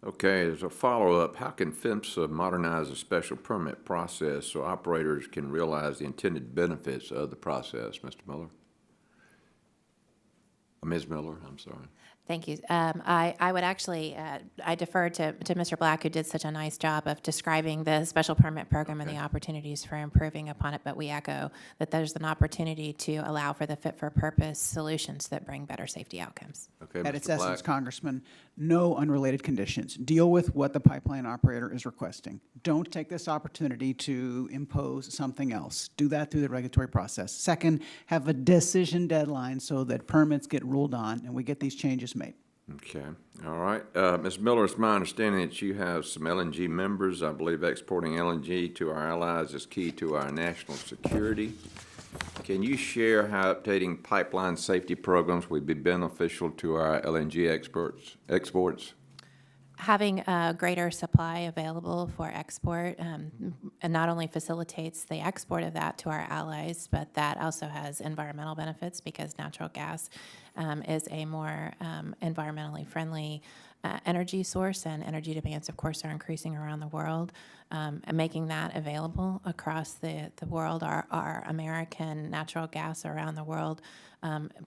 T: Okay, as a follow-up, how can PHMSA modernize the special permit process so operators can realize the intended benefits of the process, Mr. Miller? Ms. Miller, I'm sorry.
F: Thank you. I would actually, I defer to Mr. Black, who did such a nice job of describing the special permit program and the opportunities for improving upon it, but we echo that there's an opportunity to allow for the fit-for-purpose solutions that bring better safety outcomes.
T: Okay,
E: At
T: Mr.
E: its essence,
T: Black.
E: Congressman, no unrelated conditions. Deal with what the pipeline operator is requesting. Don't take this opportunity to impose something else. Do that through the regulatory process. Second, have a decision deadline so that permits get ruled on and we get these changes made.
T: Okay, all right. Ms. Miller, it's my understanding that you have some LNG members. I believe exporting LNG to our allies is key to our national security. Can you share how updating pipeline safety programs would be beneficial to our LNG exports?
F: Having a greater supply available for export and not only facilitates the export of that to our allies, but that also has environmental benefits because natural gas is a more environmentally friendly energy source, and energy demands, of course, are increasing around the world. And making that available across the world, our American natural gas around the world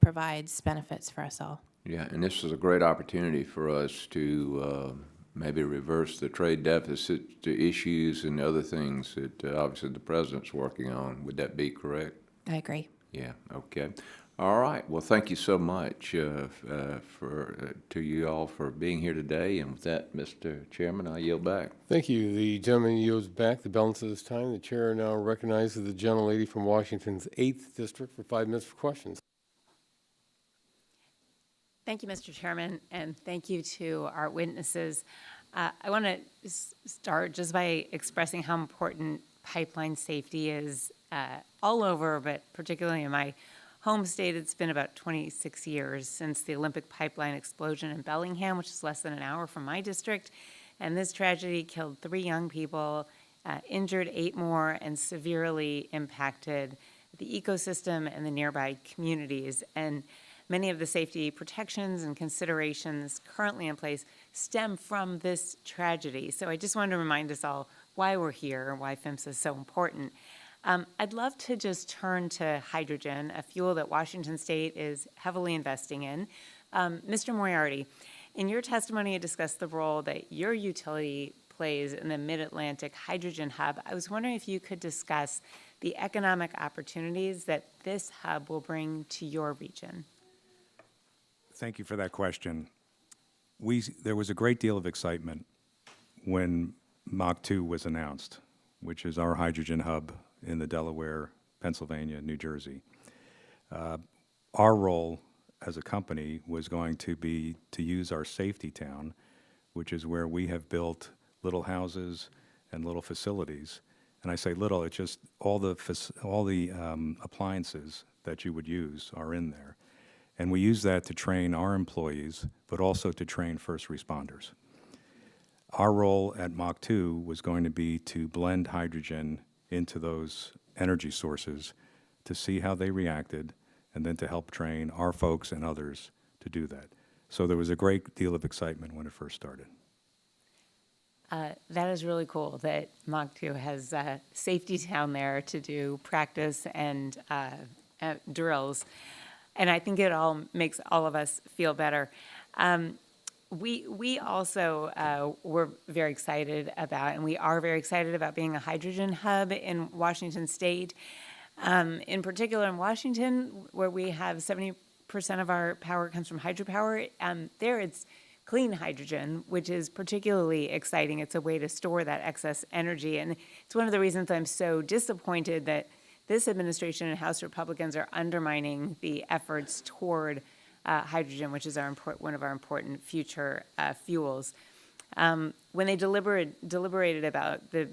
F: provides benefits for us all.
T: Yeah, and this is a great opportunity for us to maybe reverse the trade deficit issues and other things that obviously the president's working on. Would that be correct?
F: I agree.
T: Yeah, okay. All right. Well, thank you so much to you all for being here today. And with that, Mr. Chairman, I yield back.
A: Thank you. The gentleman yields back the balance of this time. The chair now recognizes the gentlelady from Washington's 8th District for 5 minutes for questions.
U: Thank you, Mr. Chairman, and thank you to our witnesses. I want to start just by expressing how important pipeline safety is all over, but particularly in my home state. It's been about 26 years since the Olympic pipeline explosion in Bellingham, which is less than an hour from my district. And this tragedy killed 3 young people, injured 8 more, and severely impacted the ecosystem and the nearby communities. And many of the safety protections and considerations currently in place stem from this tragedy. So I just wanted to remind us all why we're here and why PHMSA is so important. I'd love to just turn to hydrogen, a fuel that Washington State is heavily investing in. Mr. Moriarty, in your testimony, you discussed the role that your utility plays in the Mid-Atlantic Hydrogen Hub. I was wondering if you could discuss the economic opportunities that this hub will bring to your region.
H: Thank you for that question. There was a great deal of excitement when Mach 2 was announced, which is our hydrogen hub in the Delaware, Pennsylvania, New Jersey. Our role as a company was going to be to use our safety town, which is where we have built little houses and little facilities. And I say little, it's just all the appliances that you would use are in there. And we use that to train our employees, but also to train first responders. Our role at Mach 2 was going to be to blend hydrogen into those energy sources to see how they reacted, and then to help train our folks and others to do that. So there was a great deal of excitement when it first started.
U: That is really cool that Mach 2 has a safety town there to do practice and drills. and I think it all makes all of us feel better. We also were very excited about, and we are very excited about being a hydrogen hub in Washington State. In particular, in Washington, where we have 70% of our power comes from hydropower, there it's clean hydrogen, which is particularly exciting. It's a way to store that excess energy, and it's one of the reasons I'm so disappointed that this administration and House Republicans are undermining the efforts toward hydrogen, which is one of our important future fuels. When they deliberated about the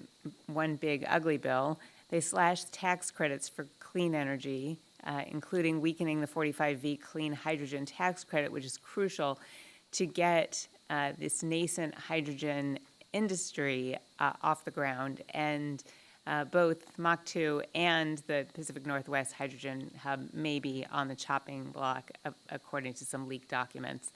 U: one big ugly bill, they slashed tax credits for clean energy, including weakening the 45V clean hydrogen tax credit, which is crucial to get this nascent hydrogen industry off the ground. And both Mach 2 and the Pacific Northwest Hydrogen Hub may be on the chopping block, according to some leaked documents.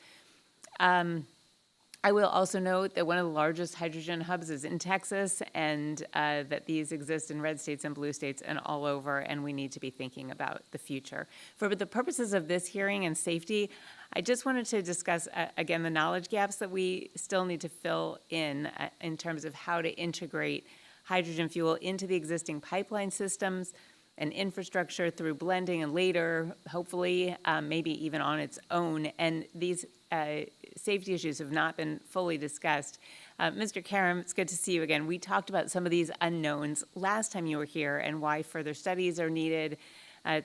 U: I will also note that one of the largest hydrogen hubs is in Texas, and that these exist in red states and blue states and all over, and we need to be thinking about the future. For the purposes of this hearing and safety, I just wanted to discuss, again, the knowledge gaps that we still need to fill in terms of how to integrate hydrogen fuel into the existing pipeline systems and infrastructure through blending, and later, hopefully, maybe even on its own. And these safety issues have not been fully discussed. Mr. Caram, it's good to see you again. We talked about some of these unknowns last time you were here and why further studies are needed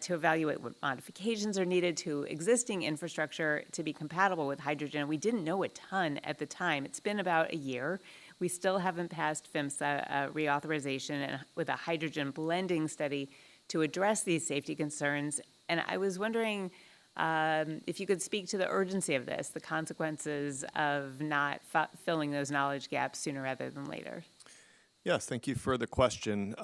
U: to evaluate what modifications are needed to existing infrastructure to be compatible with hydrogen. We didn't know a ton at the time. It's been about a year. We still haven't passed PHMSA reauthorization and with a hydrogen blending study to address these safety concerns. And I was wondering if you could speak to the urgency of this, the consequences of not filling those knowledge gaps sooner rather than later.
G: Yes, thank you for the question.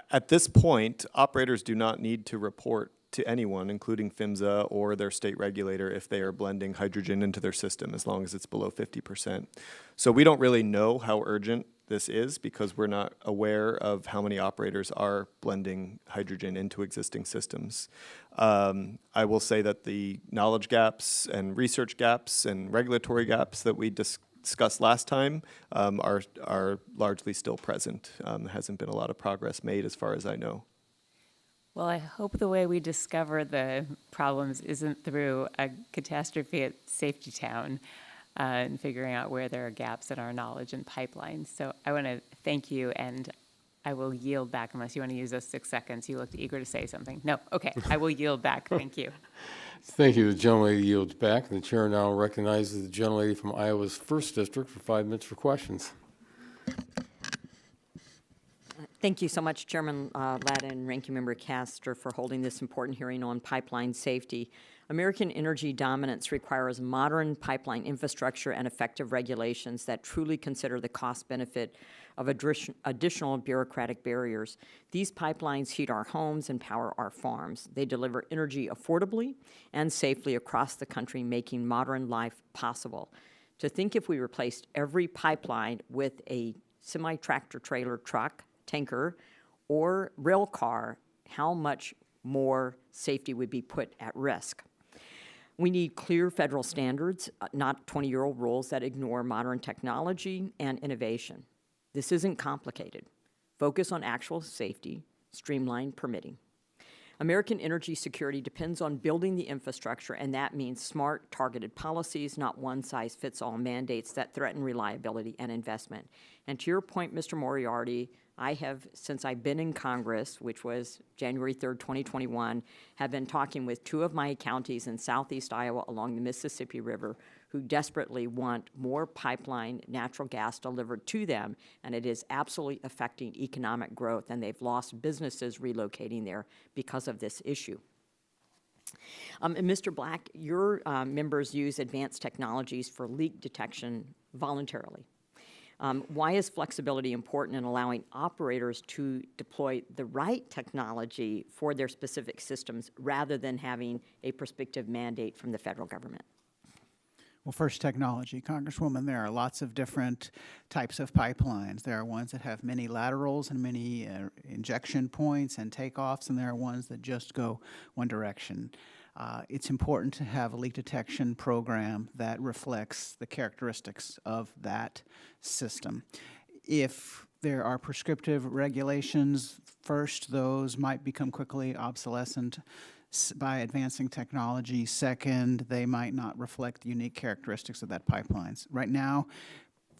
G: At this point, operators do not need to report to anyone, including PHMSA or their state regulator, if they are blending hydrogen into their system, as long as it's below 50%. So we don't really know how urgent this is because we're not aware of how many operators are blending hydrogen into existing systems. I will say that the knowledge gaps and research gaps and regulatory gaps that we discussed last time are largely still present. There hasn't been a lot of progress made as far as I know.
U: Well, I hope the way we discover the problems isn't through a catastrophe at Safety Town and figuring out where there are gaps in our knowledge and pipelines. So I want to thank you, and I will yield back unless you want to use those 6 seconds. You looked eager to say something. No, okay, I will yield back. Thank you.
A: Thank you. The gentlelady yields back, and the chair now recognizes the gentlelady from Iowa's 1st District for 5 minutes for questions.
B: Thank you so much, Chairman Latta and Ranking Member Castor, for holding this important hearing on pipeline safety. American energy dominance requires modern pipeline infrastructure and effective regulations that truly consider the cost-benefit of additional bureaucratic barriers. These pipelines heat our homes and power our farms. They deliver energy affordably and safely across the country, making modern life possible. To think if we replaced every pipeline with a semi-tractor trailer truck, tanker, or rail car, how much more safety would be put at risk. We need clear federal standards, not 20-year-old rules that ignore modern technology and innovation. This isn't complicated. Focus on actual safety, streamline permitting. American energy security depends on building the infrastructure, and that means smart, targeted policies, not one-size-fits-all mandates that threaten reliability and investment. And to your point, Mr. Moriarty, I have, since I've been in Congress, which was January 3rd, 2021, have been talking with 2 of my counties in southeast Iowa along the Mississippi River who desperately want more pipeline natural gas delivered to them, and it is absolutely affecting economic growth, and they've lost businesses relocating there because of this issue. And Mr. Black, your members use advanced technologies for leak detection voluntarily. Why is flexibility important in allowing operators to deploy the right technology for their specific systems rather than having a prospective mandate from the federal government?
E: Well, first, technology, Congresswoman. There are lots of different types of pipelines. There are ones that have many laterals and many injection points and takeoffs, and there are ones that just go one direction. It's important to have a leak detection program that reflects the characteristics of that system. If there are prescriptive regulations, first, those might become quickly obsolescent by advancing technology. Second, they might not reflect the unique characteristics of that pipelines. Right now,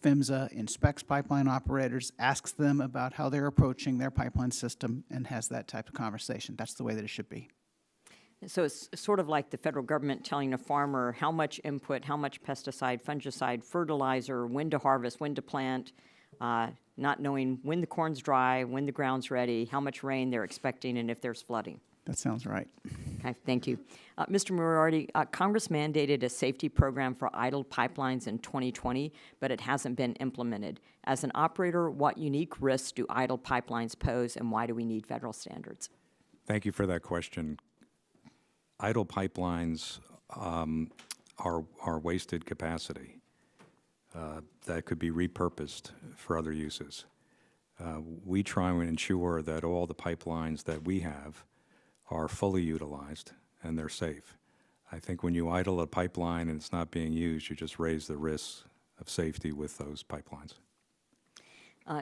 E: PHMSA inspects pipeline operators, asks them about how they're approaching their pipeline system, and has that type of conversation. That's the way that it should be.
B: So it's sort of like the federal government telling a farmer how much input, how much pesticide, fungicide, fertilizer, when to harvest, when to plant, not knowing when the corn's dry, when the ground's ready, how much rain they're expecting, and if there's flooding.
E: That sounds right.
B: Okay, thank you. Mr. Moriarty, Congress mandated a safety program for idled pipelines in 2020, but it hasn't been implemented. As an operator, what unique risks do idle pipelines pose, and why do we need federal standards?
H: Thank you for that question. Idle pipelines are wasted capacity that could be repurposed for other uses. We try and ensure that all the pipelines that we have are fully utilized and they're safe. I think when you idle a pipeline and it's not being used, you just raise the risks of safety with those pipelines.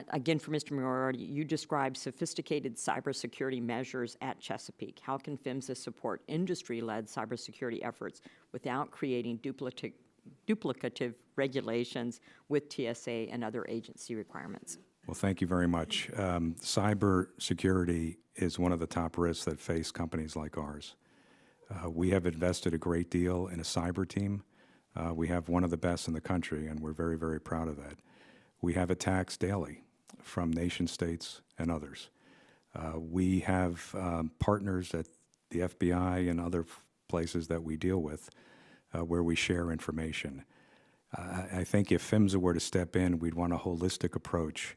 B: Again, for Mr. Moriarty, you described sophisticated cybersecurity measures at Chesapeake. How can PHMSA support industry-led cybersecurity efforts without creating duplicative regulations with TSA and other agency requirements?
H: Well, thank you very much. Cybersecurity is one of the top risks that face companies like ours. We have invested a great deal in a cyber team. We have one of the best in the country, and we're very, very proud of that. We have attacks daily from nation states and others. We have partners at the FBI and other places that we deal with where we share information. I think if PHMSA were to step in, we'd want a holistic approach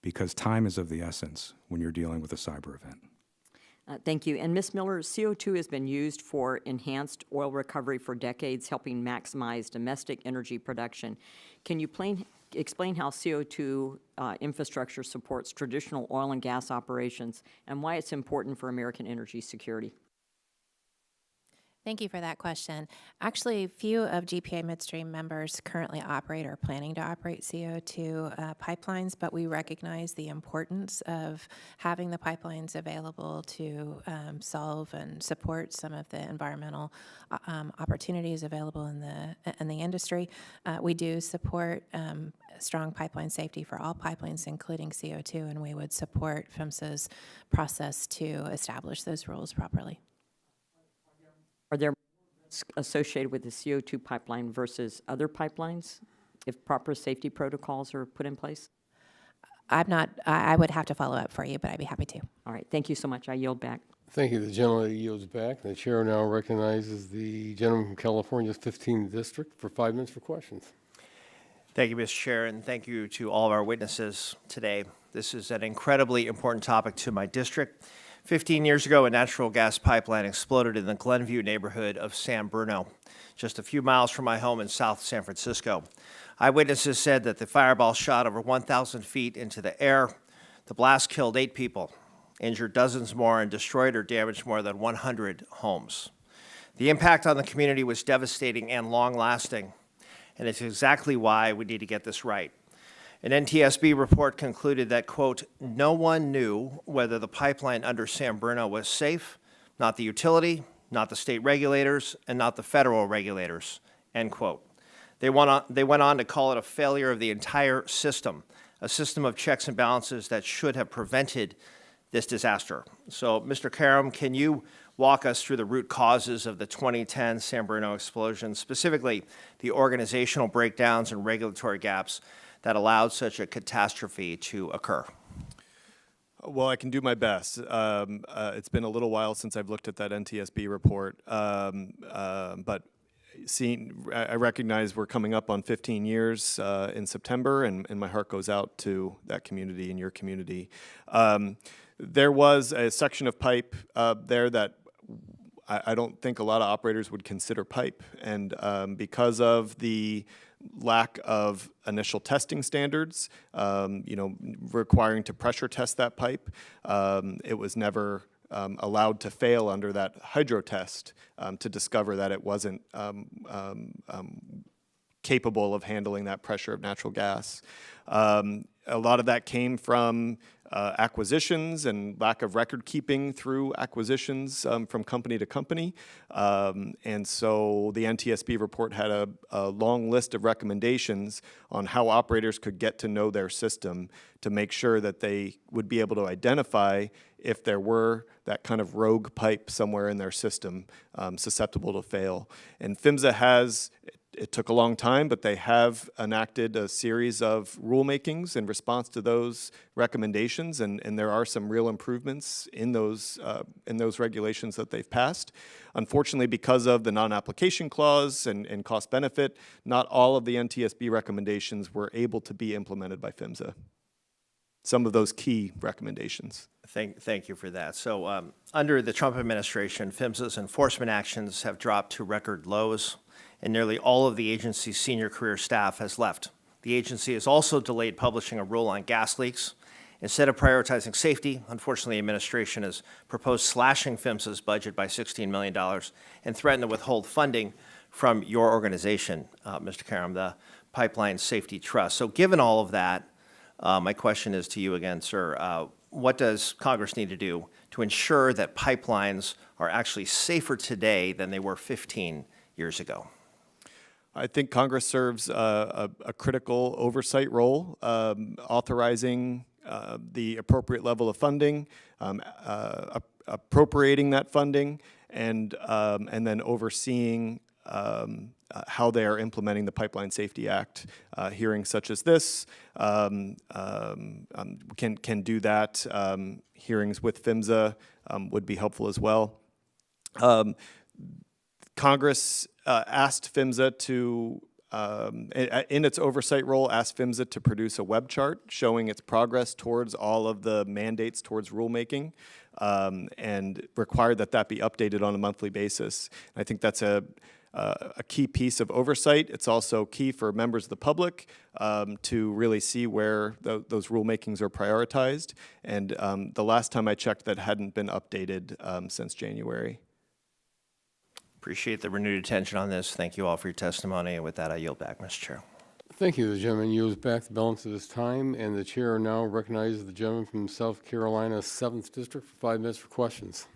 H: because time is of the essence when you're dealing with a cyber event.
B: Thank you. And Ms. Miller, CO2 has been used for enhanced oil recovery for decades, helping maximize domestic energy production. Can you explain how CO2 infrastructure supports traditional oil and gas operations and why it's important for American energy security?
F: Thank you for that question. Actually, few of GPA Midstream members currently operate or are planning to operate CO2 pipelines, but we recognize the importance of having the pipelines available to solve and support some of the environmental opportunities available in the industry. We do support strong pipeline safety for all pipelines, including CO2, and we would support PHMSA's process to establish those rules properly.
B: Are there risks associated with the CO2 pipeline versus other pipelines if proper safety protocols are put in place?
F: I would have to follow up for you, but I'd be happy to.
B: All right, thank you so much. I yield back.
A: Thank you. The gentleman yields back. The chair now recognizes the gentleman from California's 15th District for 5 minutes for questions.
C: Thank you, Mr. Chair, and thank you to all of our witnesses today. This is an incredibly important topic to my district. 15 years ago, a natural gas pipeline exploded in the Glenview neighborhood of San Bruno, just a few miles from my home in South San Francisco. Eyewitnesses said that the fireball shot over 1,000 feet into the air. The blast killed 8 people, injured dozens more, and destroyed or damaged more than 100 homes. The impact on the community was devastating and long-lasting, and it's exactly why we need to get this right. An NTSB report concluded that, quote, no one knew whether the pipeline under San Bruno was safe, not the utility, not the state regulators, and not the federal regulators, end quote. They went on to call it a failure of the entire system, a system of checks and balances that should have prevented this disaster. So, Mr. Caram, can you walk us through the root causes of the 2010 San Bruno explosion, specifically the organizational breakdowns and regulatory gaps that allowed such a catastrophe to occur?
G: Well, I can do my best. It's been a little while since I've looked at that NTSB report, but I recognize we're coming up on 15 years in September, and my heart goes out to that community and your community. There was a section of pipe there that I don't think a lot of operators would consider pipe. And because of the lack of initial testing standards, requiring to pressure test that pipe, it was never allowed to fail under that hydro test to discover that it wasn't capable of handling that pressure of natural gas. A lot of that came from acquisitions and lack of record keeping through acquisitions from company to company. And so the NTSB report had a long list of recommendations on how operators could get to know their system to make sure that they would be able to identify if there were that kind of rogue pipe somewhere in their system susceptible to fail. And PHMSA has, it took a long time, but they have enacted a series of rulemakings in response to those recommendations, and there are some real improvements in those regulations that they've passed. Unfortunately, because of the non-application clause and cost benefit, not all of the NTSB recommendations were able to be implemented by PHMSA. Some of those key recommendations.
C: Thank you for that. So under the Trump administration, PHMSA's enforcement actions have dropped to record lows, and nearly all of the agency's senior career staff has left. The agency has also delayed publishing a rule on gas leaks. Instead of prioritizing safety, unfortunately, the administration has proposed slashing PHMSA's budget by $16 million and threatened to withhold funding from your organization, Mr. Caram, the Pipeline Safety Trust. So given all of that, my question is to you again, sir. What does Congress need to do to ensure that pipelines are actually safer today than they were 15 years ago?
G: I think Congress serves a critical oversight role, authorizing the appropriate level of funding, appropriating that funding, and then overseeing how they are implementing the Pipeline Safety Act. Hearings such as this can do that. Hearings with PHMSA would be helpful as well. Congress asked PHMSA to, in its oversight role, asked PHMSA to produce a web chart showing its progress towards all of the mandates towards rulemaking, and required that that be updated on a monthly basis. I think that's a key piece of oversight. It's also key for members of the public to really see where those rulemakings are prioritized. And the last time I checked, that hadn't been updated since January.
C: Appreciate the renewed attention on this. Thank you all for your testimony. And with that, I yield back, Mr. Chair.
A: Thank you. The gentleman yields back the balance of his time, and the chair now recognizes the gentleman from South Carolina's 7th District for 5 minutes for questions.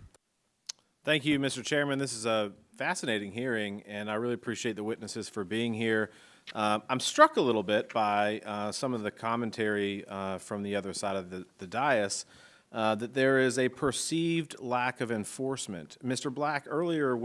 D: Thank you, Mr. Chairman. This is a fascinating hearing, and I really appreciate the witnesses for being here. I'm struck a little bit by some of the commentary from the other side of the dais, that there is a perceived lack of enforcement. Mr. Black, earlier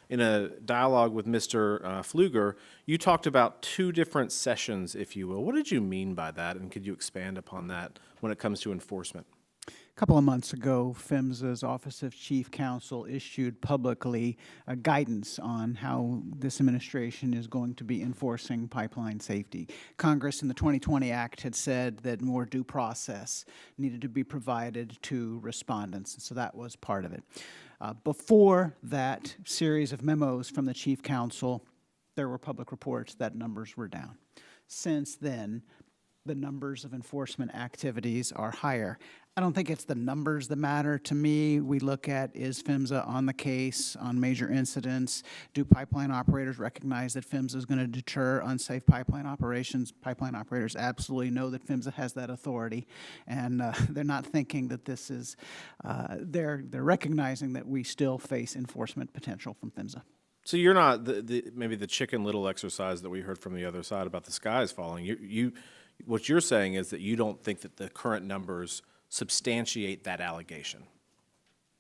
D: in a dialogue with Mr. Pfluger, you talked about 2 different sessions, if you will. What did you mean by that, and could you expand upon that when it comes to enforcement?
E: A couple of months ago, PHMSA's Office of Chief Counsel issued publicly a guidance on how this administration is going to be enforcing pipeline safety. Congress in the 2020 Act had said that more due process needed to be provided to respondents, so that was part of it. Before that series of memos from the Chief Counsel, there were public reports that numbers were down. Since then, the numbers of enforcement activities are higher. I don't think it's the numbers that matter. To me, we look at, is PHMSA on the case on major incidents? Do pipeline operators recognize that PHMSA is going to deter unsafe pipeline operations? Pipeline operators absolutely know that PHMSA has that authority, and they're not thinking that this is, they're recognizing that we still face enforcement potential from PHMSA.
D: So you're not maybe the Chicken Little exercise that we heard from the other side about the skies falling. What you're saying is that you don't think that the current numbers substantiate that allegation.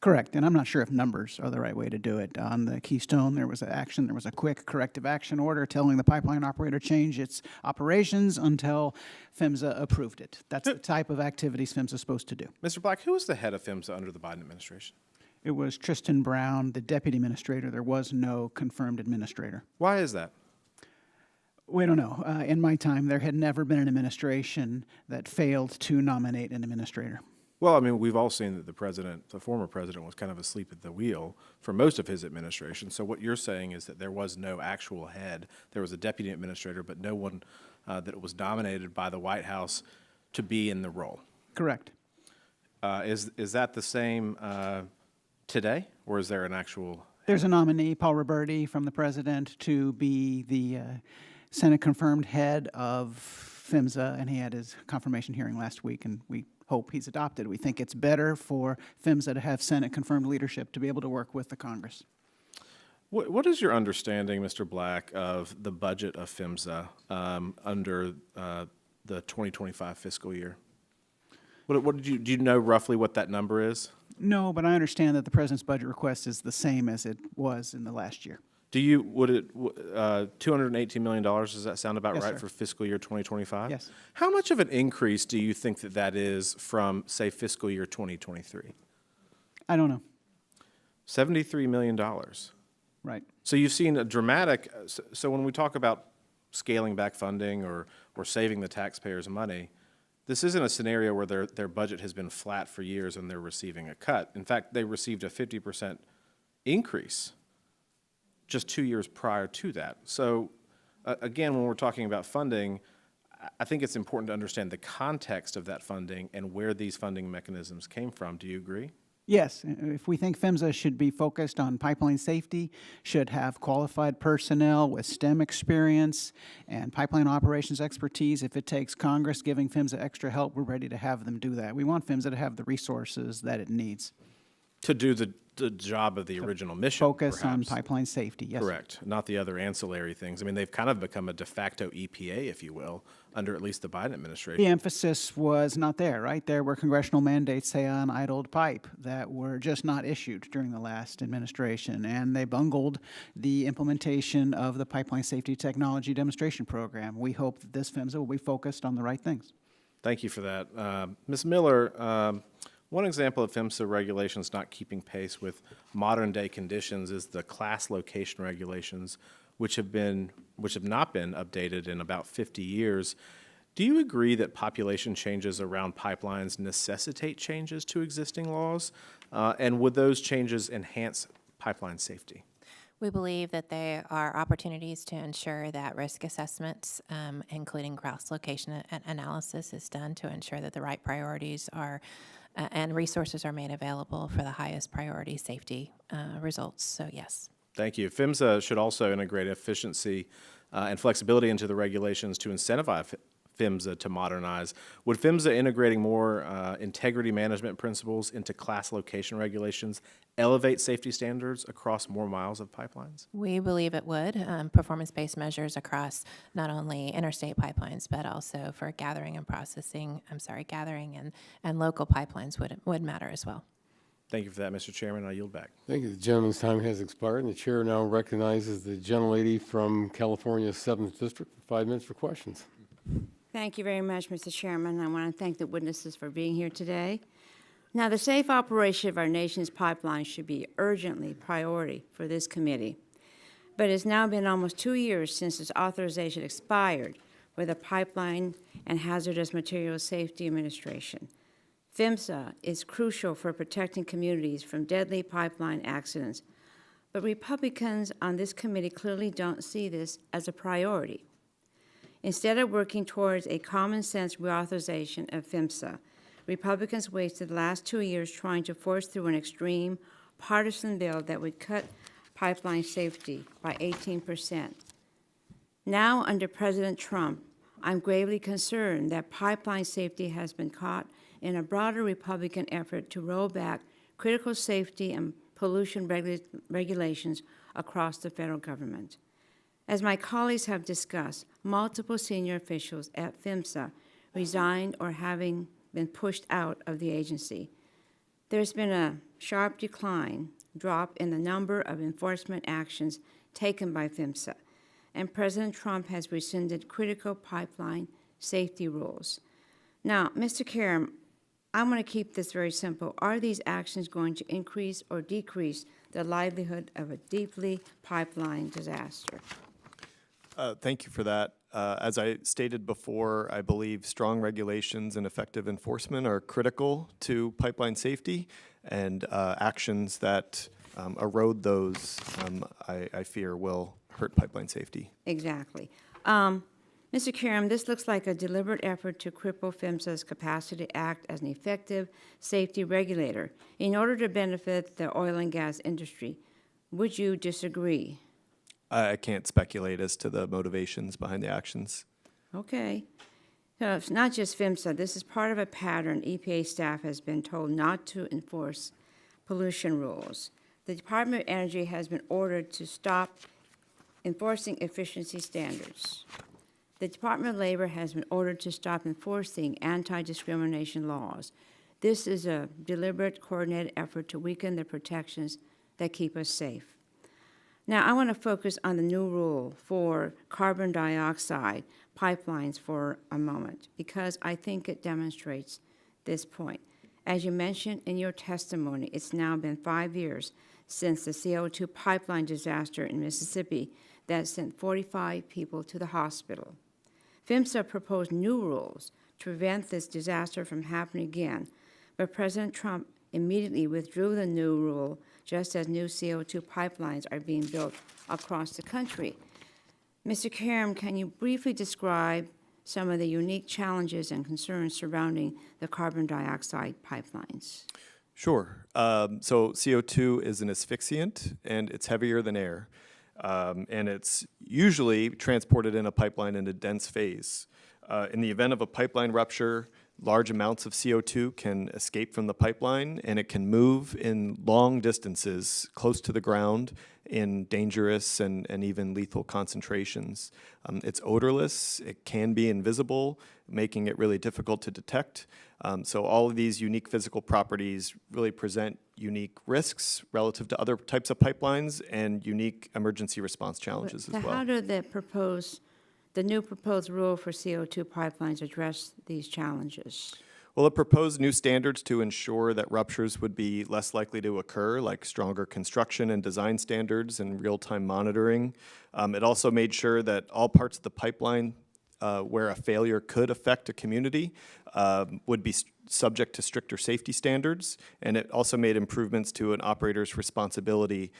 E: Correct, and I'm not sure if numbers are the right way to do it. On the Keystone, there was a quick corrective action order telling the pipeline operator to change its operations until PHMSA approved it. That's the type of activities PHMSA is supposed to do.
D: Mr. Black, who was the head of PHMSA under the Biden administration?
E: It was Tristan Brown, the deputy administrator. There was no confirmed administrator.
D: Why is that?
E: We don't know. In my time, there had never been an administration that failed to nominate an administrator.
D: Well, I mean, we've all seen that the former president was kind of asleep at the wheel for most of his administration. So what you're saying is that there was no actual head. There was a deputy administrator, but no one that was nominated by the White House to be in the role.
E: Correct.
D: Is that the same today, or is there an actual?
E: There's a nominee, Paul Roberti, from the president to be the Senate-confirmed head of PHMSA, and he had his confirmation hearing last week, and we hope he's adopted. We think it's better for PHMSA to have Senate-confirmed leadership to be able to work with the Congress.
D: What is your understanding, Mr. Black, of the budget of PHMSA under the 2025 fiscal year? Do you know roughly what that number is?
E: No, but I understand that the president's budget request is the same as it was in the last year.
D: $218 million, does that sound about
E: Yes,
D: right
E: sir.
D: for fiscal year 2025?
E: Yes.
D: How much of an increase do you think that is from, say, fiscal year 2023?
E: I don't know.
D: $73 million.
E: Right.
D: So you've seen a dramatic, so when we talk about scaling back funding or saving the taxpayers' money, this isn't a scenario where their budget has been flat for years and they're receiving a cut. In fact, they received a 50% increase just 2 years prior to that. So again, when we're talking about funding, I think it's important to understand the context of that funding and where these funding mechanisms came from. Do you agree?
E: Yes, if we think PHMSA should be focused on pipeline safety, should have qualified personnel with STEM experience and pipeline operations expertise, if it takes Congress giving PHMSA extra help, we're ready to have them do that. We want PHMSA to have the resources that it needs.
D: To do the job of the original mission,
E: Focus on
D: perhaps.
E: pipeline safety, yes.
D: Correct, not the other ancillary things. I mean, they've kind of become a de facto EPA, if you will, under at least the Biden administration.
E: The emphasis was not there, right? There were congressional mandates, say, on idled pipe that were just not issued during the last administration, and they bungled the implementation of the Pipeline Safety Technology Demonstration Program. We hope that this PHMSA will be focused on the right things.
D: Thank you for that. Ms. Miller, one example of PHMSA regulations not keeping pace with modern-day conditions is the class location regulations, which have not been updated in about 50 years. Do you agree that population changes around pipelines necessitate changes to existing laws? And would those changes enhance pipeline safety?
F: We believe that there are opportunities to ensure that risk assessments, including cross location analysis, is done to ensure that the right priorities are and resources are made available for the highest priority safety results. So yes.
D: Thank you. PHMSA should also integrate efficiency and flexibility into the regulations to incentivize PHMSA to modernize. Would PHMSA integrating more integrity management principles into class location regulations elevate safety standards across more miles of pipelines?
F: We believe it would. Performance-based measures across not only interstate pipelines, but also for gathering and local pipelines would matter as well.
D: Thank you for that, Mr. Chairman. I yield back.
A: Thank you. The gentleman's time has expired, and the chair now recognizes the gentlelady from California's 7th District for 5 minutes for questions.
I: Thank you very much, Mr. Chairman. I want to thank the witnesses for being here today. Now, the safe operation of our nation's pipelines should be urgently priority for this committee. But it's now been almost 2 years since its authorization expired with the Pipeline and Hazardous Materials Safety Administration. PHMSA is crucial for protecting communities from deadly pipeline accidents, but Republicans on this committee clearly don't see this as a priority. Instead of working towards a common-sense reauthorization of PHMSA, Republicans wasted the last 2 years trying to force through an extreme partisan bill that would cut pipeline safety by 18%. Now, under President Trump, I'm gravely concerned that pipeline safety has been caught in a broader Republican effort to roll back critical safety and pollution regulations across the federal government. As my colleagues have discussed, multiple senior officials at PHMSA resigned or having been pushed out of the agency. There's been a sharp drop in the number of enforcement actions taken by PHMSA, and President Trump has rescinded critical pipeline safety rules. Now, Mr. Caram, I'm going to keep this very simple. Are these actions going to increase or decrease the likelihood of a deeply pipeline disaster?
G: Thank you for that. as I stated before, I believe strong regulations and effective enforcement are critical to pipeline safety, and actions that erode those, I fear, will hurt pipeline safety.
I: Exactly. Mr. Caram, this looks like a deliberate effort to cripple PHMSA's capacity to act as an effective safety regulator in order to benefit the oil and gas industry. Would you disagree?
G: I can't speculate as to the motivations behind the actions.
I: Okay. So it's not just PHMSA. This is part of a pattern. EPA staff has been told not to enforce pollution rules. The Department of Energy has been ordered to stop enforcing efficiency standards. The Department of Labor has been ordered to stop enforcing anti-discrimination laws. This is a deliberate, coordinated effort to weaken the protections that keep us safe. Now, I want to focus on the new rule for carbon dioxide pipelines for a moment, because I think it demonstrates this point. As you mentioned in your testimony, it's now been 5 years since the CO2 pipeline disaster in Mississippi that sent 45 people to the hospital. PHMSA proposed new rules to prevent this disaster from happening again, but President Trump immediately withdrew the new rule just as new CO2 pipelines are being built across the country. Mr. Caram, can you briefly describe some of the unique challenges and concerns surrounding the carbon dioxide pipelines?
G: Sure. So CO2 is an asphyxiant, and it's heavier than air. And it's usually transported in a pipeline in a dense phase. In the event of a pipeline rupture, large amounts of CO2 can escape from the pipeline, and it can move in long distances close to the ground in dangerous and even lethal concentrations. It's odorless, it can be invisible, making it really difficult to detect. So all of these unique physical properties really present unique risks relative to other types of pipelines and unique emergency response challenges as well.
I: How do the new proposed rule for CO2 pipelines address these challenges?
G: Well, it proposed new standards to ensure that ruptures would be less likely to occur, like stronger construction and design standards and real-time monitoring. It also made sure that all parts of the pipeline where a failure could affect a community would be subject to stricter safety standards, and it also made improvements to an operator's responsibility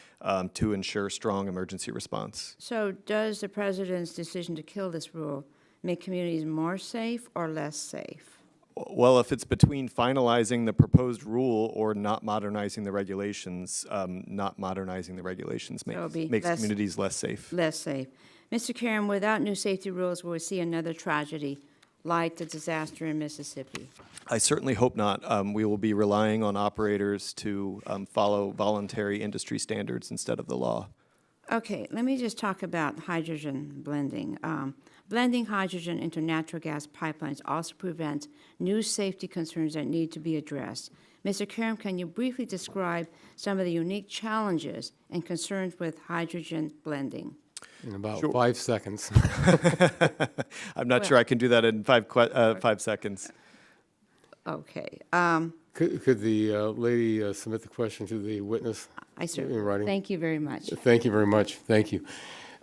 G: to ensure strong emergency response.
I: So does the president's decision to kill this rule make communities more safe or less safe?
G: Well, if it's between finalizing the proposed rule or not modernizing the regulations, not modernizing the regulations makes communities less safe.
I: Less safe. Mr. Caram, without new safety rules, we'll see another tragedy like the disaster in Mississippi.
G: I certainly hope not. We will be relying on operators to follow voluntary industry standards instead of the law.
I: Okay, let me just talk about hydrogen blending. Blending hydrogen into natural gas pipelines also prevents new safety concerns that need to be addressed. Mr. Caram, can you briefly describe some of the unique challenges and concerns with hydrogen blending?
A: In about 5 seconds.
G: I'm not sure I can do that in 5 seconds.
I: Okay.
A: Could the lady submit the question to the witness?
I: I certainly.
A: In writing?
I: Thank you very much.
A: Thank you very much. Thank you.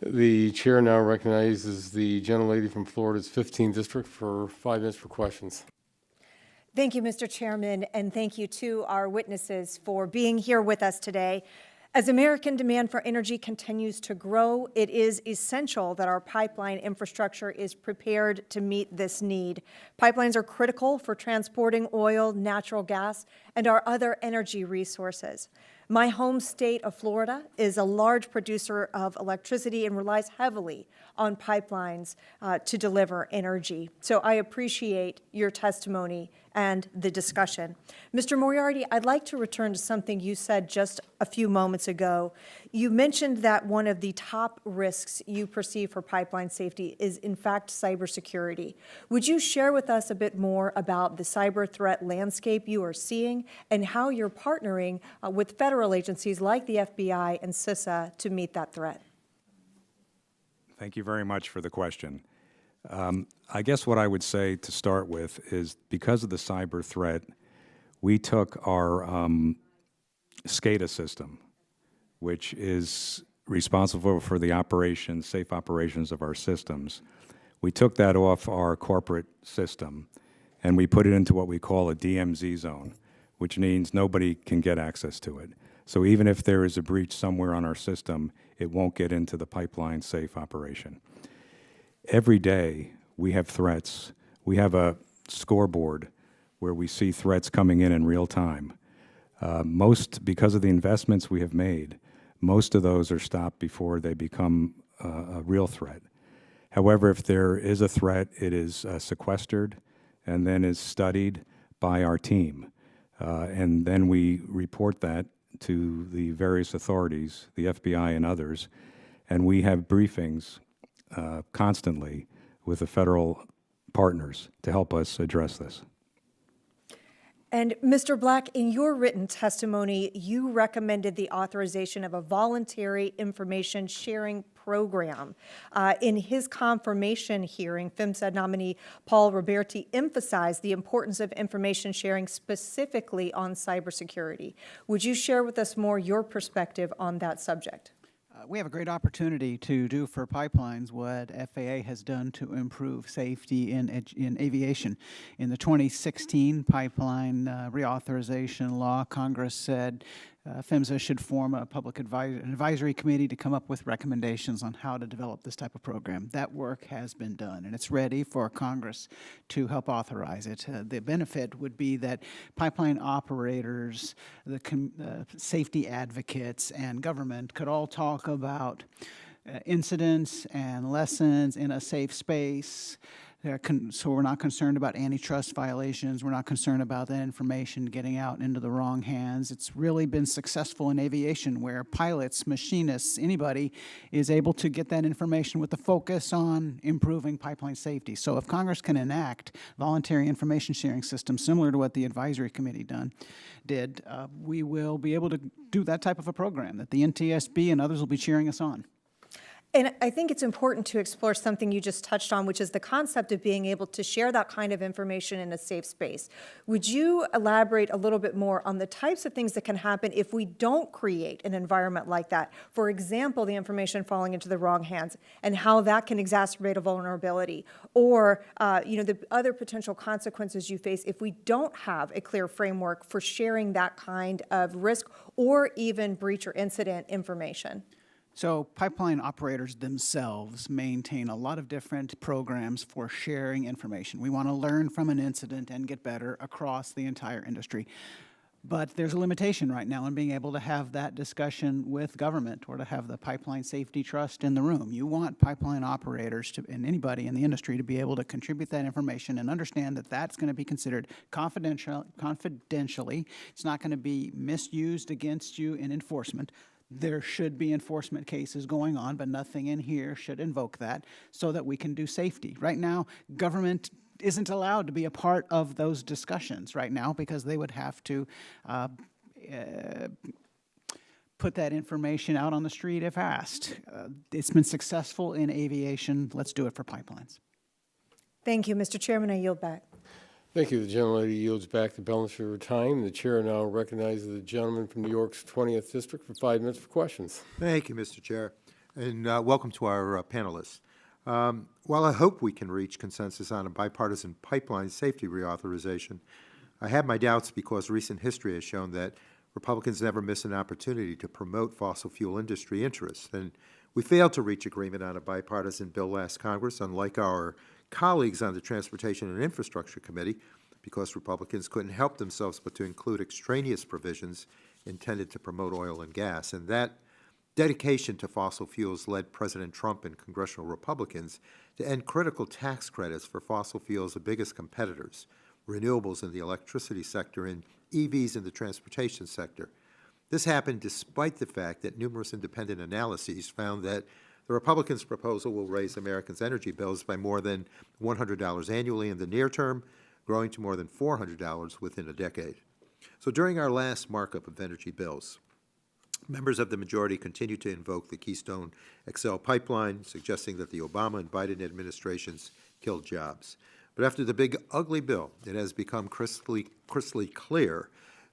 A: The chair now recognizes the gentlelady from Florida's 15th District for 5 minutes for questions.
J: Thank you, Mr. Chairman, and thank you to our witnesses for being here with us today. As American demand for energy continues to grow, it is essential that our pipeline infrastructure is prepared to meet this need. Pipelines are critical for transporting oil, natural gas, and our other energy resources. My home state of Florida is a large producer of electricity and relies heavily on pipelines to deliver energy. So I appreciate your testimony and the discussion. Mr. Moriarty, I'd like to return to something you said just a few moments ago. You mentioned that one of the top risks you perceive for pipeline safety is, in fact, cybersecurity. Would you share with us a bit more about the cyber threat landscape you are seeing and how you're partnering with federal agencies like the FBI and CISA to meet that threat?
H: Thank you very much for the question. I guess what I would say to start with is because of the cyber threat, we took our SCADA system, which is responsible for the operations, safe operations of our systems. We took that off our corporate system, and we put it into what we call a DMZ zone, which means nobody can get access to it. So even if there is a breach somewhere on our system, it won't get into the pipeline safe operation. Every day, we have threats. We have a scoreboard where we see threats coming in real time. Because of the investments we have made, most of those are stopped before they become a real threat. However, if there is a threat, it is sequestered and then is studied by our team. And then we report that to the various authorities, the FBI and others, and we have briefings constantly with the federal partners to help us address this.
J: And Mr. Black, in your written testimony, you recommended the authorization of a voluntary information sharing program. In his confirmation hearing, PHMSA nominee Paul Rayburn emphasized the importance of information sharing specifically on cybersecurity. Would you share with us more your perspective on that subject?
E: We have a great opportunity to do for pipelines what FAA has done to improve safety in aviation. In the 2016 pipeline reauthorization law, Congress said PHMSA should form a public advisory committee to come up with recommendations on how to develop this type of program. That work has been done, and it's ready for Congress to help authorize it. The benefit would be that pipeline operators, the safety advocates, and government could all talk about incidents and lessons in a safe space. So we're not concerned about antitrust violations. We're not concerned about that information getting out into the wrong hands. It's really been successful in aviation where pilots, machinists, anybody is able to get that information with the focus on improving pipeline safety. So if Congress can enact voluntary information sharing systems similar to what the advisory committee did, we will be able to do that type of a program that the NTSB and others will be cheering us on.
J: And I think it's important to explore something you just touched on, which is the concept of being able to share that kind of information in a safe space. Would you elaborate a little bit more on the types of things that can happen if we don't create an environment like that? For example, the information falling into the wrong hands and how that can exacerbate a vulnerability, or the other potential consequences you face if we don't have a clear framework for sharing that kind of risk or even breach or incident information.
E: So pipeline operators themselves maintain a lot of different programs for sharing information. We want to learn from an incident and get better across the entire industry. But there's a limitation right now in being able to have that discussion with government or to have the pipeline safety trust in the room. You want pipeline operators and anybody in the industry to be able to contribute that information and understand that that's going to be considered confidentially. It's not going to be misused against you in enforcement. There should be enforcement cases going on, but nothing in here should invoke that so that we can do safety. Right now, government isn't allowed to be a part of those discussions right now because they would have to put that information out on the street if asked. It's been successful in aviation. Let's do it for pipelines.
J: Thank you, Mr. Chairman. I yield back.
A: Thank you. The gentlelady yields back the balance of her time. The chair now recognizes the gentleman from New York's 20th District for 5 minutes for questions.
K: Thank you, Mr. Chair, and welcome to our panelists. While I hope we can reach consensus on a bipartisan pipeline safety reauthorization, I have my doubts because recent history has shown that Republicans never miss an opportunity to promote fossil fuel industry interests. And we failed to reach agreement on a bipartisan bill last Congress, unlike our colleagues on the Transportation and Infrastructure Committee, because Republicans couldn't help themselves but to include extraneous provisions intended to promote oil and gas. And that dedication to fossil fuels led President Trump and congressional Republicans to end critical tax credits for fossil fuels' biggest competitors, renewables in the electricity sector and EVs in the transportation sector. This happened despite the fact that numerous independent analyses found that the Republicans' proposal will raise Americans' energy bills by more than $100 annually in the near term, growing to more than $400 within a decade. So during our last markup of energy bills, members of the majority continued to invoke the Keystone XL pipeline, suggesting that the Obama and Biden administrations killed jobs. But after the big ugly bill, it has become crystal clear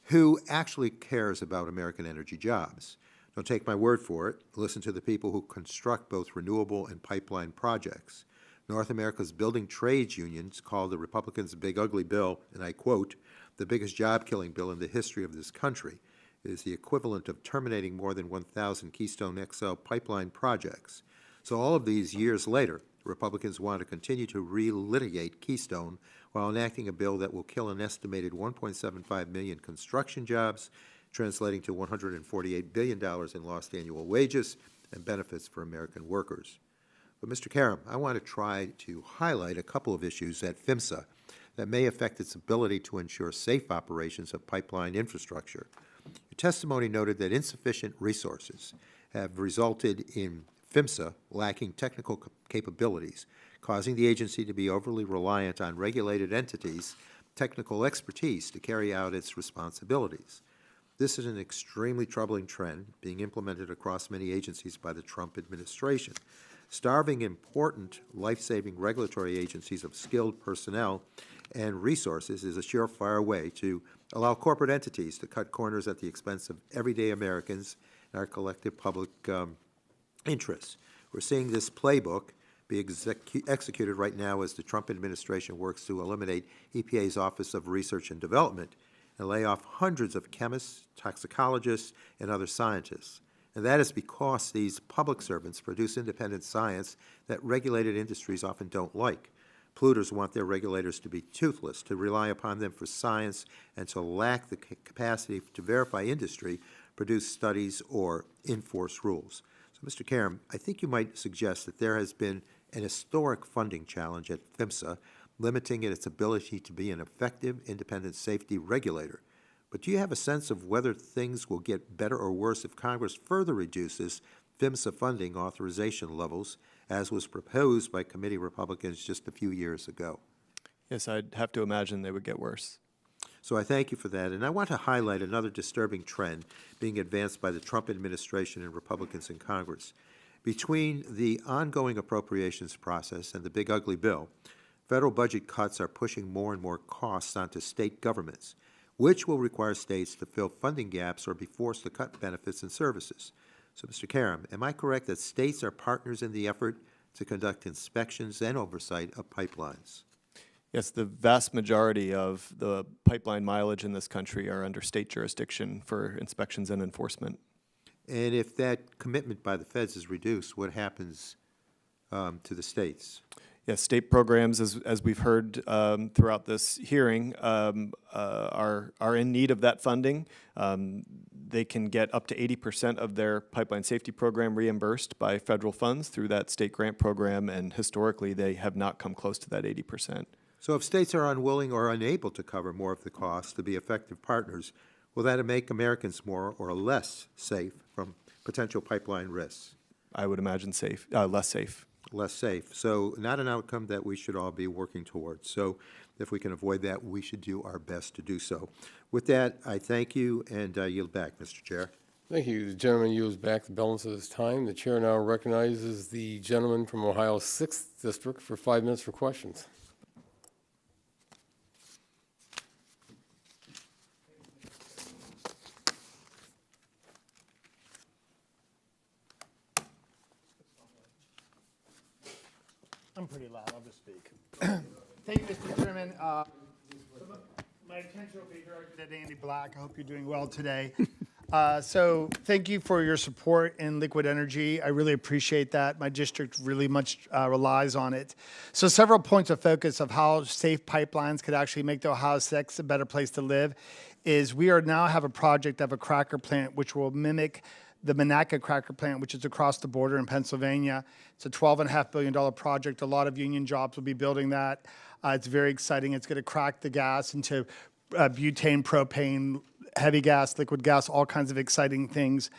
K: who actually cares about American energy jobs. Don't take my word for it. Listen to the people who construct both renewable and pipeline projects. North America's building trades unions called the Republicans' Big Ugly Bill, and I quote, "the biggest job-killing bill in the history of this country." It is the equivalent of terminating more than 1,000 Keystone XL pipeline projects. So all of these years later, Republicans want to continue to relitigate Keystone while enacting a bill that will kill an estimated 1.75 million construction jobs, translating to $148 billion in lost annual wages and benefits for American workers. But, Mr. Caram, I want to try to highlight a couple of issues at PHMSA that may affect its ability to ensure safe operations of pipeline infrastructure. Your testimony noted that insufficient resources have resulted in PHMSA lacking technical capabilities, causing the agency to be overly reliant on regulated entities' technical expertise to carry out its responsibilities. This is an extremely troubling trend being implemented across many agencies by the Trump administration. Starving important, life-saving regulatory agencies of skilled personnel and resources is a surefire way to allow corporate entities to cut corners at the expense of everyday Americans and our collective public interests. We're seeing this playbook be executed right now as the Trump administration works to eliminate EPA's Office of Research and Development and lay off hundreds of chemists, toxicologists, and other scientists. And that is because these public servants produce independent science that regulated industries often don't like. Polluters want their regulators to be toothless, to rely upon them for science, and to lack the capacity to verify industry, produce studies, or enforce rules. So, Mr. Caram, I think you might suggest that there has been an historic funding challenge at PHMSA, limiting its ability to be an effective independent safety regulator. But do you have a sense of whether things will get better or worse if Congress further reduces PHMSA funding authorization levels, as was proposed by committee Republicans just a few years ago?
G: Yes, I'd have to imagine they would get worse.
K: So I thank you for that. And I want to highlight another disturbing trend being advanced by the Trump administration and Republicans in Congress. Between the ongoing appropriations process and the Big Ugly Bill, federal budget cuts are pushing more and more costs onto state governments, which will require states to fill funding gaps or be forced to cut benefits and services. So, Mr. Caram, am I correct that states are partners in the effort to conduct inspections and oversight of pipelines?
G: Yes, the vast majority of the pipeline mileage in this country are under state jurisdiction for inspections and enforcement.
K: And if that commitment by the feds is reduced, what happens to the states?
G: Yes, state programs, as we've heard throughout this hearing, are in need of that funding. They can get up to 80% of their pipeline safety program reimbursed by federal funds through that state grant program, and historically they have not come close to that 80%.
K: So if states are unwilling or unable to cover more of the cost to be effective partners, will that make Americans more or less safe from potential pipeline risks?
G: I would imagine less safe.
K: Less safe. So not an outcome that we should all be working towards. So if we can avoid that, we should do our best to do so. With that, I thank you and yield back, Mr. Chair.
A: Thank you. The gentleman yields back the balance of his time. The chair now recognizes the gentleman from Ohio's 6th District for 5 minutes for questions.
L: I'm pretty loud, I'll just speak. Thank you, Mr. Chairman. My attention will be directed at Andy Black. I hope you're doing well today. So thank you for your support in liquid energy. I really appreciate that. My district really much relies on it. So several points of focus of how safe pipelines could actually make the Ohio 6 a better place to live is we are now have a project of a cracker plant which will mimic the Monaca cracker plant, which is across the border in Pennsylvania. It's a $12.5 billion project. A lot of union jobs will be building that. It's very exciting. It's going to crack the gas into butane, propane, heavy gas, liquid gas, all kinds of exciting things.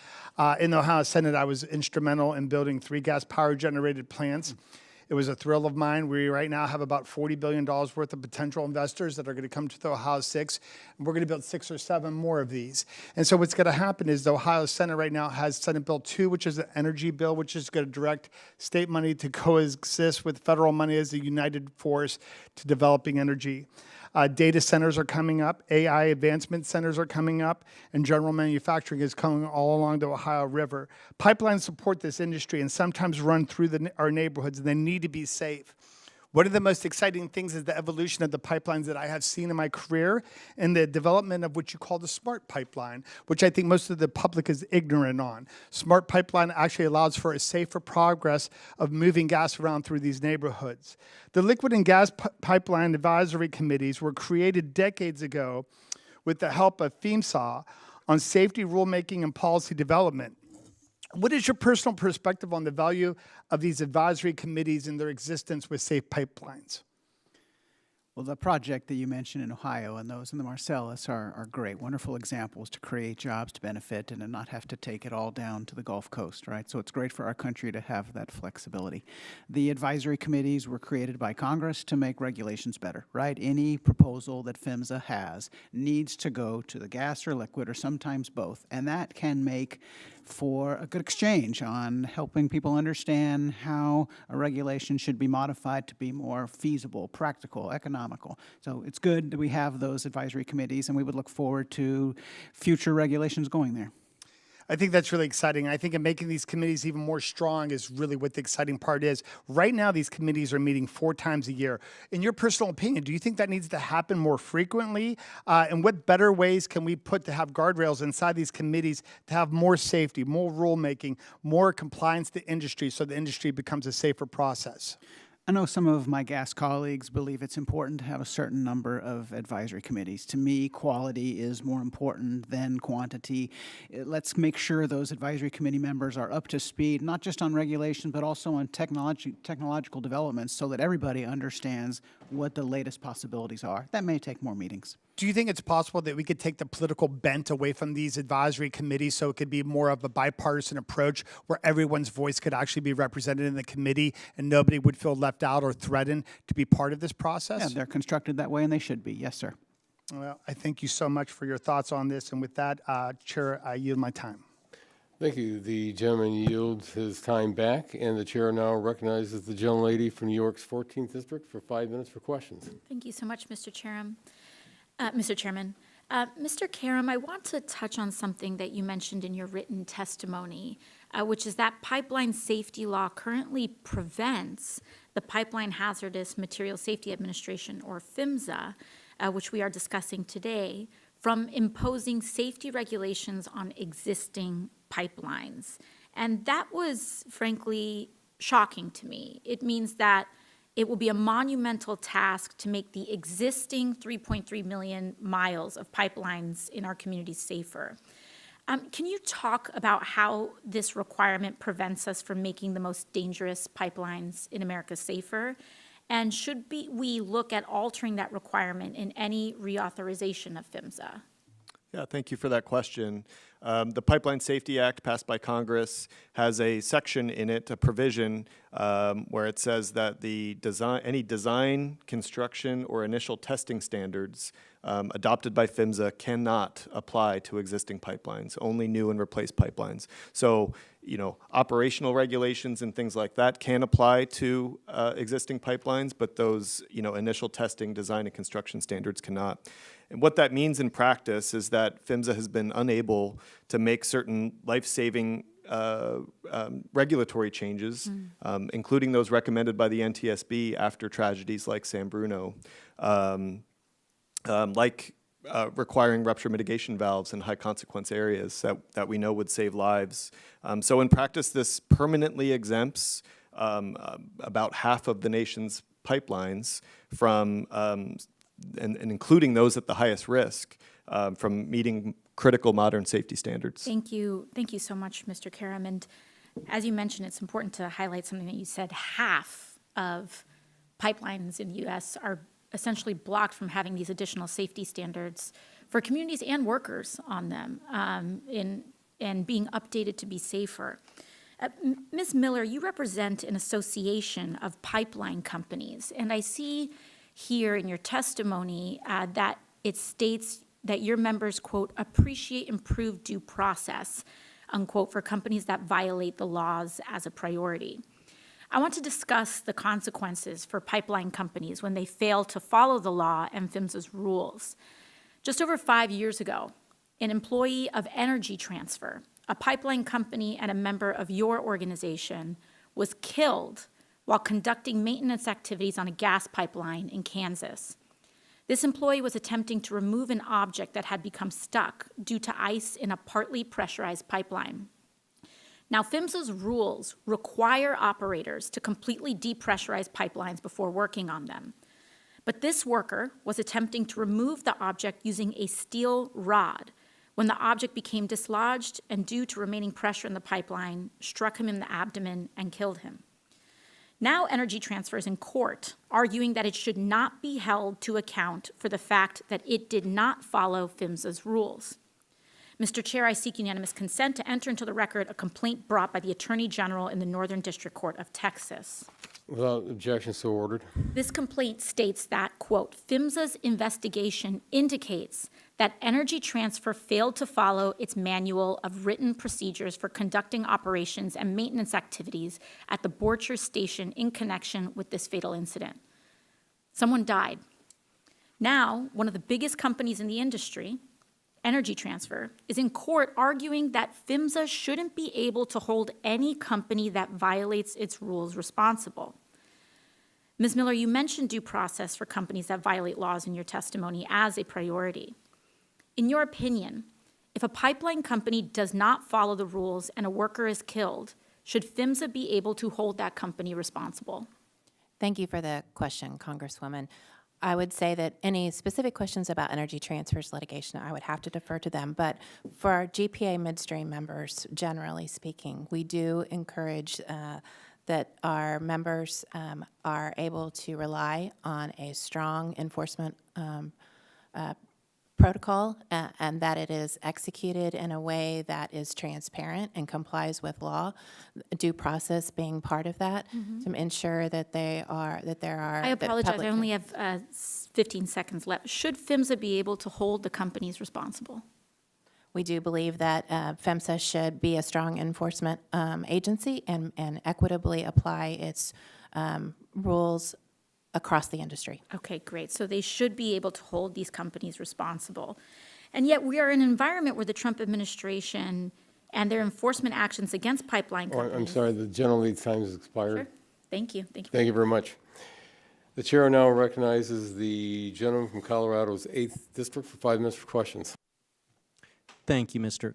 L: In the Ohio Senate, I was instrumental in building 3 gas power generated plants. It was a thrill of mine. We right now have about $40 billion worth of potential investors that are going to come to the Ohio 6, and we're going to build 6 or 7 more of these. And so what's going to happen is the Ohio Senate right now has Senate Bill 2, which is an energy bill, which is going to direct state money to coexist with federal money as a united force to developing energy. Data centers are coming up, AI advancement centers are coming up, and general manufacturing is coming all along the Ohio River. Pipelines support this industry and sometimes run through our neighborhoods, and they need to be safe. One of the most exciting things is the evolution of the pipelines that I have seen in my career and the development of what you call the smart pipeline, which I think most of the public is ignorant on. Smart pipeline actually allows for a safer progress of moving gas around through these neighborhoods. The liquid and gas pipeline advisory committees were created decades ago with the help of PHMSA on safety rulemaking and policy development. What is your personal perspective on the value of these advisory committees and their existence with safe pipelines?
E: Well, the project that you mentioned in Ohio and those in the Marcellus are great, wonderful examples to create jobs to benefit and to not have to take it all down to the Gulf Coast, right? So it's great for our country to have that flexibility. The advisory committees were created by Congress to make regulations better, right? Any proposal that PHMSA has needs to go to the gas or liquid or sometimes both, and that can make for a good exchange on helping people understand how a regulation should be modified to be more feasible, practical, economical. So it's good that we have those advisory committees, and we would look forward to future regulations going there.
L: I think that's really exciting. I think in making these committees even more strong is really what the exciting part is. Right now, these committees are meeting 4 times a year. In your personal opinion, do you think that needs to happen more frequently? And what better ways can we put to have guardrails inside these committees to have more safety, more rulemaking, more compliance to industry so the industry becomes a safer process?
E: I know some of my gas colleagues believe it's important to have a certain number of advisory committees. To me, quality is more important than quantity. Let's make sure those advisory committee members are up to speed, not just on regulation, but also on technological developments so that everybody understands what the latest possibilities are. That may take more meetings.
L: Do you think it's possible that we could take the political bent away from these advisory committees so it could be more of a bipartisan approach where everyone's voice could actually be represented in the committee and nobody would feel left out or threatened to be part of this process?
E: Yeah, they're constructed that way, and they should be. Yes, sir.
L: Well, I thank you so much for your thoughts on this. And with that, Chair, I yield my time.
A: Thank you. The gentleman yields his time back, and the chair now recognizes the gentlelady from New York's 14th District for 5 minutes for questions.
M: Thank you so much, Mr. Chairman. Mr. Caram, I want to touch on something that you mentioned in your written testimony, which is that pipeline safety law currently prevents the Pipeline Hazardous Materials Safety Administration, or PHMSA, which we are discussing today, from imposing safety regulations on existing pipelines. And that was, frankly, shocking to me. It means that it will be a monumental task to make the existing 3.3 million miles of pipelines in our communities safer. Can you talk about how this requirement prevents us from making the most dangerous pipelines in America safer? And should we look at altering that requirement in any reauthorization of PHMSA?
G: Yeah, thank you for that question. The Pipeline Safety Act passed by Congress has a section in it, a provision, where it says that any design, construction, or initial testing standards adopted by PHMSA cannot apply to existing pipelines, only new and replaced pipelines. So, operational regulations and things like that can apply to existing pipelines, but those, initial testing, design, and construction standards cannot. And what that means in practice is that PHMSA has been unable to make certain life-saving regulatory changes, including those recommended by the NTSB after tragedies like San Bruno, like requiring rupture mitigation valves in high-consequence areas that we know would save lives. So in practice, this permanently exempts about half of the nation's pipelines from and including those at the highest risk from meeting critical modern safety standards.
M: Thank you so much, Mr. Caram. And as you mentioned, it's important to highlight something that you said. Half of pipelines in the U.S. are essentially blocked from having these additional safety standards for communities and workers on them and being updated to be safer. Ms. Miller, you represent an association of pipeline companies, and I see here in your testimony that it states that your members, quote, appreciate improved due process, unquote, for companies that violate the laws as a priority. I want to discuss the consequences for pipeline companies when they fail to follow the law and PHMSA's rules. Just over 5 years ago, an employee of Energy Transfer, a pipeline company and a member of your organization, was killed while conducting maintenance activities on a gas pipeline in Kansas. This employee was attempting to remove an object that had become stuck due to ice in a partly pressurized pipeline. Now, PHMSA's rules require operators to completely depressurize pipelines before working on them. But this worker was attempting to remove the object using a steel rod when the object became dislodged and, due to remaining pressure in the pipeline, struck him in the abdomen and killed him. Now Energy Transfer is in court, arguing that it should not be held to account for the fact that it did not follow PHMSA's rules. Mr. Chair, I seek unanimous consent to enter into the record a complaint brought by the Attorney General in the Northern District Court of Texas.
A: Without objection, so ordered.
M: This complaint states that, quote, PHMSA's investigation indicates that Energy Transfer failed to follow its manual of written procedures for conducting operations and maintenance activities at the Borcher Station in connection with this fatal incident. Someone died. Now, one of the biggest companies in the industry, Energy Transfer, is in court arguing that PHMSA shouldn't be able to hold any company that violates its rules responsible. Ms. Miller, you mentioned due process for companies that violate laws in your testimony as a priority. In your opinion, if a pipeline company does not follow the rules and a worker is killed, should PHMSA be able to hold that company responsible?
F: Thank you for the question, Congresswoman. I would say that any specific questions about Energy Transfer's litigation, I would have to defer to them. But for our GPA Midstream members, generally speaking, we do encourage that our members are able to rely on a strong enforcement protocol and that it is executed in a way that is transparent and complies with law, due process being part of that, to ensure that there are.
M: I apologize, I only have 15 seconds left. Should PHMSA be able to hold the companies responsible?
F: We do believe that PHMSA should be a strong enforcement agency and equitably apply its rules across the industry.
M: Okay, great. So they should be able to hold these companies responsible. And yet we are in an environment where the Trump administration and their enforcement actions against pipeline companies.
A: I'm sorry, the general lead time has expired.
M: Sure. Thank you. Thank you.
A: Thank you very much. The chair now recognizes the gentleman from Colorado's 8th District for 5 minutes for questions.
N: Thank you, Mr.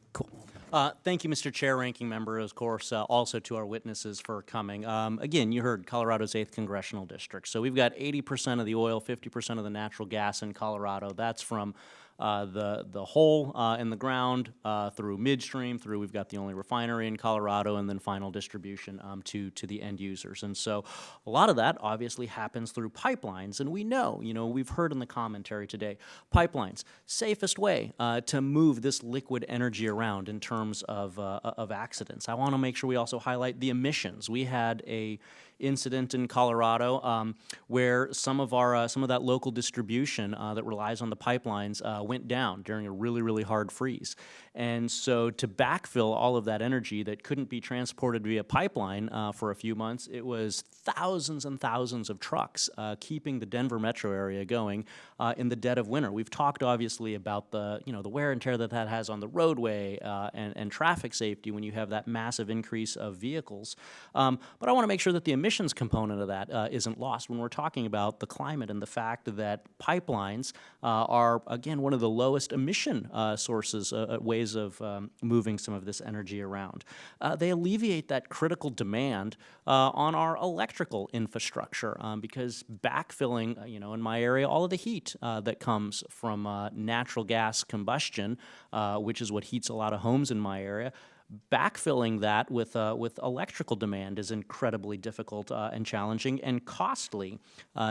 N: Thank you, Mr. Chair, Ranking Member, of course, also to our witnesses for coming. Again, you heard Colorado's 8th Congressional District. So we've got 80% of the oil, 50% of the natural gas in Colorado. That's from the hole in the ground through midstream, through we've got the only refinery in Colorado, and then final distribution to the end users. And so a lot of that obviously happens through pipelines. And we know, we've heard in the commentary today, pipelines, safest way to move this liquid energy around in terms of accidents. I want to make sure we also highlight the emissions. We had a incident in Colorado where some of that local distribution that relies on the pipelines went down during a really, really hard freeze. And so to backfill all of that energy that couldn't be transported via pipeline for a few months, it was thousands and thousands of trucks keeping the Denver metro area going in the dead of winter. We've talked obviously about the wear and tear that has on the roadway and traffic safety when you have that massive increase of vehicles. But I want to make sure that the emissions component of that isn't lost when we're talking about the climate and the fact that pipelines are, again, one of the lowest emission sources, ways of moving some of this energy around. They alleviate that critical demand on our electrical infrastructure because backfilling, in my area, all of the heat that comes from natural gas combustion, which is what heats a lot of homes in my area, backfilling that with electrical demand is incredibly difficult and challenging and costly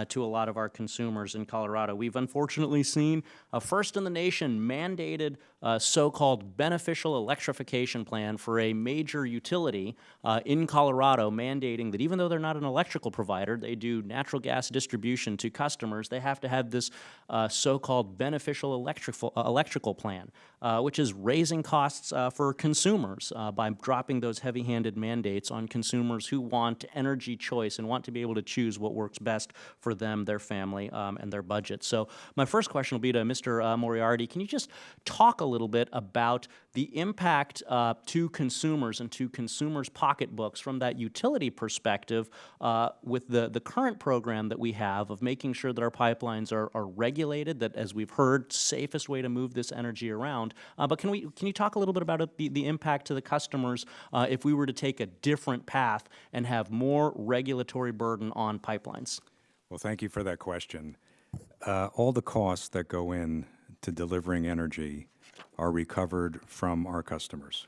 N: to a lot of our consumers in Colorado. We've unfortunately seen a first-in-the-nation mandated so-called beneficial electrification plan for a major utility in Colorado, mandating that even though they're not an electrical provider, they do natural gas distribution to customers, they have to have this so-called beneficial electrical plan, which is raising costs for consumers by dropping those heavy-handed mandates on consumers who want energy choice and want to be able to choose what works best for them, their family, and their budget. So my first question will be to Mr. Moriarty. Can you just talk a little bit about the impact to consumers and to consumers' pocketbooks from that utility perspective with the current program that we have of making sure that our pipelines are regulated, that, as we've heard, safest way to move this energy around. But can you talk a little bit about the impact to the customers if we were to take a different path and have more regulatory burden on pipelines?
H: Well, thank you for that question. All the costs that go in to delivering energy are recovered from our customers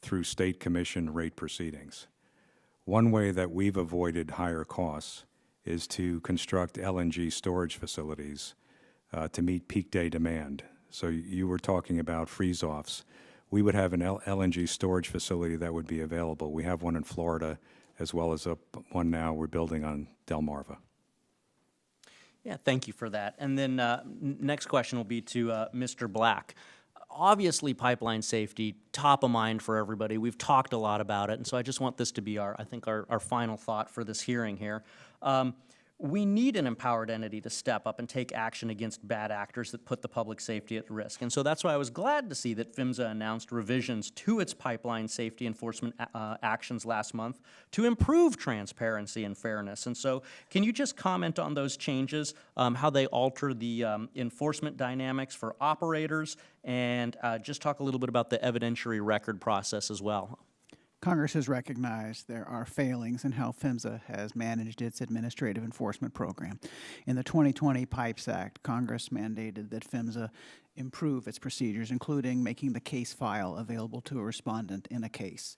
H: through state commission rate proceedings. One way that we've avoided higher costs is to construct LNG storage facilities to meet peak day demand. So you were talking about freeze-offs. We would have an LNG storage facility that would be available. We have one in Florida, as well as one now we're building on Delmarva.
N: Yeah, thank you for that. And then next question will be to Mr. Black. Obviously, pipeline safety, top of mind for everybody. We've talked a lot about it, and so I just want this to be our final thought for this hearing here. We need an empowered entity to step up and take action against bad actors that put the public safety at risk. And so that's why I was glad to see that PHMSA announced revisions to its pipeline safety enforcement actions last month to improve transparency and fairness. And so can you just comment on those changes, how they alter the enforcement dynamics for operators, and just talk a little bit about the evidentiary record process as well?
E: Congress has recognized there are failings in how PHMSA has managed its administrative enforcement program. In the 2020 Pipes Act, Congress mandated that PHMSA improve its procedures, including making the case file available to a respondent in a case.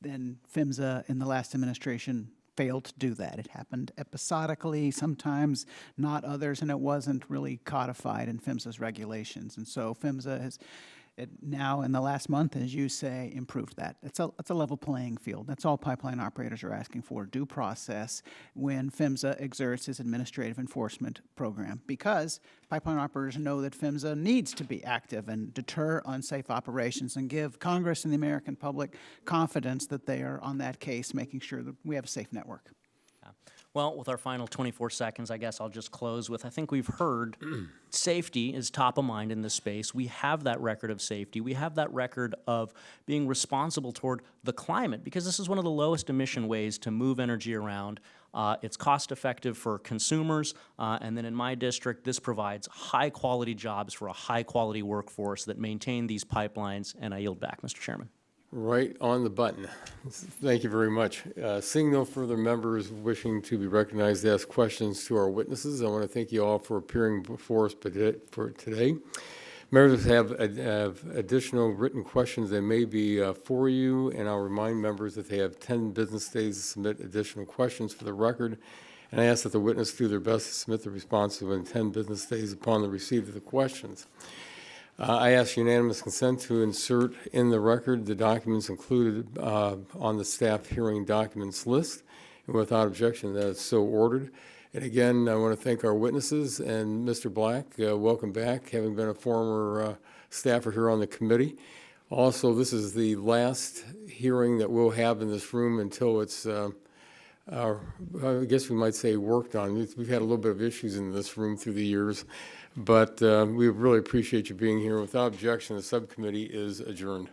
E: Then PHMSA, in the last administration, failed to do that. It happened episodically, sometimes not others, and it wasn't really codified in PHMSA's regulations. And so PHMSA has now, in the last month, as you say, improved that. It's a level playing field. That's all pipeline operators are asking for, due process when PHMSA exerts its administrative enforcement program, because pipeline operators know that PHMSA needs to be active and deter unsafe operations and give Congress and the American public confidence that they are on that case, making sure that we have a safe network.
N: Well, with our final 24 seconds, I guess I'll just close with, I think we've heard safety is top of mind in this space. We have that record of safety. We have that record of being responsible toward the climate, because this is one of the lowest emission ways to move energy around. It's cost effective for consumers, and then in my district, this provides high quality jobs for a high quality workforce that maintain these pipelines, and I yield back, Mr. Chairman.
A: Right on the button. Thank you very much. Seeing no further members wishing to be recognized to ask questions to our witnesses, I want to thank you all for appearing before us for today. Members have additional written questions that may be for you, and I'll remind members that they have 10 business days to submit additional questions for the record. And I ask that the witness do their best to submit the response within 10 business days upon the receipt of the questions. I ask unanimous consent to insert in the record the documents included on the staff hearing documents list. And without objection, that is so ordered. And again, I want to thank our witnesses, and Mr. Black, welcome back, having been a former staffer here on the committee. Also, this is the last hearing that we'll have in this room until it's, I guess we might say, worked on. We've had a little bit of issues in this room through the years. But we really appreciate you being here. Without objection, the subcommittee is adjourned.